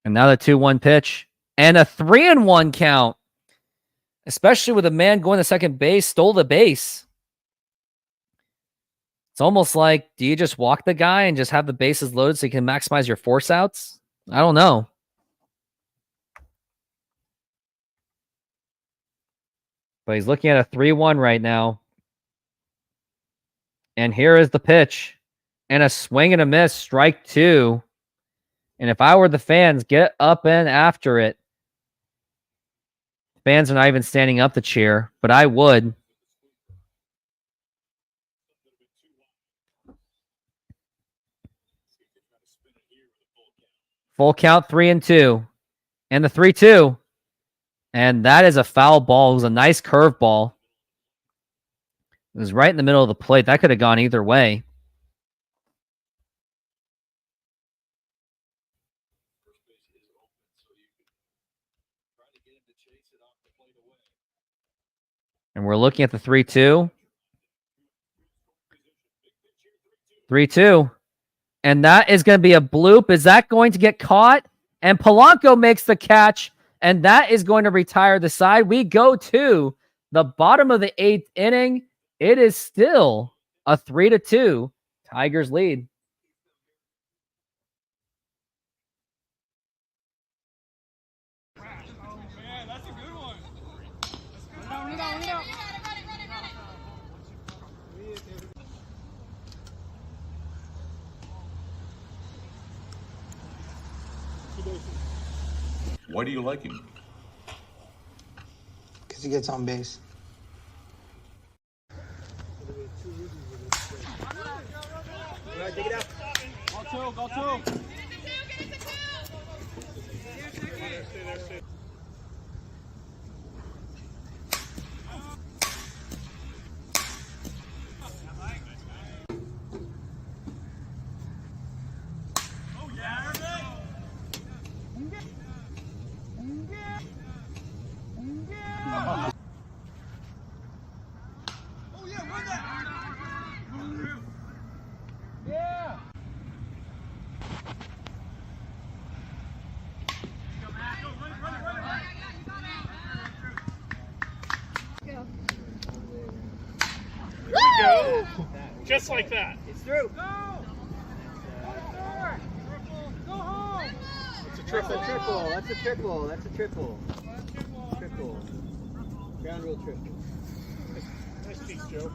And now the 2-1 pitch and a 3-1 count. Especially with a man going to second base, stole the base. It's almost like, do you just walk the guy and just have the bases loaded so you can maximize your force outs? I don't know. But he's looking at a 3-1 right now. And here is the pitch. And a swing and a miss, strike two. And if I were the fans, get up and after it. Fans are not even standing up to cheer, but I would. Full count, 3-2. And the 3-2. And that is a foul ball. It was a nice curve ball. It was right in the middle of the plate. That could have gone either way. And we're looking at the 3-2. 3-2. And that is going to be a bloop. Is that going to get caught? And Polanco makes the catch. And that is going to retire the side. We go to the bottom of the 8th inning. It is still a 3-2 Tigers lead.
Why do you like him?
Because he gets on base.
Dig it up. Go two.
Go. Just like that.
It's through. Go. Go home.
It's a
That's
triple.
a triple. That's a triple. That's a triple. Triple. Ground rule triple.
Nice piece, Joe.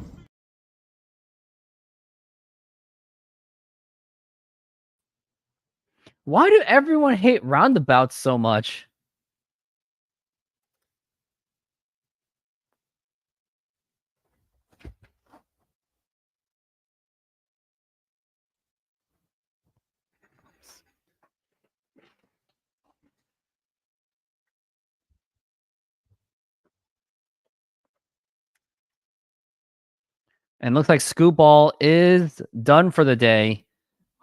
Why do everyone hate roundabouts so much? And looks like Scoop Ball is done for the day.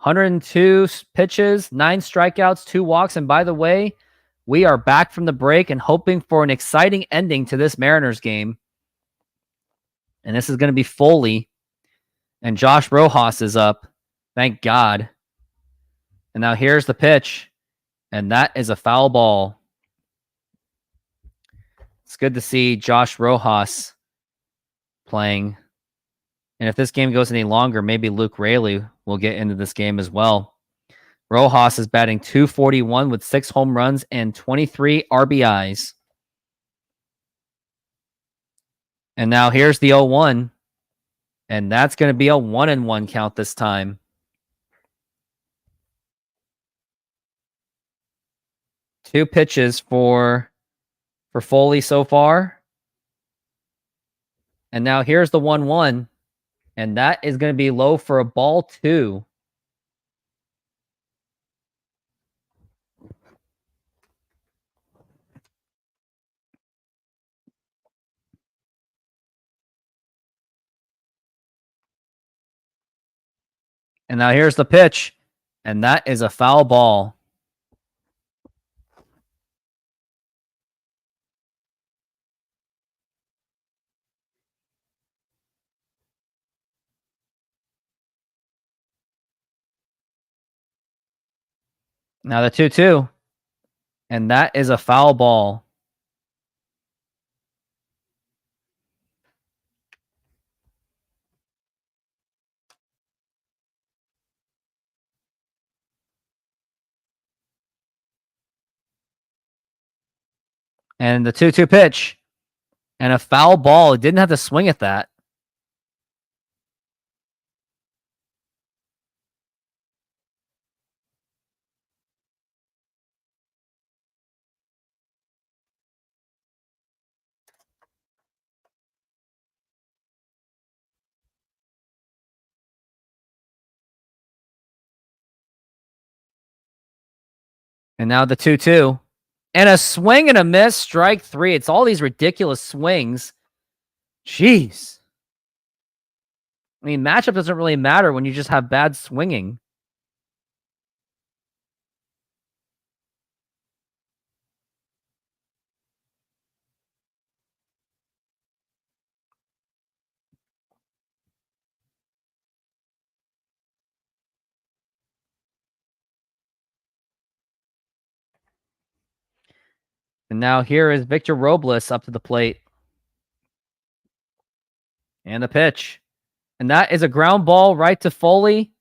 102 pitches, 9 strikeouts, 2 walks. And by the way, we are back from the break and hoping for an exciting ending to this Mariners game. And this is going to be Foley. And Josh Rojas is up. Thank God. And now here's the pitch. And that is a foul ball. It's good to see Josh Rojas playing. And if this game goes any longer, maybe Luke Raley will get into this game as well. Rojas is batting .241 with 6 home runs and 23 RBIs. And now here's the 0-1. And that's going to be a 1-1 count this time. Two pitches for Foley so far. And now here's the 1-1. And that is going to be low for a ball 2. And now here's the pitch. And that is a foul ball. Now the 2-2. And that is a foul ball. And the 2-2 pitch. And a foul ball. It didn't have to swing at that. And now the 2-2. And a swing and a miss, strike 3. It's all these ridiculous swings. Jeez. I mean, matchup doesn't really matter when you just have bad swinging. And now here is Victor Robles up to the plate. And the pitch. And that is a ground ball right to Foley.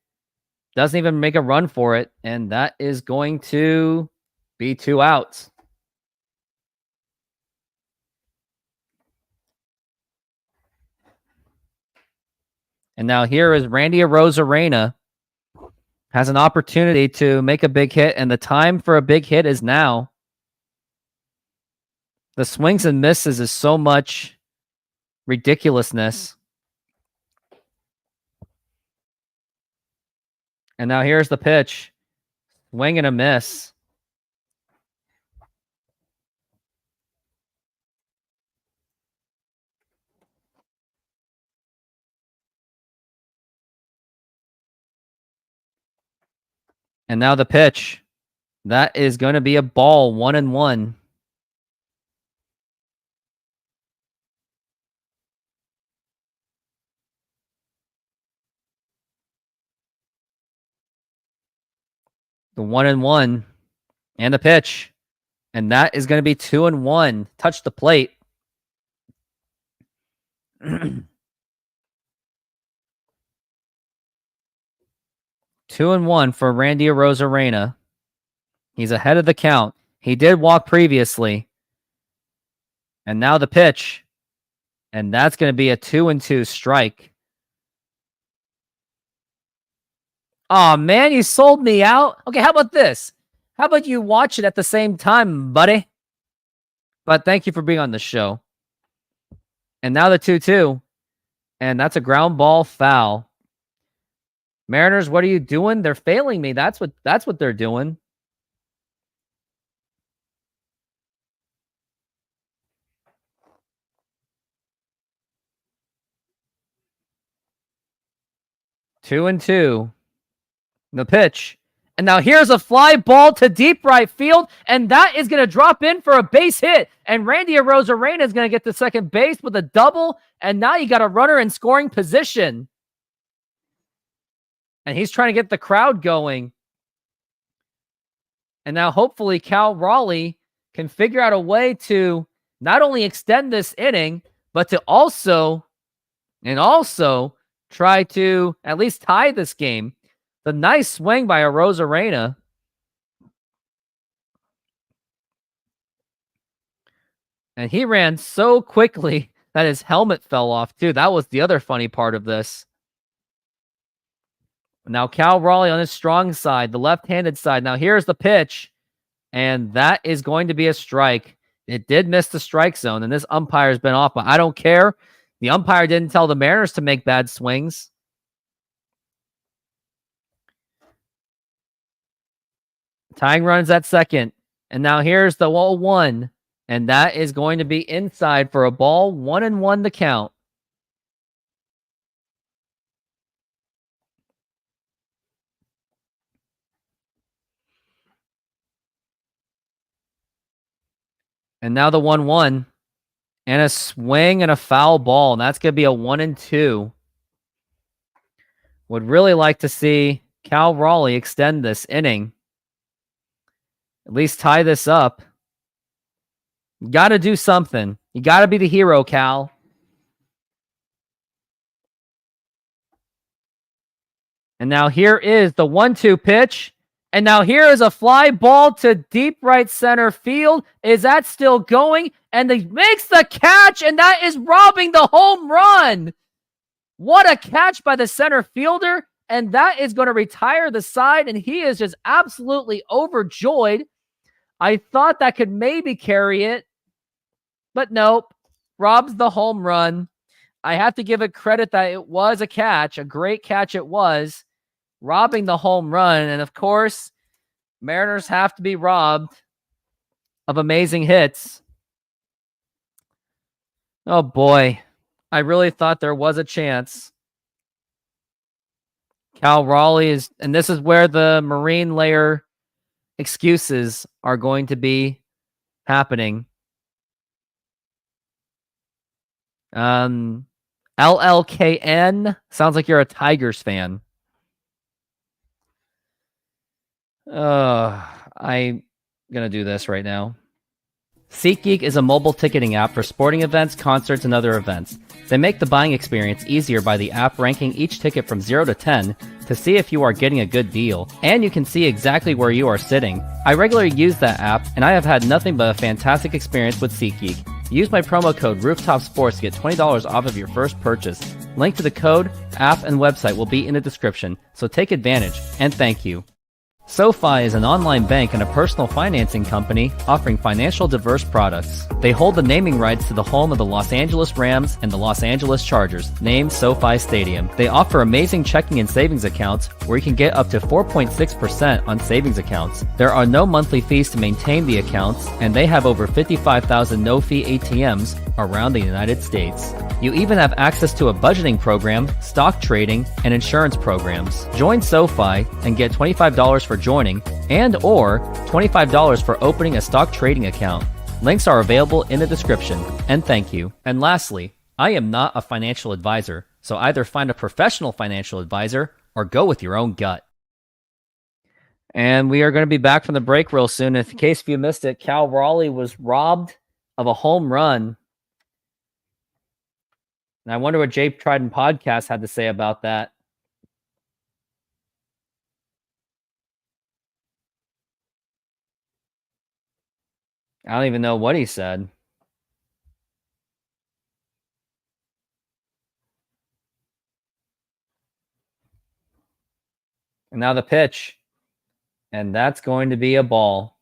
Doesn't even make a run for it. And that is going to be 2 outs. And now here is Randy Arozarena. Has an opportunity to make a big hit. And the time for a big hit is now. The swings and misses is so much ridiculousness. And now here's the pitch. Swing and a miss. And now the pitch. That is going to be a ball, 1-1. The 1-1 and the pitch. And that is going to be 2-1. Touch the plate. 2-1 for Randy Arozarena. He's ahead of the count. He did walk previously. And now the pitch. And that's going to be a 2-2 strike. Oh man, you sold me out. Okay, how about this? How about you watch it at the same time, buddy? But thank you for being on the show. And now the 2-2. And that's a ground ball foul. Mariners, what are you doing? They're failing me. That's what they're doing. Two and two. The pitch. And now here's a fly ball to deep right field, and that is going to drop in for a base hit. And Randy Arozarena is going to get to second base with a double, and now you got a runner in scoring position. And he's trying to get the crowd going. And now hopefully Cal Raleigh can figure out a way to not only extend this inning, but to also try to at least tie this game. The nice swing by Arozarena. And he ran so quickly that his helmet fell off too. That was the other funny part of this. Now Cal Raleigh on his strong side, the left-handed side. Now here's the pitch. And that is going to be a strike. It did miss the strike zone, and this umpire's been off, but I don't care. The umpire didn't tell the Mariners to make bad swings. Tying runs at second. And now here's the 1, and that is going to be inside for a ball. 1-1 to count. And now the 1-1. And a swing and a foul ball. And that's going to be a 1-2. Would really like to see Cal Raleigh extend this inning. At least tie this up. You got to do something. You got to be the hero, Cal. And now here is the 1-2 pitch. And now here is a fly ball to deep right center field. Is that still going? And he makes the catch, and that is robbing the home run. What a catch by the center fielder. And that is going to retire the side, and he is just absolutely overjoyed. I thought that could maybe carry it, but nope. Robs the home run. I have to give it credit that it was a catch. A great catch it was. Robbing the home run. And of course, Mariners have to be robbed of amazing hits. Oh boy. I really thought there was a chance. Cal Raleigh is, and this is where the Marine layer excuses are going to be happening. LLKN sounds like you're a Tigers fan. I'm gonna do this right now. SeatGeek is a mobile ticketing app for sporting events, concerts, and other events. They make the buying experience easier by the app ranking each ticket from 0 to 10 to see if you are getting a good deal, and you can see exactly where you are sitting. I regularly use that app, and I have had nothing but a fantastic experience with SeatGeek. Use my promo code Rooftop Sports to get $20 off of your first purchase. Link to the code, app, and website will be in the description, so take advantage, and thank you. SoFi is an online bank and a personal financing company offering financial diverse products. They hold the naming rights to the home of the Los Angeles Rams and the Los Angeles Chargers, named SoFi Stadium. They offer amazing checking and savings accounts where you can get up to 4.6% on savings accounts. There are no monthly fees to maintain the accounts, and they have over 55,000 no-fee ATMs around the United States. You even have access to a budgeting program, stock trading, and insurance programs. Join SoFi and get $25 for joining and or $25 for opening a stock trading account. Links are available in the description, and thank you. And lastly, I am not a financial advisor, so either find a professional financial advisor or go with your own gut. And we are going to be back from the break real soon. In case you missed it, Cal Raleigh was robbed of a home run. And I wonder what Jay Trident Podcast had to say about that. I don't even know what he said. And now the pitch. And that's going to be a ball.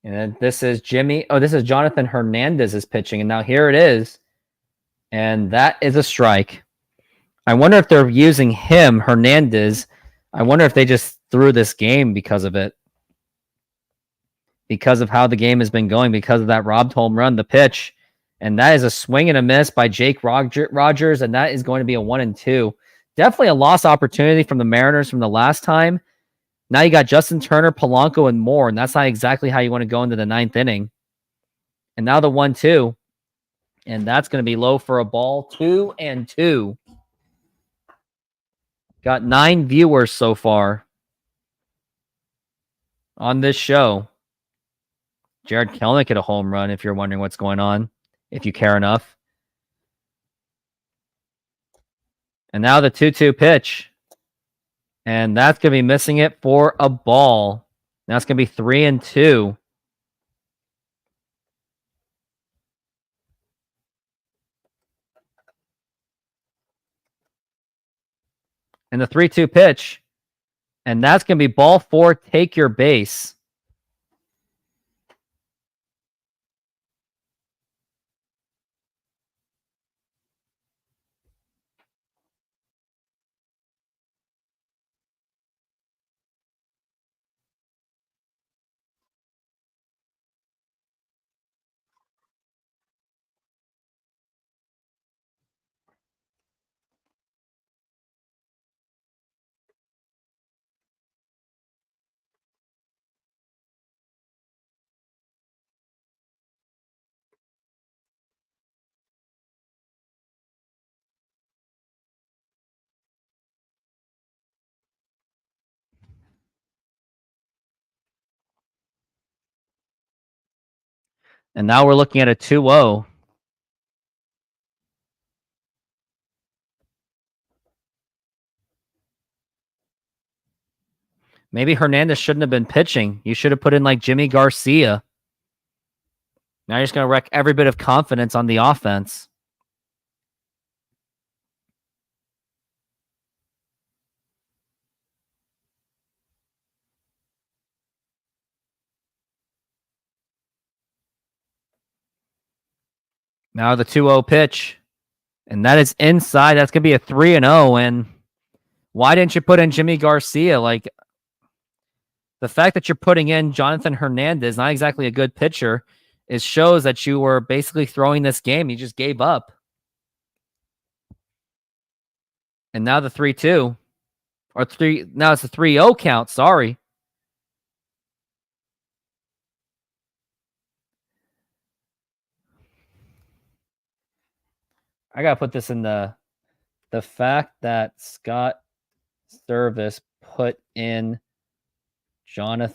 And then this is this is Jonathan Hernandez is pitching. And now here it is. And that is a strike. I wonder if they're using him, Hernandez. I wonder if they just threw this game because of it. Because of how the game has been going, because of that robbed home run, the pitch. And that is a swing and a miss by Jake Rogers, and that is going to be a 1-2. Definitely a lost opportunity from the Mariners from the last time. Now you got Justin Turner, Polanco, and more, and that's not exactly how you want to go into the 9th inning. And now the 1-2, and that's going to be low for a ball. 2-2. Got 9 viewers so far on this show. Jared Kelnick hit a home run, if you're wondering what's going on, if you care enough. And now the 2-2 pitch. And that's going to be missing it for a ball. Now it's going to be 3-2. And the 3-2 pitch. And that's going to be ball 4, take your base. And now we're looking at a 2-0. Maybe Hernandez shouldn't have been pitching. You should have put in like Jimmy Garcia. Now you're just going to wreck every bit of confidence on the offense. Now the 2-0 pitch. And that is inside. That's going to be a 3-0. And why didn't you put in Jimmy Garcia? Like, the fact that you're putting in Jonathan Hernandez, not exactly a good pitcher, it shows that you were basically throwing this game. You just gave up. And now the 3-2. Or 3. Now it's a 3-0 count. Sorry. I gotta put this in the fact that Scott Service put in Jonathan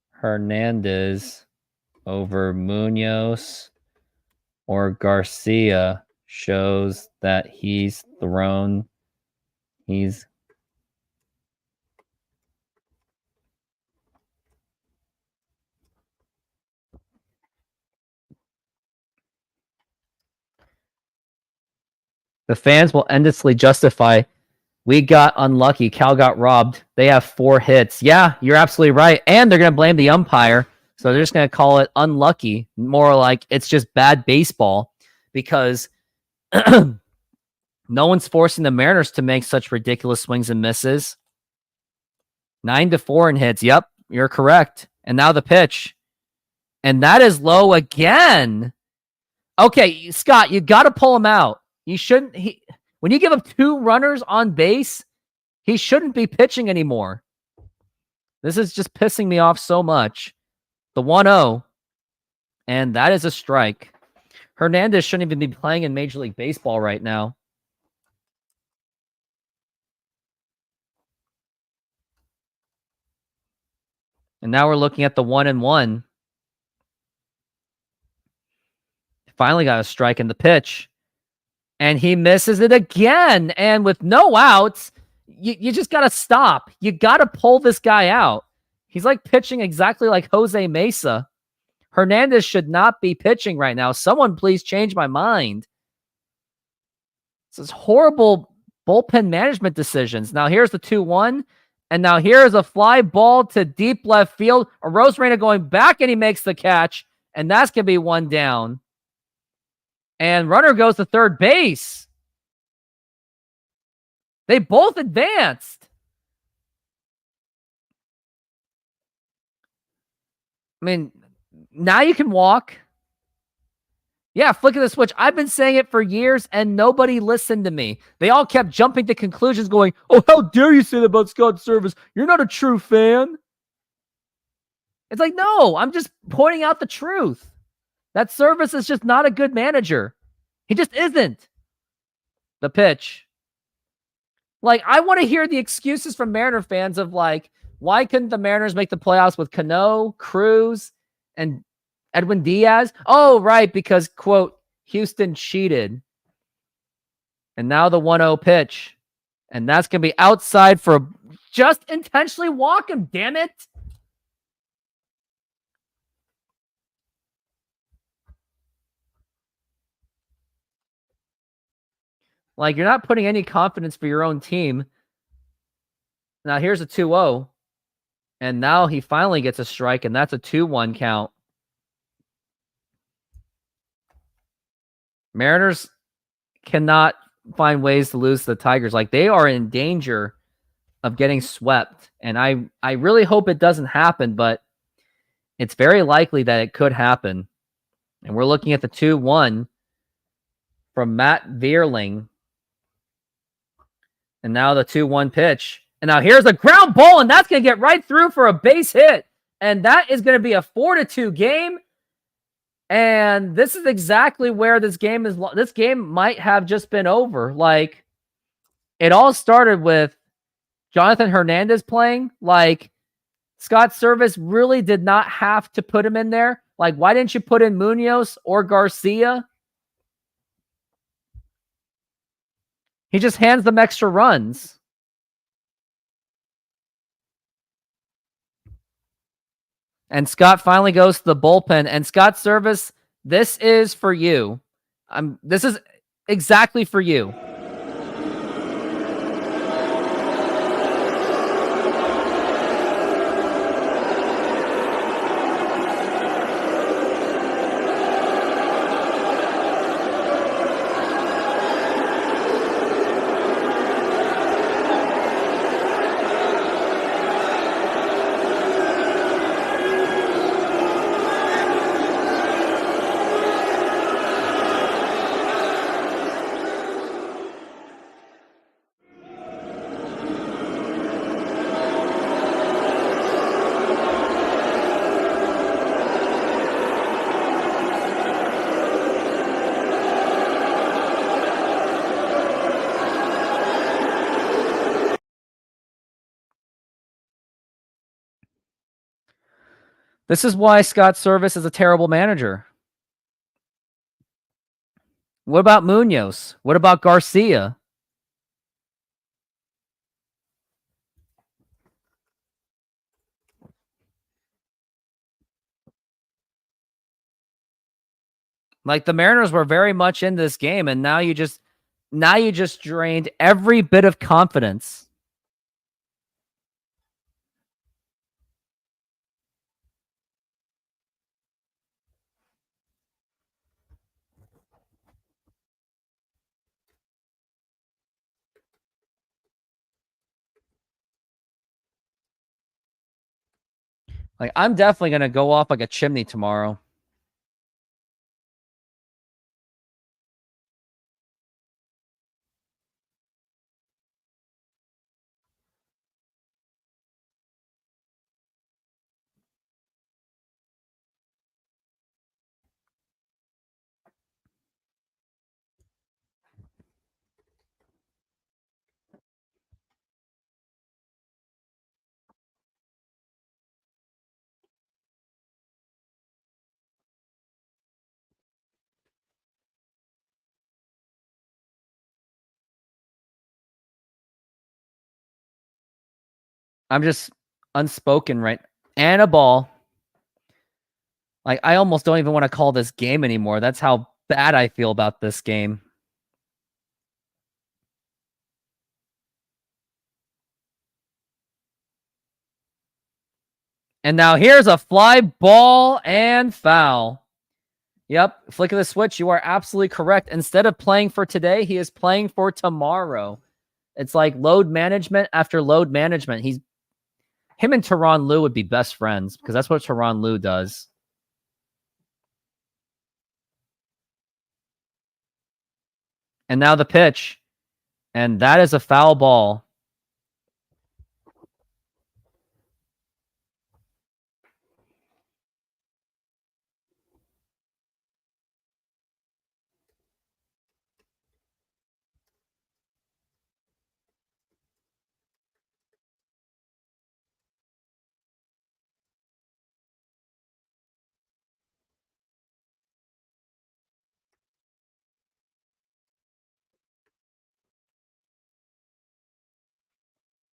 Hernandez over Munoz or Garcia shows that he's the fans will endlessly justify, we got unlucky, Cal got robbed, they have 4 hits. Yeah, you're absolutely right. And they're going to blame the umpire. So they're just going to call it unlucky. More like it's just bad baseball because no one's forcing the Mariners to make such ridiculous swings and misses. 9-4 in hits. Yep, you're correct. And now the pitch. And that is low again. Okay, Scott, you got to pull him out. You shouldn't. When you give up 2 runners on base, he shouldn't be pitching anymore. This is just pissing me off so much. The 1-0. And that is a strike. Hernandez shouldn't even be playing in Major League Baseball right now. And now we're looking at the 1-1. Finally got a strike in the pitch. And he misses it again. And with no outs, you just got to stop. You got to pull this guy out. He's like pitching exactly like Jose Mesa. Hernandez should not be pitching right now. Someone please change my mind. This is horrible bullpen management decisions. Now here's the 2-1. And now here's a fly ball to deep left field. Arozarena going back and he makes the catch. And that's going to be 1 down. And runner goes to third base. They both advanced. I mean, Now you can walk. Yeah, flick of the switch. I've been saying it for years, and nobody listened to me. They all kept jumping to conclusions going, oh, how dare you say that about Scott Service? You're not a true fan. It's like, no, I'm just pointing out the truth. That Service is just not a good manager. He just isn't. The pitch. Like, I want to hear the excuses from Mariner fans of, like, why couldn't the Mariners make the playoffs with Cano, Cruz, and Edwin Diaz? Oh, right, because, quote, Houston cheated. And now the 1-0 pitch. And that's going to be outside for just intentionally walk him, damn it. Like, you're not putting any confidence for your own team. Now, here's a 2-0. And now he finally gets a strike, and that's a 2-1 count. Mariners cannot find ways to lose to the Tigers. Like, they are in danger of getting swept. And I really hope it doesn't happen, but it's very likely that it could happen. And we're looking at the 2-1 from Matt Vierling. And now the 2-1 pitch. And now here's a ground ball, and that's going to get right through for a base hit. And that is going to be a 4-2 game. And this is exactly where this game is. This game might have just been over. Like, it all started with Jonathan Hernandez playing. Like, Scott Service really did not have to put him in there. Like, why didn't you put in Munoz or Garcia? He just hands them extra runs. And Scott finally goes to the bullpen. And Scott Service, this is for you. This is exactly for you. This is why Scott Service is a terrible manager. What about Munoz? What about Garcia? Like, the Mariners were very much in this game, and now you just drained every bit of confidence. Like, I'm definitely going to go off like a chimney tomorrow. I'm just unspoken right. And a ball. Like, I almost don't even want to call this game anymore. That's how bad I feel about this game. And now here's a fly ball and foul. Yep, flick of the switch. You are absolutely correct. Instead of playing for today, he is playing for tomorrow. It's like load management after load management. Him and Tyronn Lue would be best friends because that's what Tyronn Lue does. And now the pitch. And that is a foul ball.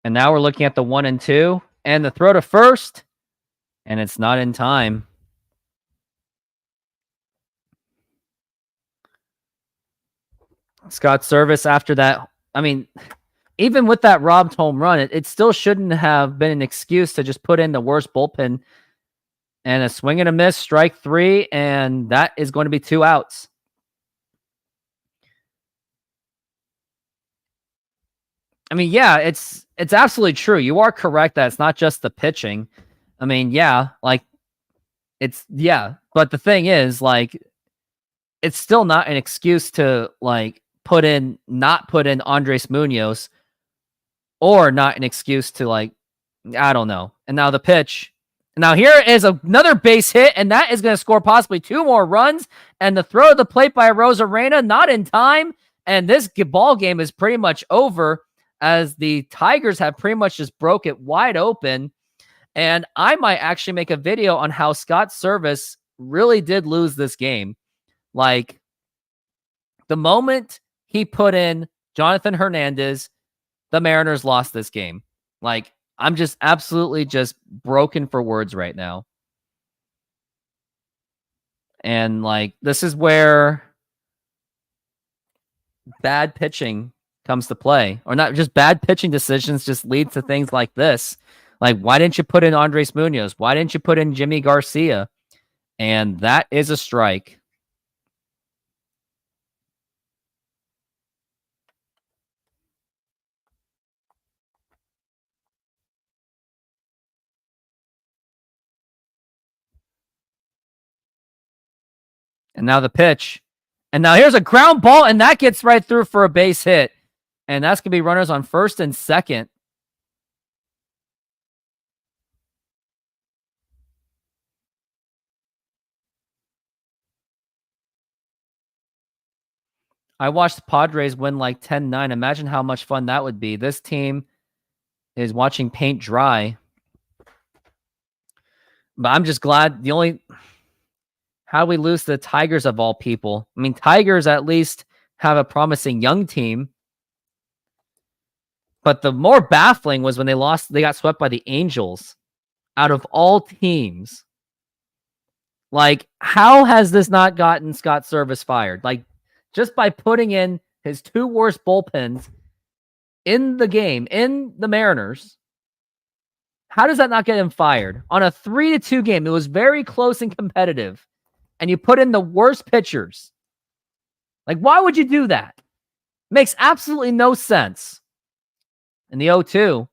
And now we're looking at the 1-2 and the throw to first, and it's not in time. Scott Service after that. I mean, even with that robbed home run, it still shouldn't have been an excuse to just put in the worst bullpen and a swing and a miss, strike 3, and that is going to be 2 outs. I mean, yeah, it's absolutely true. You are correct that it's not just the pitching. I mean, yeah, like but the thing is, like, it's still not an excuse to like not put in Andres Munoz, or not an excuse to like, I don't know. And now the pitch. Now here is another base hit, and that is going to score possibly 2 more runs. And the throw to the plate by Rosarena, not in time. And this ball game is pretty much over, as the Tigers have pretty much just broke it wide open. And I might actually make a video on how Scott Service really did lose this game. Like, the moment he put in Jonathan Hernandez, the Mariners lost this game. Like, I'm just absolutely just broken for words right now. And like, this is where bad pitching comes to play, or not just bad pitching decisions just lead to things like this. Like, why didn't you put in Andres Munoz? Why didn't you put in Jimmy Garcia? And that is a strike. And now the pitch. And now here's a ground ball, and that gets right through for a base hit. And that's going to be runners on first and second. I watched the Padres win like 10-9. Imagine how much fun that would be. This team is watching paint dry. But I'm just glad how do we lose to the Tigers of all people? I mean, Tigers at least have a promising young team. But the more baffling was when they got swept by the Angels out of all teams. Like, how has this not gotten Scott Service fired? Like, just by putting in his 2 worst bullpens in the game, in the Mariners, how does that not get him fired? On a 3-2 game, it was very close and competitive, and you put in the worst pitchers. Like, why would you do that? Makes absolutely no sense. And the 0-2.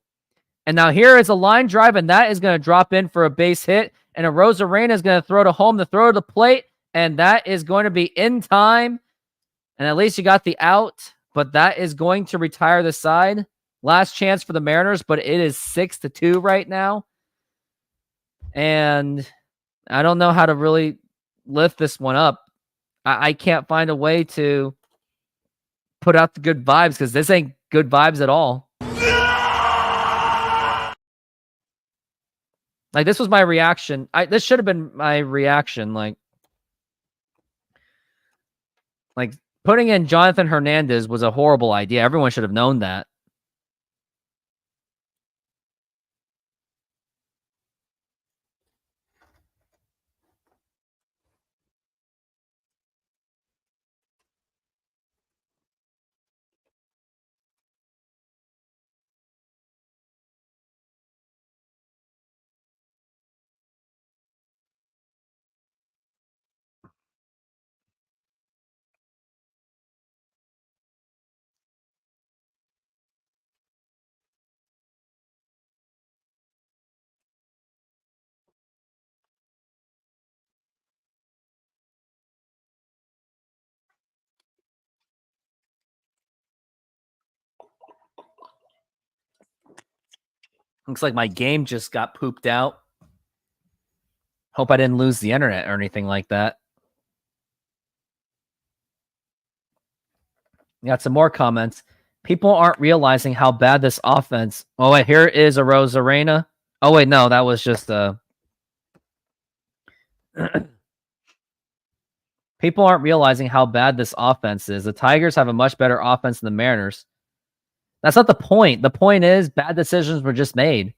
And now here is a line drive, and that is going to drop in for a base hit. And a Rosarena is going to throw to home, the throw to the plate, and that is going to be in time. And at least you got the out, but that is going to retire the side. Last chance for the Mariners, but it is 6-2 right now. And I don't know how to really lift this one up. I can't find a way to put out the good vibes, because this ain't good vibes at all. Like, this was my reaction. This should have been my reaction. Like putting in Jonathan Hernandez was a horrible idea. Everyone should have known that. Looks like my game just got pooped out. Hope I didn't lose the internet or anything like that. Got some more comments. People aren't realizing how bad this offense. Oh, wait, here is a Rosarena. Oh, wait, no, that was just People aren't realizing how bad this offense is. The Tigers have a much better offense than the Mariners. That's not the point. The point is bad decisions were just made.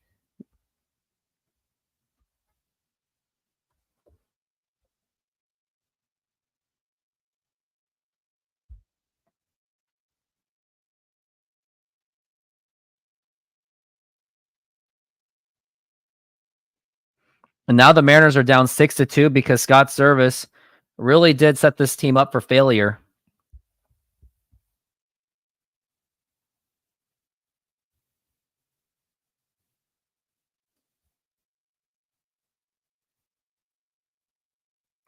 And now the Mariners are down 6-2 because Scott Service really did set this team up for failure.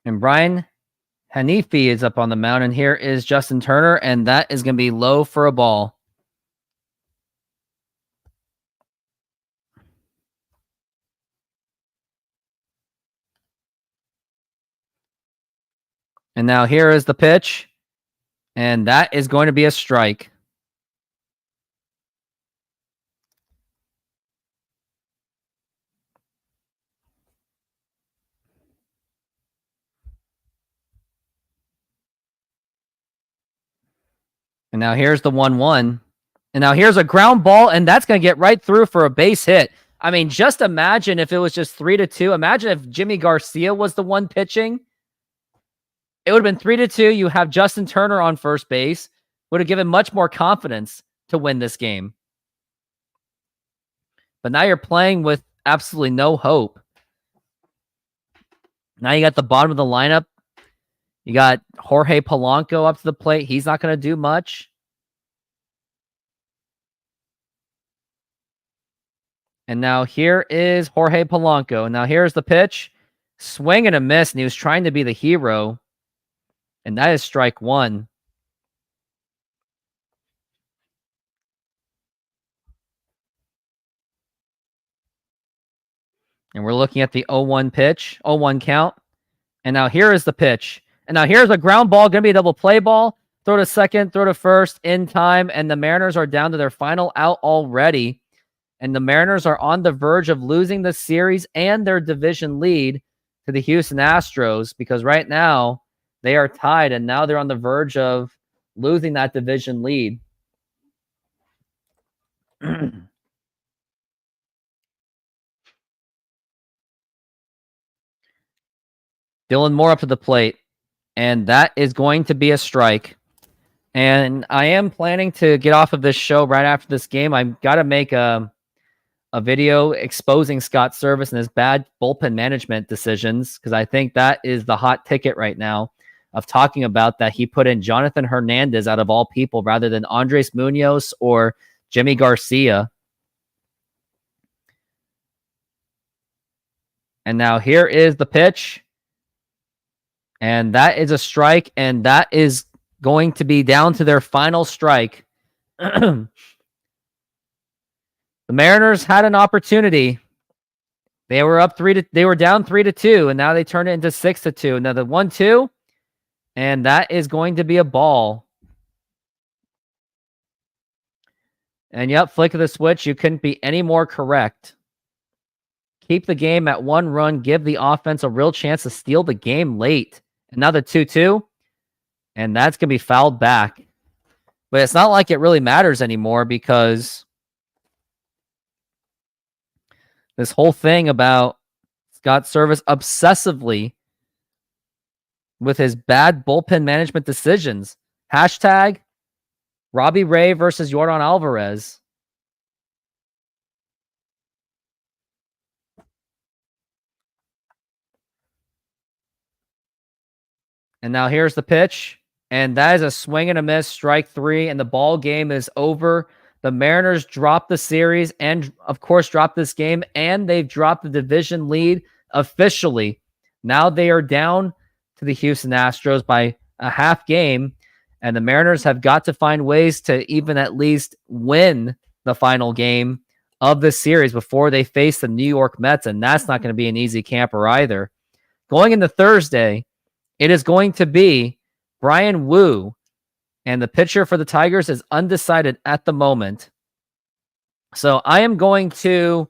And Brian Hanifi is up on the mound, and here is Justin Turner, and that is going to be low for a ball. And now here is the pitch, and that is going to be a strike. And now here's the 1-1. And now here's a ground ball, and that's going to get right through for a base hit. I mean, just imagine if it was just 3-2. Imagine if Jimmy Garcia was the one pitching. It would have been 3-2. You have Justin Turner on first base. Would have given much more confidence to win this game. But now you're playing with absolutely no hope. Now you got the bottom of the lineup. You got Jorge Polanco up to the plate. He's not going to do much. And now here is Jorge Polanco. And now here's the pitch. Swing and a miss, and he was trying to be the hero. And that is strike one. And we're looking at the 0-1 pitch, 0-1 count. And now here is the pitch. And now here's a ground ball, going to be a double play ball. Throw to second, throw to first in time. And the Mariners are down to their final out already. And the Mariners are on the verge of losing the series and their division lead to the Houston Astros, because right now they are tied, and now they're on the verge of losing that division lead. Dylan Moore up to the plate, and that is going to be a strike. And I am planning to get off of this show right after this game. I've got to make a video exposing Scott Service and his bad bullpen management decisions, because I think that is the hot ticket right now of talking about that he put in Jonathan Hernandez out of all people rather than Andres Munoz or Jimmy Garcia. And now here is the pitch. And that is a strike, and that is going to be down to their final strike. The Mariners had an opportunity. They were up they were down 3-2, and now they turned it into 6-2. Now the 1-2, and that is going to be a ball. And yep, flick of the switch. You couldn't be any more correct. Keep the game at 1 run. Give the offense a real chance to steal the game late. Another 2-2, and that's going to be fouled back. But it's not like it really matters anymore, because this whole thing about Scott Service obsessively with his bad bullpen management decisions. Hashtag Robbie Ray versus Yordan Alvarez. And now here's the pitch. And that is a swing and a miss, strike 3, and the ball game is over. The Mariners dropped the series and, of course, dropped this game, and they've dropped the division lead officially. Now they are down to the Houston Astros by a half game, and the Mariners have got to find ways to even at least win the final game of this series before they face the New York Mets, and that's not going to be an easy camper either. Going into Thursday, it is going to be Brian Wu, and the pitcher for the Tigers is undecided at the moment. So I am going to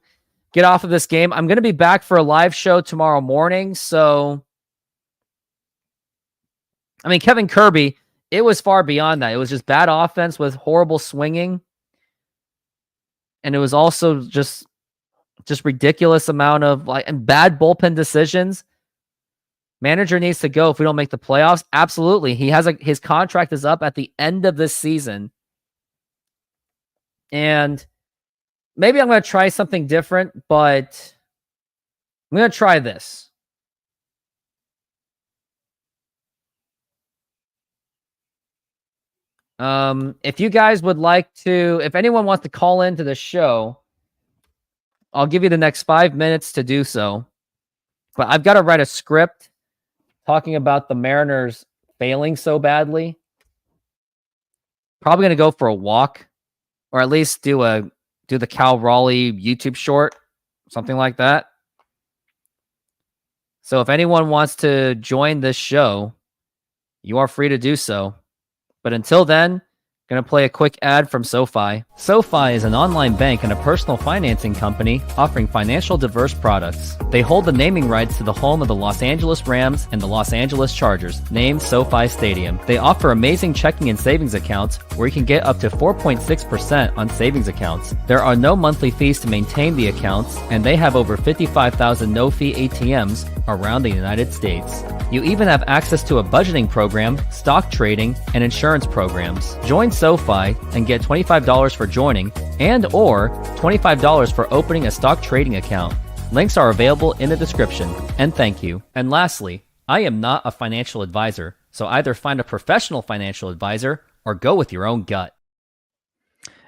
get off of this game. I'm going to be back for a live show tomorrow morning. So, I mean, Kevin Kirby, it was far beyond that. It was just bad offense with horrible swinging. And it was also just ridiculous amount of and bad bullpen decisions. Manager needs to go if we don't make the playoffs. Absolutely. He has his contract is up at the end of this season. And maybe I'm going to try something different, but I'm going to try this. If you guys would like to, if anyone wants to call into the show, I'll give you the next 5 minutes to do so. But I've got to write a script talking about the Mariners failing so badly. Probably going to go for a walk, or at least do the Cal Raleigh YouTube short, something like that. So if anyone wants to join this show, you are free to do so. But until then, going to play a quick ad from SoFi. SoFi is an online bank and a personal financing company offering financial diverse products. They hold the naming rights to the home of the Los Angeles Rams and the Los Angeles Chargers, named SoFi Stadium. They offer amazing checking and savings accounts where you can get up to 4.6% on savings accounts. There are no monthly fees to maintain the accounts, and they have over 55,000 no-fee ATMs around the United States. You even have access to a budgeting program, stock trading, and insurance programs. Join SoFi and get $25 for joining and or $25 for opening a stock trading account. Links are available in the description. And thank you. And lastly, I am not a financial advisor, so either find a professional financial advisor or go with your own gut.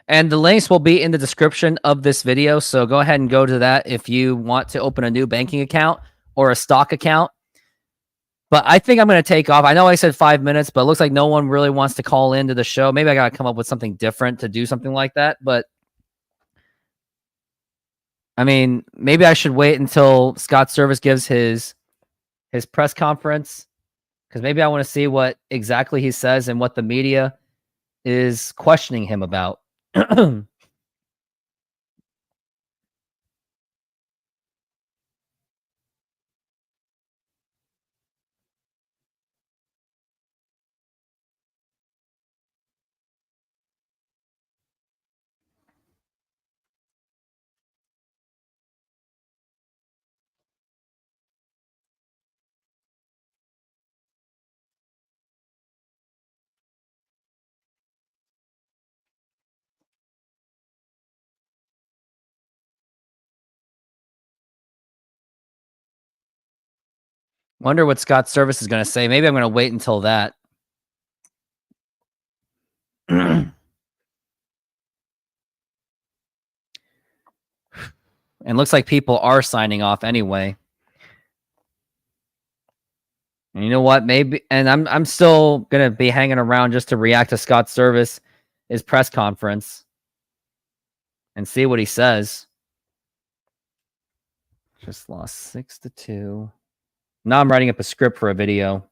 And the links will be in the description of this video, so go ahead and go to that if you want to open a new banking account or a stock account. But I think I'm going to take off. I know I said 5 minutes, but it looks like no one really wants to call into the show. Maybe I got to come up with something different to do something like that. But I mean, maybe I should wait until Scott Service gives his press conference, because maybe I want to see what exactly he says and what the media is questioning him about. Wonder what Scott Service is going to say. Maybe I'm going to wait until that. And looks like people are signing off anyway. And you know what? Maybe, and I'm still gonna be hanging around just to react to Scott Service, his press conference, and see what he says. Just lost 6-2. Now I'm writing up a script for a video.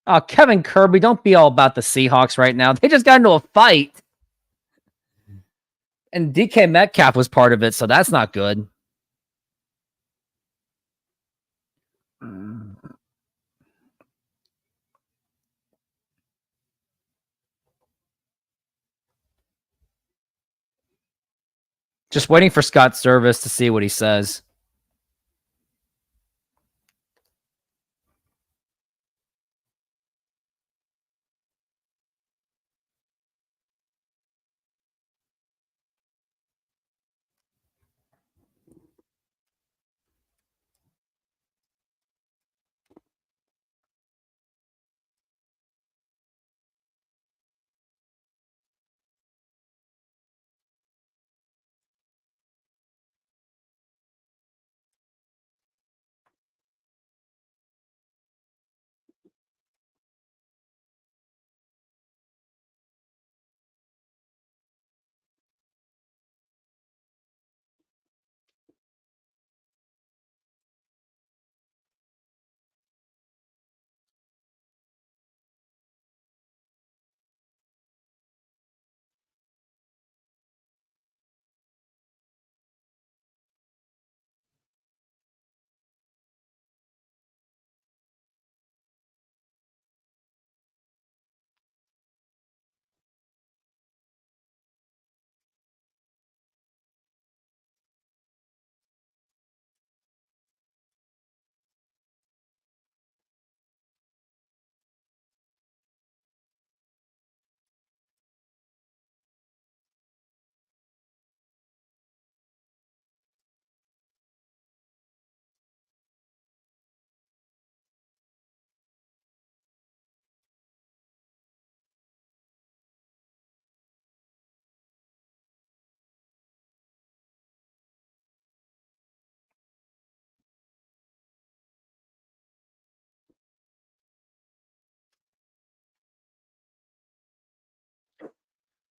Oh, Kevin Kirby, don't be all about the Seahawks right now. They just got into a fight. And DK Metcalf was part of it, so that's not good. Just waiting for Scott Service to see what he says.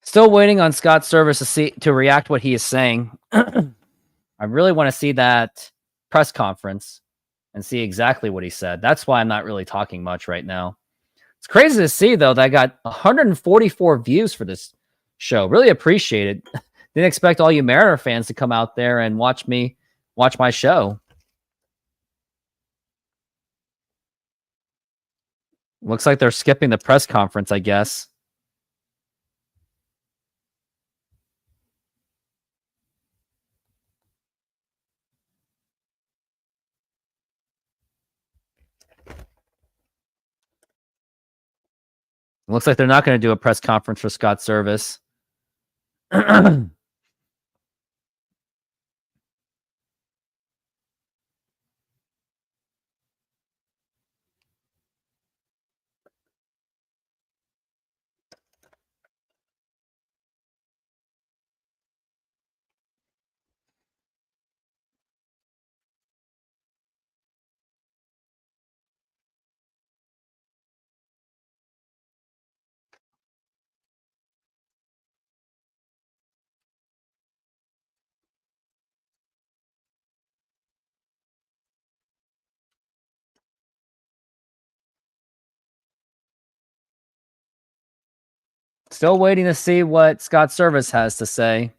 Still waiting on Scott Service to react what he is saying. I really want to see that press conference and see exactly what he said. That's why I'm not really talking much right now. It's crazy to see, though, that I got 144 views for this show. Really appreciate it. Didn't expect all you Mariner fans to come out there and watch my show. Looks like they're skipping the press conference, I guess. Looks like they're not going to do a press conference for Scott Service. Still waiting to see what Scott Service has to say.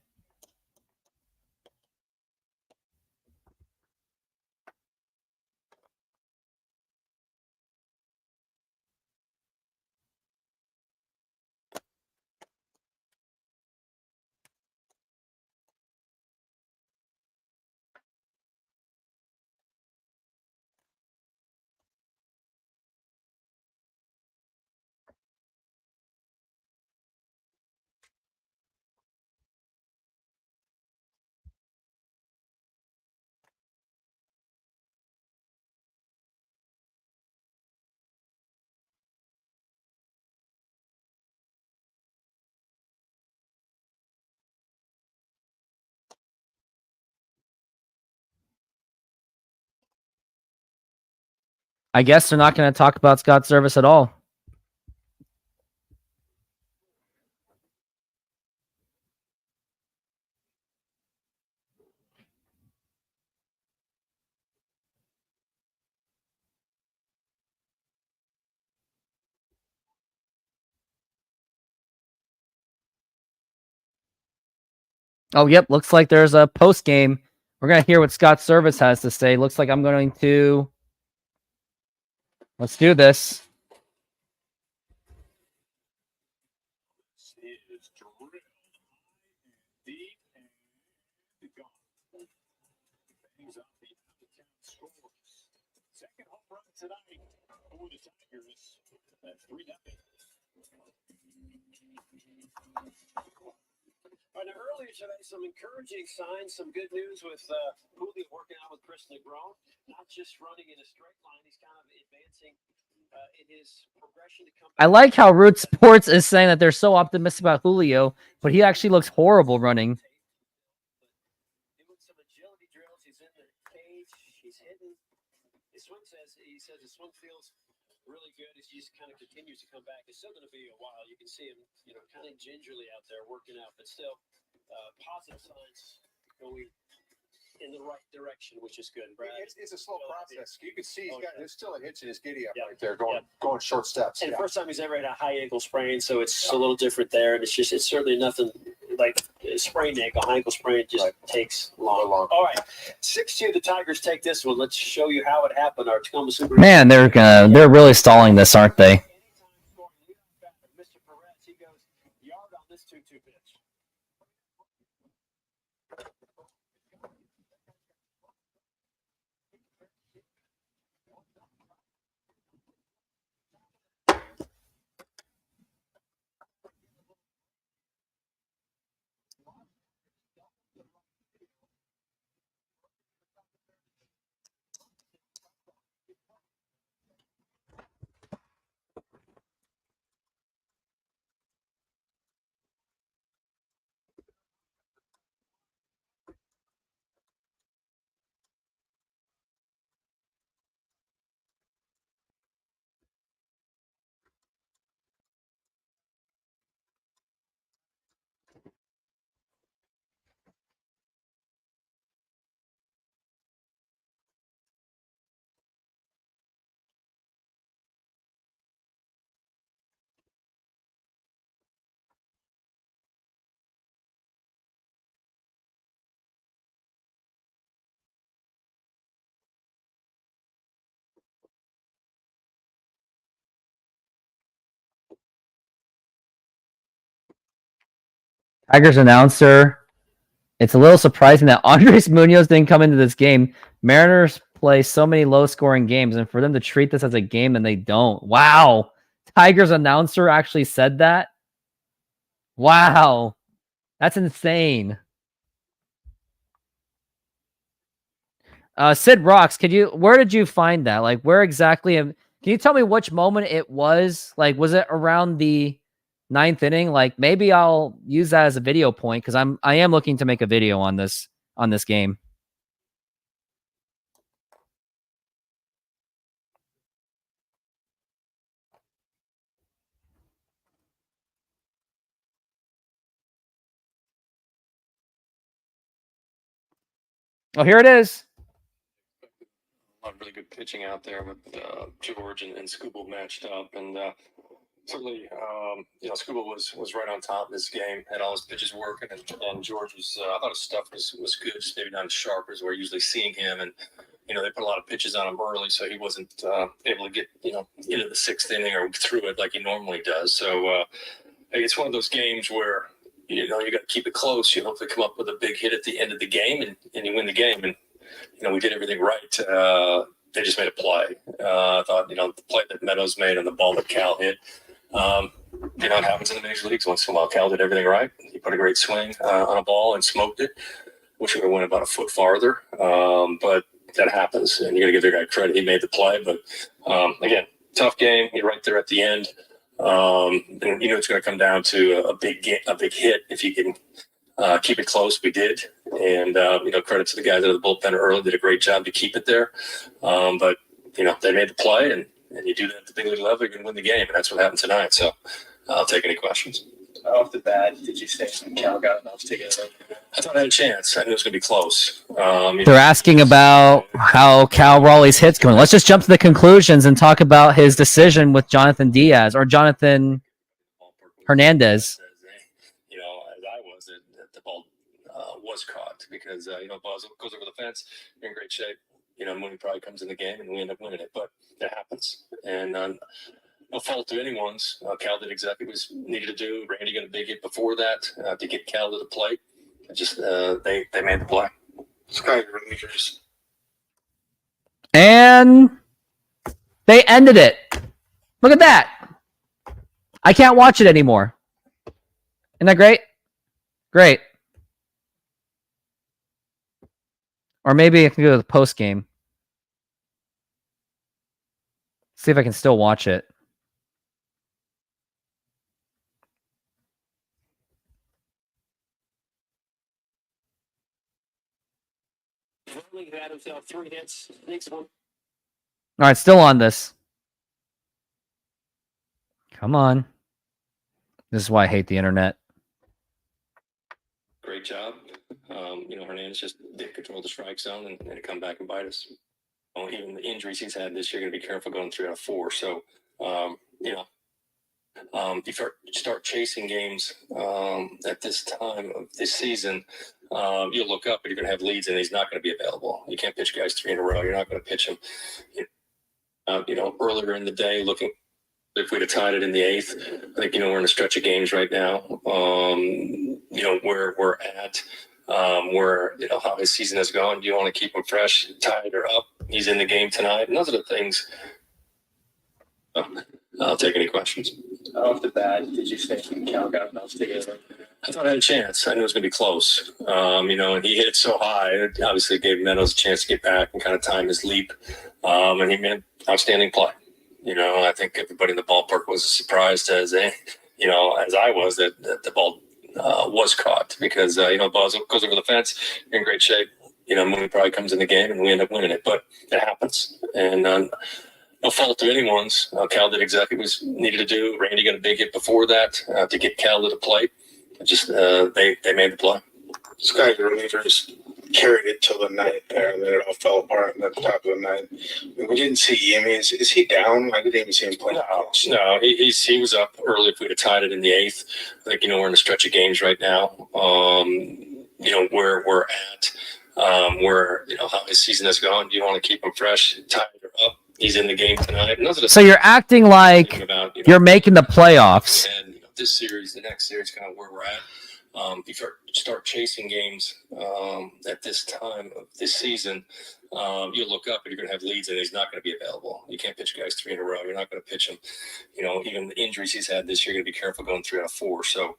I guess they're not going to talk about Scott Service at all. Oh, yep. Looks like there's a post game. We're going to hear what Scott Service has to say. Looks like I'm going to... Let's do this.
Second home run tonight for the Tigers. That's 3-0. All right, now earlier today, some encouraging signs, some good news with Julio working out with Chris Negron, not just running in a straight line, he's kind of advancing in his progression to come back.
I like how Root Sports is saying that they're so optimistic about Julio, but he actually looks horrible running.
Doing some agility drills, he's in the cage, he's hitting. His swing he says his swing feels really good as he just kind of continues to come back. It's still going to be a while. You can see him, kind of gingerly out there working out, but still positive signs going in the right direction, which is good. Brad,
it's a slow process. You can see there's still a hitch in his giddy up
Yeah.
right there, going short steps.
and the first time he's ever had a high ankle sprain, so it's a little different there. And it's certainly nothing like a sprained ankle. High ankle sprain just takes long. All right, 6-2, the Tigers take this one. Let's show you how it happened. Our Tacoma Super.
Man, they're really stalling this, aren't they?
Mr. Perez, he goes yard on this 2-2 pitch.
Tigers announcer. It's a little surprising that Andres Munoz didn't come into this game. Mariners play so many low-scoring games, and for them to treat this as a game and they don't. Wow. Tigers announcer actually said that? Wow. That's insane. Sid Rocks, where did you find that? Like, where exactly? Can you tell me which moment it was? Like, was it around the 9th inning? Like, maybe I'll use that as a video point because I am looking to make a video on this game. Oh, here it is.
A lot of really good pitching out there with George and Scuba matched up, and certainly, Scuba was right on top of this game, had all his pitches working, and George was, I thought his stuff was good, just maybe not as sharp as we're usually seeing him, and they put a lot of pitches on him early, so he wasn't able to get into the 6th inning or through it like he normally does. So it's one of those games where you got to keep it close. You hopefully come up with a big hit at the end of the game, and you win the game. And we did everything right. They just made a play. I thought the play that Meadows made and the ball that Cal hit. It happens in the major leagues once in a while. Cal did everything right. He put a great swing on a ball and smoked it. Wish he would have went about a foot farther, but that happens, and you got to give the guy credit. He made the play, but again, tough game. You're right there at the end. And it's going to come down to a big hit if you can keep it close. We did, and credit to the guys out of the bullpen early, did a great job to keep it there. But they made the play, and you do that at the big league level, you're going to win the game, and that's what happened tonight. So I'll take any questions.
Off the bat, did you say Cal got enough to get it?
I thought I had a chance. I knew it was going to be close.
They're asking about how Cal Raleigh's hit's going. Let's just jump to the conclusions and talk about his decision with Jonathan Diaz or Jonathan Hernandez.
As I was, the ball was caught because ball goes over the fence. You're in great shape. Mooney probably comes in the game and we end up winning it, but it happens. And no fault to anyone's. Cal did exactly what was needed to do. Randy got a big hit before that to get Cal to the plate. Just they made the play.
Sky relievers.
And they ended it. Look at that. I can't watch it anymore. Isn't that great? Great. Or maybe I can go to the post game. See if I can still watch it.
Had himself 3 hits. Next one.
All right, still on this. Come on. This is why I hate the internet.
Great job. Hernandez just did control the strike zone and it come back and bite us. Even the injuries he's had this year, going to be careful going 3 out of 4. So, if you start chasing games at this time of this season, you'll look up and you're going to have leads and he's not going to be available. You can't pitch guys 3 in a row. You're not going to pitch him. Earlier in the day, looking if we'd have tied it in the 8th, I think we're in a stretch of games right now. Where we're at, where how his season has gone. Do you want to keep him fresh, tied or up? He's in the game tonight, and those are the things. I'll take any questions.
Off the bat, did you think Cal got enough together?
I thought I had a chance. I knew it was going to be close. And he hit it so high. It obviously gave Meadows a chance to get back and kind of time his leap. And he made outstanding play. I think everybody in the ballpark was as surprised as I was that the ball was caught because ball goes over the fence. You're in great shape. Mooney probably comes in the game and we end up winning it, but it happens. And no fault to anyone's. Cal did exactly what was needed to do. Randy got a big hit before that to get Cal to the plate. Just they made the play.
Sky relievers carried it till the 9th there, and then it all fell apart at the top of the 9th. We didn't see Yemi. Is he down? I didn't even see him play.
No, he was up early. If we'd have tied it in the 8th, I think we're in a stretch of games right now. Where we're at, where how his season has gone. Do you want to keep him fresh, tied or up? He's in the game tonight. And those are the
So you're acting like you're making the playoffs.
And this series, the next series, kind of where we're at. If you start chasing games at this time of this season, you'll look up and you're going to have leads and he's not going to be available. You can't pitch guys 3 in a row. You're not going to pitch him. Even the injuries he's had this year, you're going to be careful going 3 out of 4. So,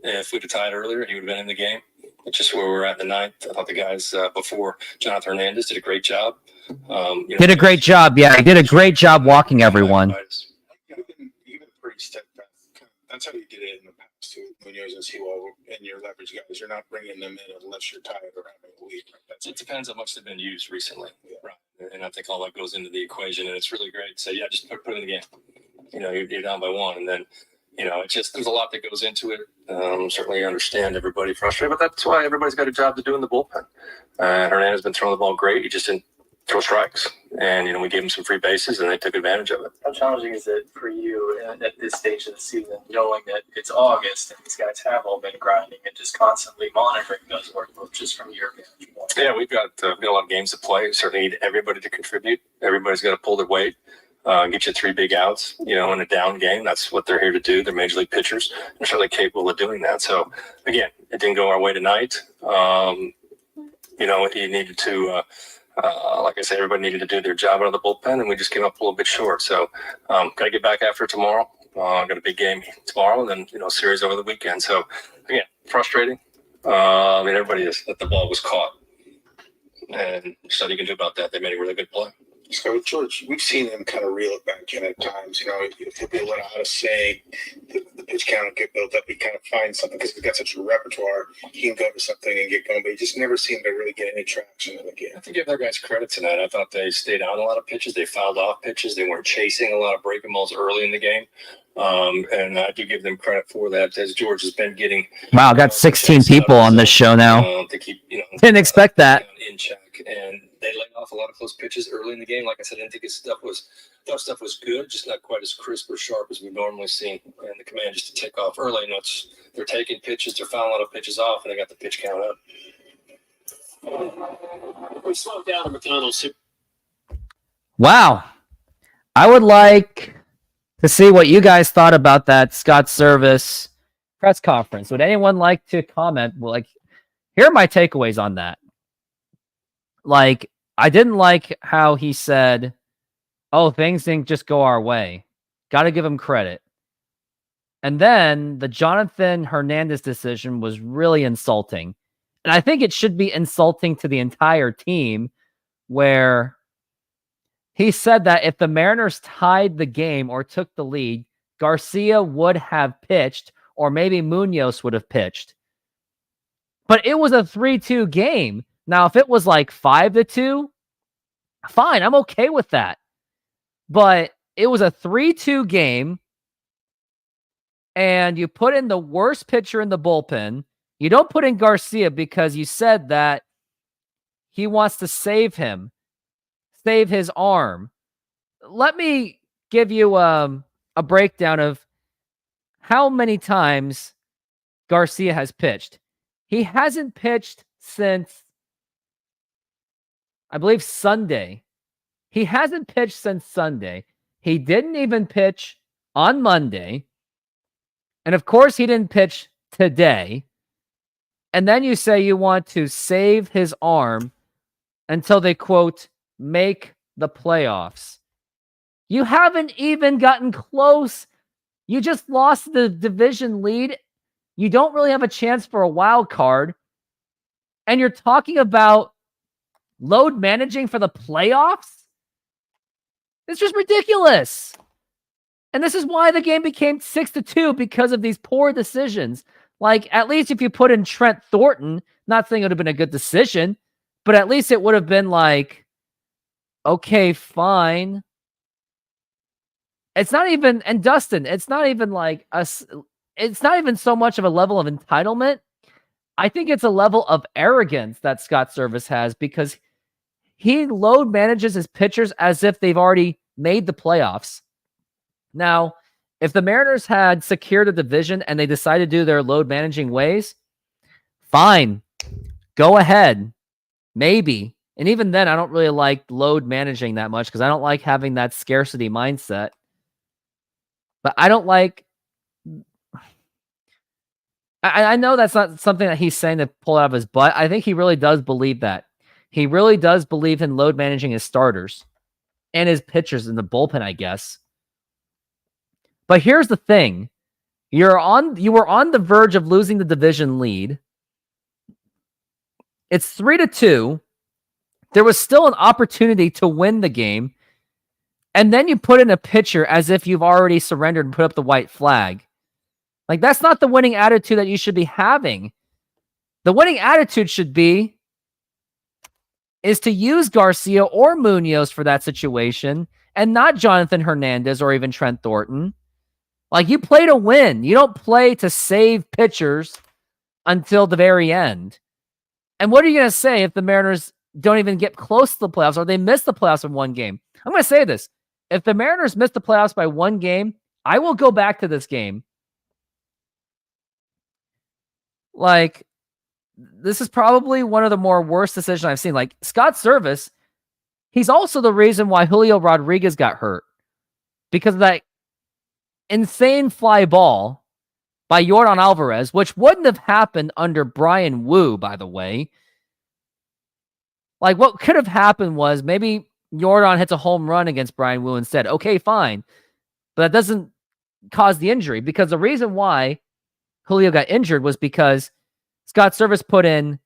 if we'd have tied earlier, he would have been in the game. It's just where we're at in the 9th. I thought the guys before Jonathan Hernandez did a great job.
Did a great job. Yeah, he did a great job walking everyone.
Even pretty steadfast. That's how you did it in the past too. When you're using Seawall and your leverage guys, you're not bringing them in unless you're tired or having a lead.
It depends how much they've been used recently. Yeah. Right. And I think all that goes into the equation, and it's really great to say, yeah, just put it in the game. You're down by 1, and then it's just there's a lot that goes into it. Certainly understand everybody frustrated, but that's why everybody's got a job to do in the bullpen. Hernandez has been throwing the ball great. He just didn't throw strikes, and we gave him some free bases, and they took advantage of it.
How challenging is it for you at this stage of the season, knowing that it's August and these guys have all been grinding and just constantly monitoring those workloads just from your vantage point?
Yeah, we've got a lot of games to play. We certainly need everybody to contribute. Everybody's got to pull their weight. Get you 3 big outs, in a down game. That's what they're here to do. They're major league pitchers. They're certainly capable of doing that. So, again, it didn't go our way tonight. He needed to, like I said, everybody needed to do their job out of the bullpen, and we just came up a little bit short. So, got to get back after tomorrow. Got a big game tomorrow, and then, series over the weekend. So, again, frustrating. Everybody is that the ball was caught. And there's nothing you can do about that. They made a really good play.
So George, we've seen him kind of reel it back in at times. He'll be let out of say the pitch count will get built up. He kind of finds something because he's got such a repertoire. He can go to something and get going, but he just never seemed to really get any traction in the game.
I have to give their guys credit tonight. I thought they stayed on a lot of pitches. They fouled off pitches. They weren't chasing a lot of breaking balls early in the game. And I do give them credit for that, as George has been getting.
Wow, got 16 people on this show now.
To keep,
didn't expect that.
In check, and they laid off a lot of close pitches early in the game. Like I said, I didn't think his stuff was good, just not quite as crisp or sharp as we normally see. And the command just to take off early. It's they're taking pitches, they're fouling a lot of pitches off, and they got the pitch count up. We slowed down the McDonald's.
Wow. I would like to see what you guys thought about that Scott Service press conference. Would anyone like to comment? Well, like, here are my takeaways on that. Like, I didn't like how he said, oh, things didn't just go our way. Got to give him credit. And then the Jonathan Hernandez decision was really insulting. And I think it should be insulting to the entire team, where he said that if the Mariners tied the game or took the lead, Garcia would have pitched, or maybe Munoz would have pitched. But it was a 3-2 game. Now, if it was like 5-2, fine, I'm okay with that. But it was a 3-2 game, and you put in the worst pitcher in the bullpen. You don't put in Garcia because you said that he wants to save him, save his arm. Let me give you a breakdown of how many times Garcia has pitched. He hasn't pitched since, I believe, Sunday. He hasn't pitched since Sunday. He didn't even pitch on Monday. And of course, he didn't pitch today. And then you say you want to save his arm until they, quote, make the playoffs. You haven't even gotten close. You just lost the division lead. You don't really have a chance for a wild card. And you're talking about load managing for the playoffs? It's just ridiculous. And this is why the game became 6-2, because of these poor decisions. Like, at least if you put in Trent Thornton, not saying it would have been a good decision, but at least it would have been like, okay, fine. It's not even, and Dustin, it's not even like it's not even so much of a level of entitlement. I think it's a level of arrogance that Scott Service has, because he load manages his pitchers as if they've already made the playoffs. Now, if the Mariners had secured a division and they decided to do their load managing ways, fine, go ahead, maybe. And even then, I don't really like load managing that much, because I don't like having that scarcity mindset. But I don't like... I know that's not something that he's saying to pull out of his butt. I think he really does believe that. He really does believe in load managing his starters and his pitchers in the bullpen, I guess. But here's the thing. You were on the verge of losing the division lead. It's 3-2. There was still an opportunity to win the game. And then you put in a pitcher as if you've already surrendered and put up the white flag. Like, that's not the winning attitude that you should be having. The winning attitude should be is to use Garcia or Munoz for that situation, and not Jonathan Hernandez or even Trent Thornton. Like, you play to win. You don't play to save pitchers until the very end. And what are you going to say if the Mariners don't even get close to the playoffs, or they miss the playoffs in one game? I'm going to say this. If the Mariners miss the playoffs by one game, I will go back to this game. Like, this is probably one of the more worst decisions I've seen. Like, Scott Service, he's also the reason why Julio Rodriguez got hurt, because of that insane fly ball by Yordan Alvarez, which wouldn't have happened under Brian Wu, by the way. Like, what could have happened was maybe Yordan hits a home run against Brian Wu instead. Okay, fine. But that doesn't cause the injury, because the reason why Julio got injured was because Scott Service put in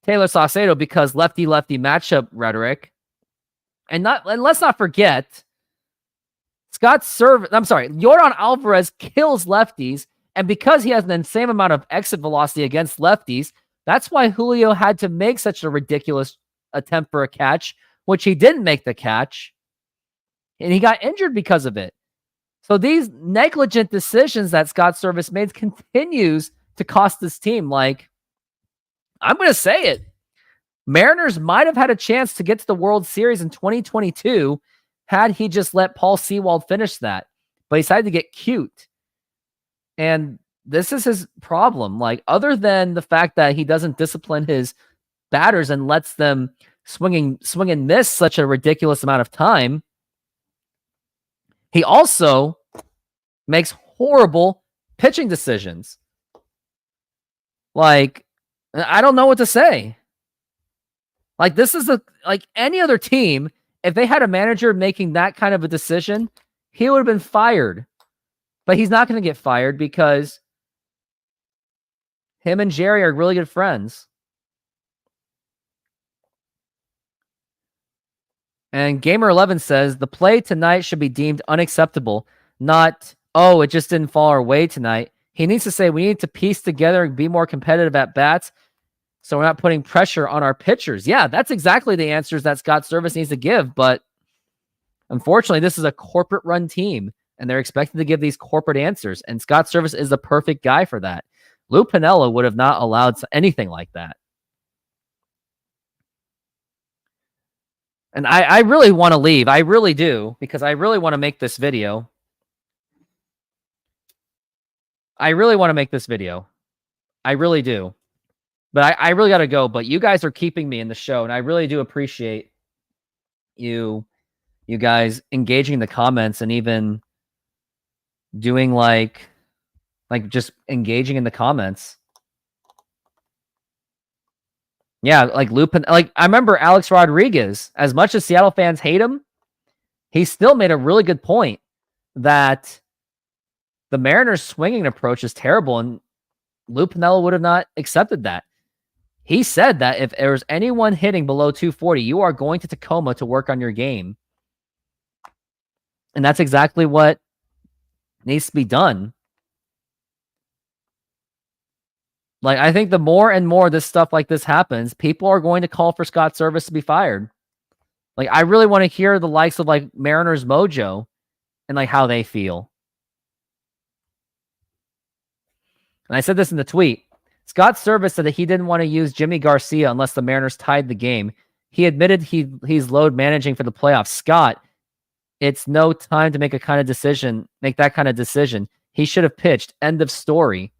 Taylor Saucedo because lefty-lefty matchup rhetoric. And let's not forget, Yordan Alvarez kills lefties, and because he has an insane amount of exit velocity against lefties, that's why Julio had to make such a ridiculous attempt for a catch, which he didn't make the catch, and he got injured because of it. So these negligent decisions that Scott Service made continues to cost this team. Like, I'm going to say it. Mariners might have had a chance to get to the World Series in 2022 had he just let Paul Sewald finish that. But he decided to get cute. And this is his problem. Like, other than the fact that he doesn't discipline his batters and lets them swing and miss such a ridiculous amount of time, he also makes horrible pitching decisions. Like, I don't know what to say. Like, this is like any other team, if they had a manager making that kind of a decision, he would have been fired. But he's not going to get fired because him and Jerry are really good friends. And Gamer11 says, the play tonight should be deemed unacceptable, not, oh, it just didn't fall our way tonight. He needs to say, we need to piece together and be more competitive at bats so we're not putting pressure on our pitchers. Yeah, that's exactly the answers that Scott Service needs to give. But unfortunately, this is a corporate-run team, and they're expected to give these corporate answers. And Scott Service is the perfect guy for that. Lou Piniella would have not allowed anything like that. And I really want to leave. I really do, because I really want to make this video. I really want to make this video. I really do. But I really got to go. But you guys are keeping me in the show, and I really do appreciate you guys engaging in the comments and even doing like just engaging in the comments. Yeah, like Lupin. Like, I remember Alex Rodriguez, as much as Seattle fans hate him, he still made a really good point that the Mariners' swinging approach is terrible, and Lou Piniella would have not accepted that. He said that if there's anyone hitting below 240, you are going to Tacoma to work on your game. And that's exactly what needs to be done. Like, I think the more and more this stuff like this happens, people are going to call for Scott Service to be fired. Like, I really want to hear the likes of, like, Mariners Mojo and, like, how they feel. And I said this in the tweet. Scott Service said that he didn't want to use Jimmy Garcia unless the Mariners tied the game. He admitted he's load managing for the playoffs. Scott, it's no time to make that kind of decision. He should have pitched. End of story.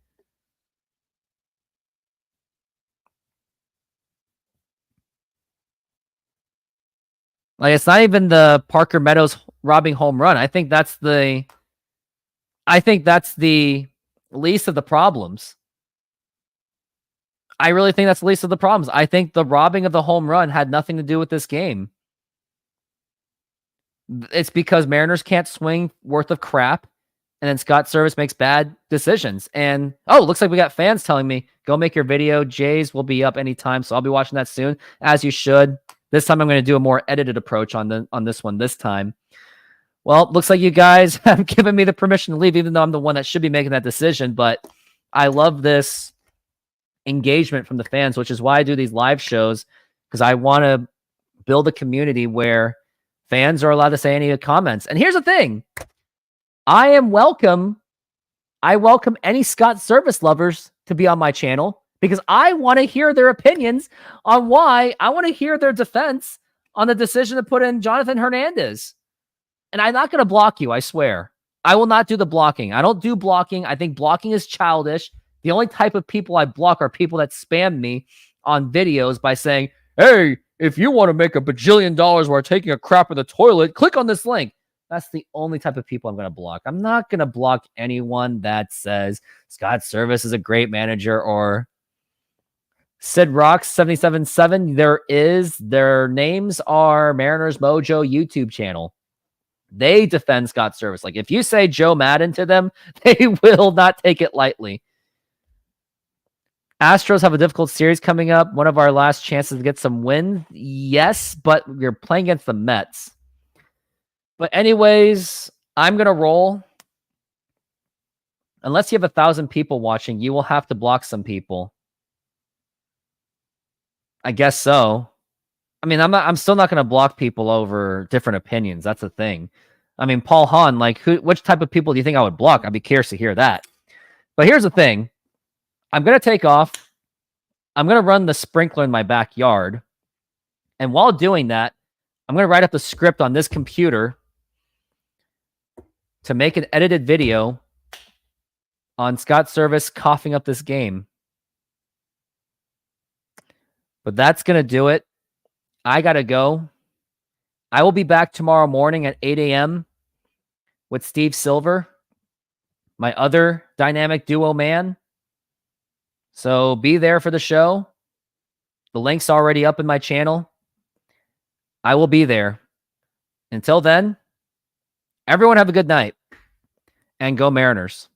Like, it's not even the Parker Meadows robbing home run. I think that's the least of the problems. I really think that's the least of the problems. I think the robbing of the home run had nothing to do with this game. It's because Mariners can't swing worth of crap, and then Scott Service makes bad decisions. And, oh, looks like we got fans telling me, go make your video. Jays will be up anytime, so I'll be watching that soon, as you should. This time I'm going to do a more edited approach on this one this time. Well, looks like you guys have given me the permission to leave, even though I'm the one that should be making that decision. But I love this engagement from the fans, which is why I do these live shows, because I want to build a community where fans are allowed to say any comments. And here's the thing. I welcome any Scott Service lovers to be on my channel, because I want to hear their opinions on why. I want to hear their defense on the decision to put in Jonathan Hernandez. And I'm not going to block you, I swear. I will not do the blocking. I don't do blocking. I think blocking is childish. The only type of people I block are people that spam me on videos by saying, hey, if you want to make $1 bajillion while taking a crap in the toilet, click on this link. That's the only type of people I'm going to block. I'm not going to block anyone that says Scott Service is a great manager, or Sid Rocks 777. Their names are Mariners Mojo YouTube channel. They defend Scott Service. Like, if you say Joe Madden to them, they will not take it lightly. Astros have a difficult series coming up. One of our last chances to get some win. Yes, but we're playing against the Mets. But anyways, I'm going to roll. Unless you have 1,000 people watching, you will have to block some people. I guess so. I mean, I'm still not going to block people over different opinions. That's the thing. I mean, Paul Hahn, like, which type of people do you think I would block? I'd be curious to hear that. But here's the thing. I'm going to take off. I'm going to run the sprinkler in my backyard. And while doing that, I'm going to write up the script on this computer to make an edited video on Scott Service coughing up this game. But that's going to do it. I got to go. I will be back tomorrow morning at 8 a.m. with Steve Silver, my other dynamic duo man. So be there for the show. The link's already up in my channel. I will be there. Until then, everyone have a good night. And go Mariners.